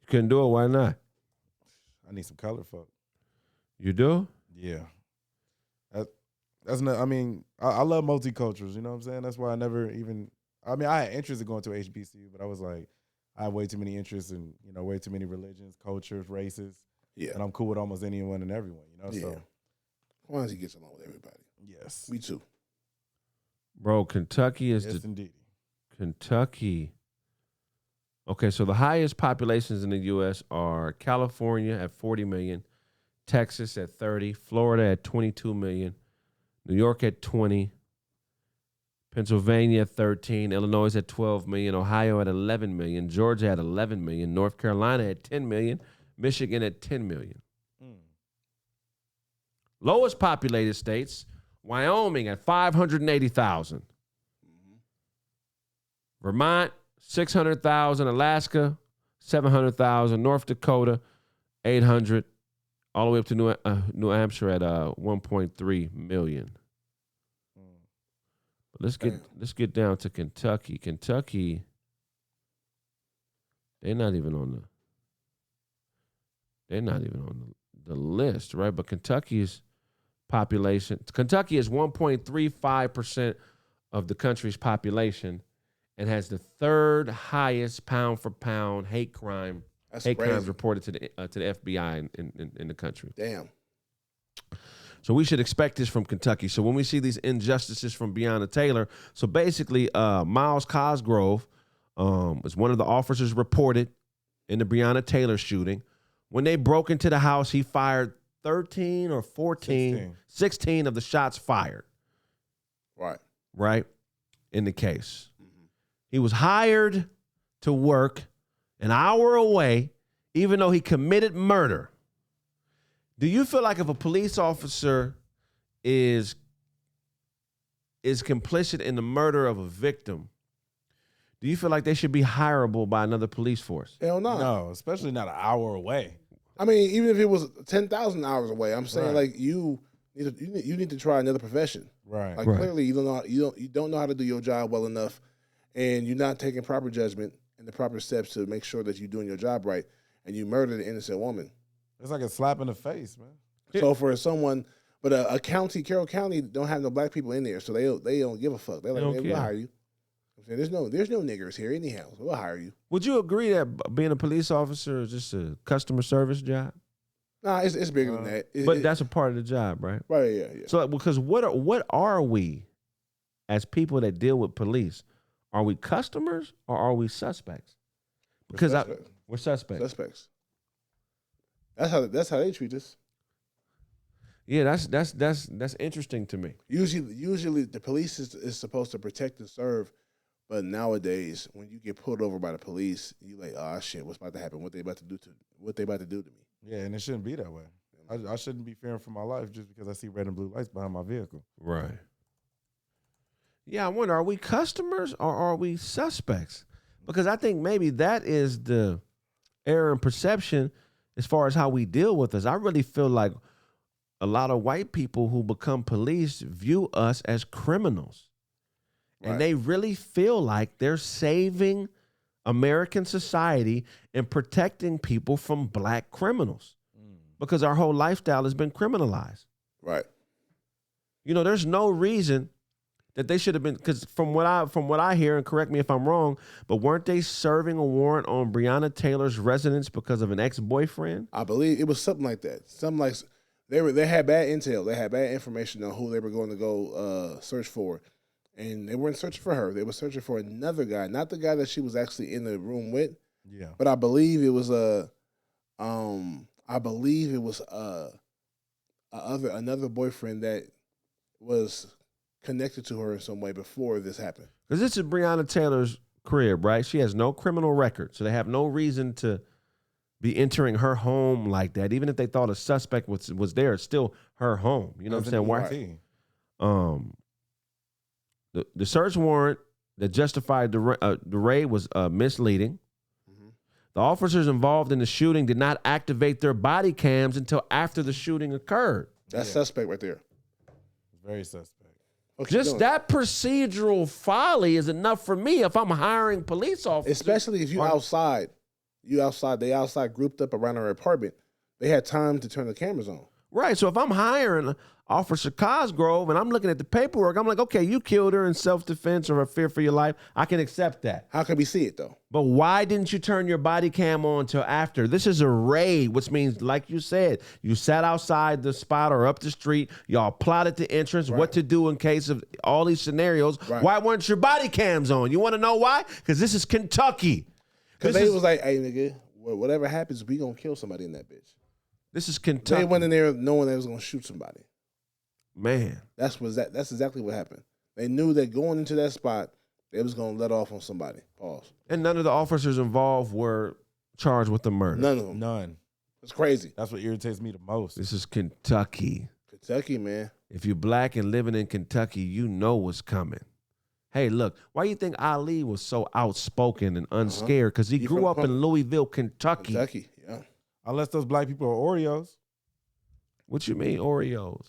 [SPEAKER 1] You couldn't do it. Why not?
[SPEAKER 3] I need some color folk.
[SPEAKER 1] You do?
[SPEAKER 3] Yeah. That's not. I mean, I love multicultures. You know what I'm saying? That's why I never even. I mean, I had interest in going to HBCU, but I was like, I have way too many interests in way too many religions, cultures, races.
[SPEAKER 2] Yeah.
[SPEAKER 3] And I'm cool with almost anyone and everyone.
[SPEAKER 2] Yeah.
[SPEAKER 3] So
[SPEAKER 2] as long as he gets along with everybody.
[SPEAKER 3] Yes.
[SPEAKER 2] Me too.
[SPEAKER 1] Bro, Kentucky is
[SPEAKER 3] indeed.
[SPEAKER 1] Kentucky. Okay, so the highest populations in the U.S. are California at 40 million, Texas at 30, Florida at 22 million, New York at 20, Pennsylvania at 13, Illinois at 12 million, Ohio at 11 million, Georgia at 11 million, North Carolina at 10 million, Michigan at 10 million. Lowest populated states, Wyoming at 580,000. Vermont, 600,000. Alaska, 700,000. North Dakota, 800. All the way up to New Hampshire at 1.3 million. But let's get down to Kentucky. Kentucky, they're not even on the list, right? But Kentucky's population, Kentucky is 1.35% of the country's population and has the third highest pound for pound hate crimes reported to the FBI in the country.
[SPEAKER 2] Damn.
[SPEAKER 1] So we should expect this from Kentucky. So when we see these injustices from Breonna Taylor, so basically Miles Cosgrove was one of the officers reported in the Breonna Taylor shooting. When they broke into the house, he fired 13 or 16 of the shots fired. Right? In the case. He was hired to work an hour away, even though he committed murder. Do you feel like if a police officer is complicit in the murder of a victim, do you feel like they should be hireable by another police force?
[SPEAKER 2] Hell no.
[SPEAKER 3] No, especially not an hour away.
[SPEAKER 2] I mean, even if it was 10,000 hours away, I'm saying like you need to try another profession.
[SPEAKER 3] Right.
[SPEAKER 2] Like clearly you don't know how to do your job well enough, and you're not taking proper judgment and the proper steps to make sure that you're doing your job right, and you murdered an innocent woman.
[SPEAKER 3] It's like a slap in the face, man.
[SPEAKER 2] So for someone, but a county, Carroll County, don't have no black people in there, so they don't give a fuck. They're like, we'll hire you. There's no niggers here anyhow. So we'll hire you.
[SPEAKER 1] Would you agree that being a police officer is just a customer service job?
[SPEAKER 2] Nah, it's bigger than that.
[SPEAKER 1] But that's a part of the job, right?
[SPEAKER 2] Right, yeah.
[SPEAKER 1] So because what are we as people that deal with police? Are we customers or are we suspects? Because we're suspects.
[SPEAKER 2] Suspects. That's how they treat us.
[SPEAKER 1] Yeah, that's interesting to me.
[SPEAKER 2] Usually the police is supposed to protect and serve, but nowadays when you get pulled over by the police, you like, oh shit, what's about to happen? What they about to do to me?
[SPEAKER 3] Yeah, and it shouldn't be that way. I shouldn't be fearing for my life just because I see red and blue lights behind my vehicle.
[SPEAKER 1] Right. Yeah, I wonder, are we customers or are we suspects? Because I think maybe that is the error in perception as far as how we deal with us. I really feel like a lot of white people who become police view us as criminals. Right. And they really feel like they're saving American society and protecting people from black criminals because our whole lifestyle has been criminalized.
[SPEAKER 2] Right.
[SPEAKER 1] You know, there's no reason that they should have been, because from what I hear, and correct me if I'm wrong, but weren't they serving a warrant on Breonna Taylor's residence because of an ex-boyfriend?
[SPEAKER 2] I believe it was something like that. Something like they had bad intel. They had bad information on who they were going to go search for, and they weren't searching for her. They were searching for another guy, not the guy that she was actually in the room with.
[SPEAKER 3] Yeah.
[SPEAKER 2] But I believe it was another boyfriend that was connected to her in some way before this happened.
[SPEAKER 1] Because this is Breonna Taylor's crib, right? She has no criminal record, so they have no reason to be entering her home like that. Even if they thought a suspect was there, it's still her home. You know what I'm saying? Why? The search warrant that justified the raid was misleading. Mm-hmm. The officers involved in the shooting did not activate their body cams until after the shooting occurred.
[SPEAKER 2] That's suspect right there.
[SPEAKER 3] Very suspect.
[SPEAKER 1] Just that procedural folly is enough for me if I'm hiring police officers.
[SPEAKER 2] Especially if you're outside. They outside grouped up around her apartment. They had time to turn the cameras on.
[SPEAKER 1] Right. So if I'm hiring Officer Cosgrove and I'm looking at the paperwork, I'm like, okay, you killed her in self-defense or a fear for your life. I can accept that.
[SPEAKER 2] How can we see it, though?
[SPEAKER 1] But why didn't you turn your body cam on until after? This is a raid, which means, like you said, you sat outside the spot or up the street. Y'all plotted the entrance, what to do in case of all these scenarios. Right. Why weren't your body cams on? You want to know why? Because this is Kentucky.
[SPEAKER 2] Because they was like, hey, nigga, whatever happens, we going to kill somebody in that bitch.
[SPEAKER 1] This is Kentucky.
[SPEAKER 2] They went in there knowing they was going to shoot somebody.
[SPEAKER 1] Man.
[SPEAKER 2] That's exactly what happened. They knew that going into that spot, they was going to let off on somebody. Pause.
[SPEAKER 1] And none of the officers involved were charged with the murder.
[SPEAKER 2] None of them.
[SPEAKER 3] None.
[SPEAKER 2] It's crazy.
[SPEAKER 3] That's what irritates me the most.
[SPEAKER 1] This is Kentucky.
[SPEAKER 2] Kentucky, man.
[SPEAKER 1] If you're black and living in Kentucky, you know what's coming. Hey, look, why do you think Ali was so outspoken and unscared? Because he grew up in Louisville, Kentucky.
[SPEAKER 2] Kentucky, yeah.
[SPEAKER 3] Unless those black people are Oreos.
[SPEAKER 1] What you mean, Oreos?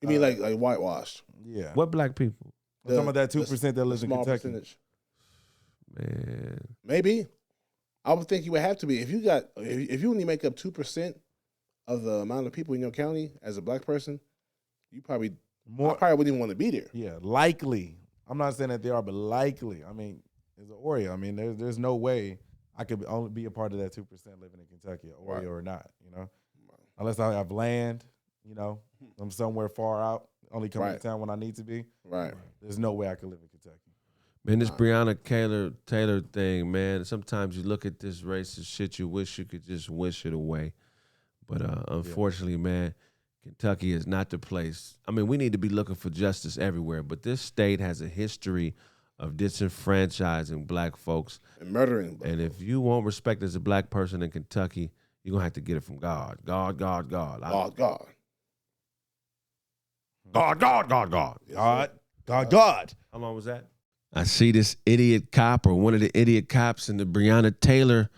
[SPEAKER 2] You mean like whitewashed?
[SPEAKER 3] Yeah.
[SPEAKER 1] What black people?
[SPEAKER 3] I'm talking about that 2% that lives in Kentucky.
[SPEAKER 2] Percentage.
[SPEAKER 1] Man.
[SPEAKER 2] Maybe. I would think you would have to be. If you only make up 2% of the amount of people in your county as a black person, I probably wouldn't even want to be there.
[SPEAKER 3] Yeah, likely. I'm not saying that they are, but likely. I mean, it's an Oreo. I mean, there's no way I could only be a part of that 2% living in Kentucky, Oreo or not, you know? Unless I have land, you know, I'm somewhere far out, only coming to town when I need to be.
[SPEAKER 2] Right.
[SPEAKER 3] There's no way I could live in Kentucky.
[SPEAKER 1] Man, this Breonna Taylor thing, man, sometimes you look at this racist shit, you wish you could just wish it away. But unfortunately, man, Kentucky is not the place. I mean, we need to be looking for justice everywhere, but this state has a history of disenfranchising black folks.
[SPEAKER 2] And murdering.
[SPEAKER 1] And if you want respect as a black person in Kentucky, you're going to have to get it from God. God.
[SPEAKER 2] God.
[SPEAKER 1] God. How long was that? I see this idiot cop or one of the idiot cops in the Breonna Taylor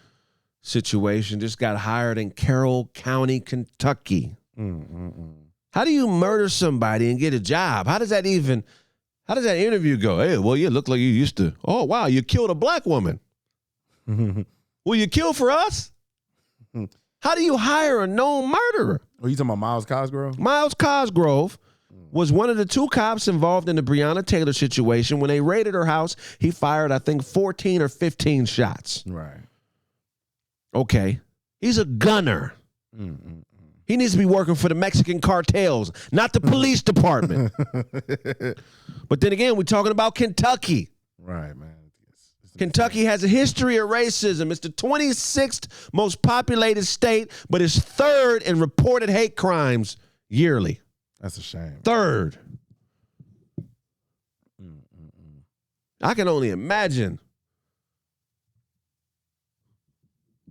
[SPEAKER 1] situation just got hired in Carroll County, Kentucky. How do you murder somebody and get a job? How does that interview go? Hey, well, you look like you used to. Oh, wow, you killed a black woman. Will you kill for us? How do you hire a known murderer?
[SPEAKER 3] Are you talking about Miles Cosgrove?
[SPEAKER 1] Miles Cosgrove was one of the two cops involved in the Breonna Taylor situation. When they raided her house, he fired, I think, 14 or 15 shots.
[SPEAKER 3] Right.
[SPEAKER 1] Okay. He's a gunner. He needs to be working for the Mexican cartels, not the police department. But then again, we're talking about Kentucky.
[SPEAKER 3] Right, man.
[SPEAKER 1] Kentucky has a history of racism. It's the 26th most populated state, but it's third in reported hate crimes yearly.
[SPEAKER 3] That's a shame.
[SPEAKER 1] Third. I can only imagine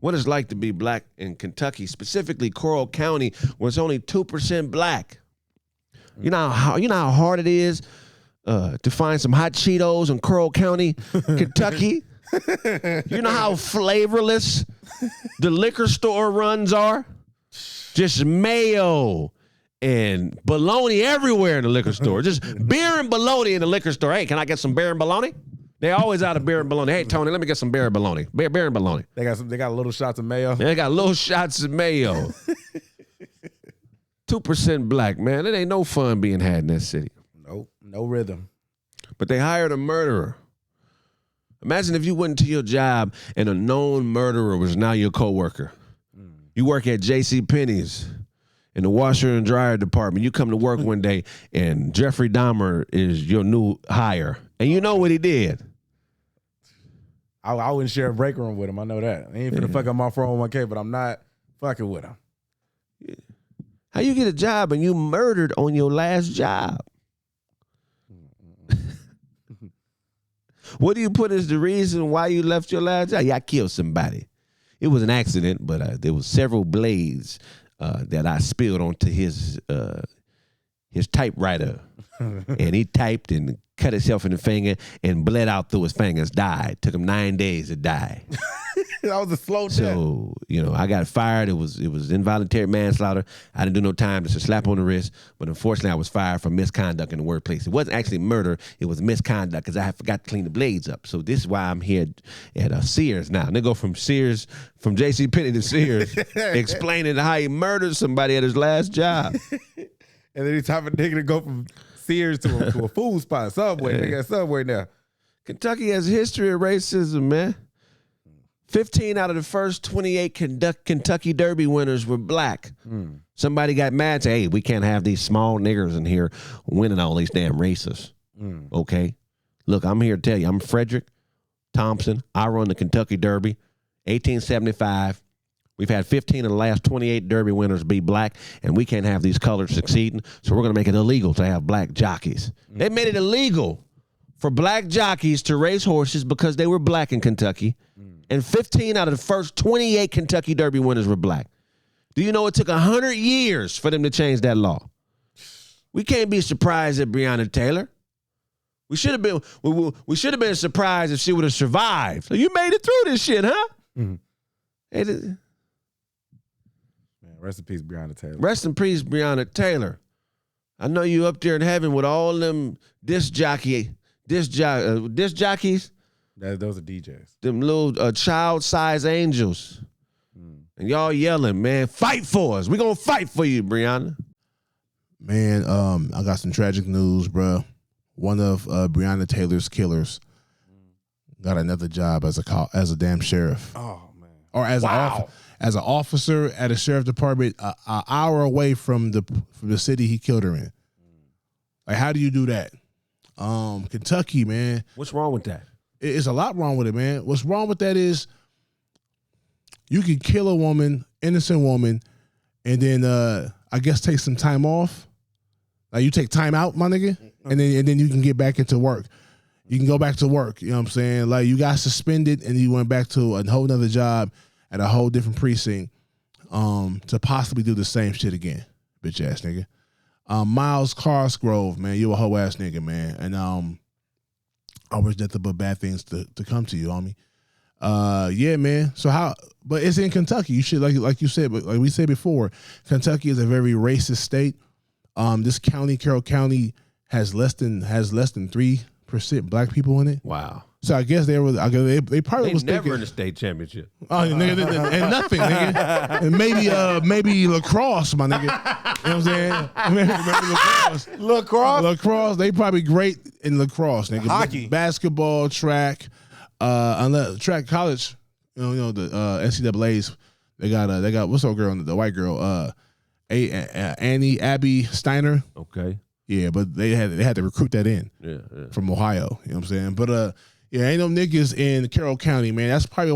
[SPEAKER 1] what it's like to be black in Kentucky, specifically Coral County, where it's only 2% black. You know how hard it is to find some hot Cheetos in Coral County, Kentucky? You know how flavorless the liquor store runs are? Just mayo and bologna everywhere in the liquor store. Just beer and bologna in the liquor store. Hey, can I get some beer and bologna? They always out of beer and bologna. Hey, Tony, let me get some beer and bologna. Beer and bologna.
[SPEAKER 3] They got little shots of mayo.
[SPEAKER 1] They got little shots of mayo. 2% black, man. It ain't no fun being had in that city.
[SPEAKER 3] Nope, no rhythm.
[SPEAKER 1] But they hired a murderer. Imagine if you went to your job and a known murderer was now your coworker. You work at JCPenney's in the washer and dryer department. You come to work one day and Jeffrey Dahmer is your new hire. And you know what he did.
[SPEAKER 3] I wouldn't share a break room with him. I know that. I ain't finna fuck up my 401k, but I'm not fucking with him.
[SPEAKER 1] How you get a job and you murdered on your last job? What do you put as the reason why you left your last job? Yeah, I killed somebody. It was an accident, but there was several blades that I spilled onto his typewriter. And he typed and cut himself in the finger and bled out through his fingers, died. Took him 9 days to die.
[SPEAKER 3] That was a slow death.
[SPEAKER 1] So, I got fired. It was involuntary manslaughter. I didn't do no time. Just a slap on the wrist. But unfortunately, I was fired for misconduct in the workplace. It wasn't actually murder. It was misconduct because I forgot to clean the blades up. So this is why I'm here at Sears now. And they go from JCPenney to Sears, explaining how he murdered somebody at his last job.
[SPEAKER 3] And then he's type of nigga to go from Sears to a food spot, Subway. They got Subway now.
[SPEAKER 1] Kentucky has a history of racism, man. 15 out of the first 28 Kentucky Derby winners were black. Somebody got mad and said, hey, we can't have these small niggers in here winning all these damn races. Okay? Look, I'm here to tell you, I'm Frederick Thompson. I run the Kentucky Derby, 1875. We've had 15 of the last 28 Derby winners be black, and we can't have these colors succeeding, so we're going to make it illegal to have black jockeys. They made it illegal for black jockeys to race horses because they were black in Kentucky, and 15 out of the first 28 Kentucky Derby winners were black. Do you know it took 100 years for them to change that law? We can't be surprised at Breonna Taylor. We should have been surprised if she would have survived. So you made it through this shit, huh?
[SPEAKER 3] Man, rest in peace, Breonna Taylor.
[SPEAKER 1] Rest in peace, Breonna Taylor. I know you up there in heaven with all them disc jockeys.
[SPEAKER 3] Those are DJs.
[SPEAKER 1] Them little child-sized angels. And y'all yelling, man, fight for us. We're going to fight for you, Breonna.
[SPEAKER 7] Man, I got some tragic news, bro. One of Breonna Taylor's killers got another job as a damn sheriff.
[SPEAKER 3] Oh, man.
[SPEAKER 7] Or as an officer at a sheriff department an hour away from the city he killed her in. Like, how do you do that? Kentucky, man.
[SPEAKER 1] What's wrong with that?
[SPEAKER 7] It's a lot wrong with it, man. What's wrong with that is you can kill a woman, innocent woman, and then I guess take some time off. Like, you take time out, my nigga, and then you can get back into work. You can go back to work. You know what I'm saying? Like, you got suspended and you went back to a whole nother job at a whole different precinct to possibly do the same shit again, bitch ass nigga. Miles Carsgrove, man, you a hoe ass nigga, man, and I wish nothing but bad things to come to you, homie. Yeah, man. So how? But it's in Kentucky. You should like you said, but like we said before, Kentucky is a very racist state. This county, Carroll County, has less than 3% black people in it.
[SPEAKER 1] Wow.
[SPEAKER 7] So I guess they probably was
[SPEAKER 1] never
[SPEAKER 7] thinking,
[SPEAKER 1] in the state championship.
[SPEAKER 7] Oh, nigga, and nothing, nigga. And maybe lacrosse, my nigga. You know what I'm saying? Maybe lacrosse. Lacrosse. They probably great in lacrosse, nigga.
[SPEAKER 3] Hockey,
[SPEAKER 7] basketball, track, track, college. You know the NCAA's. They got what's up, girl? The white girl, Annie Abby Steiner.
[SPEAKER 1] Okay.
[SPEAKER 7] Yeah, but they had to recruit that in.
[SPEAKER 1] Yeah.
[SPEAKER 7] From Ohio. You know what I'm saying? But Yeah, ain't no niggas in Carroll County, man. That's probably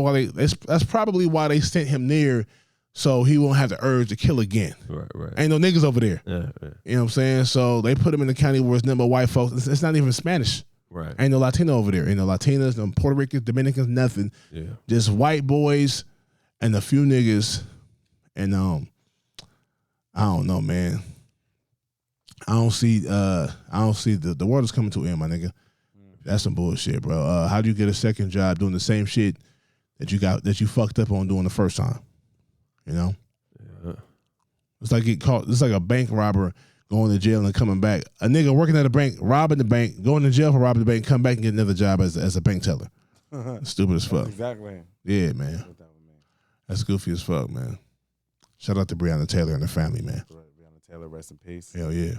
[SPEAKER 7] why they sent him there, so he won't have the urge to kill again.
[SPEAKER 1] Right.
[SPEAKER 7] Ain't no niggas over there.
[SPEAKER 1] Yeah.
[SPEAKER 7] You know what I'm saying? So they put him in the county where it's nothing but white folks. It's not even Spanish.
[SPEAKER 1] Right.
[SPEAKER 7] Ain't no Latino over there. Ain't no Latinas, no Puerto Ricans, Dominicans, nothing.
[SPEAKER 1] Yeah.
[SPEAKER 7] Just white boys and a few niggas. And I don't know, man. I don't see the world is coming to an end, my nigga. That's some bullshit, bro. How do you get a second job doing the same shit that you fucked up on doing the first time? You know?
[SPEAKER 1] Yeah.
[SPEAKER 7] It's like it's like a bank robber going to jail and coming back. A nigga working at a bank, robbing the bank, going to jail for robbing the bank, come back and get another job as a bank teller. Stupid as fuck.
[SPEAKER 3] Exactly.
[SPEAKER 7] Yeah, man. That's goofy as fuck, man. Shout out to Breonna Taylor and the family, man.
[SPEAKER 3] Breonna Taylor, rest in peace.
[SPEAKER 7] Hell yeah.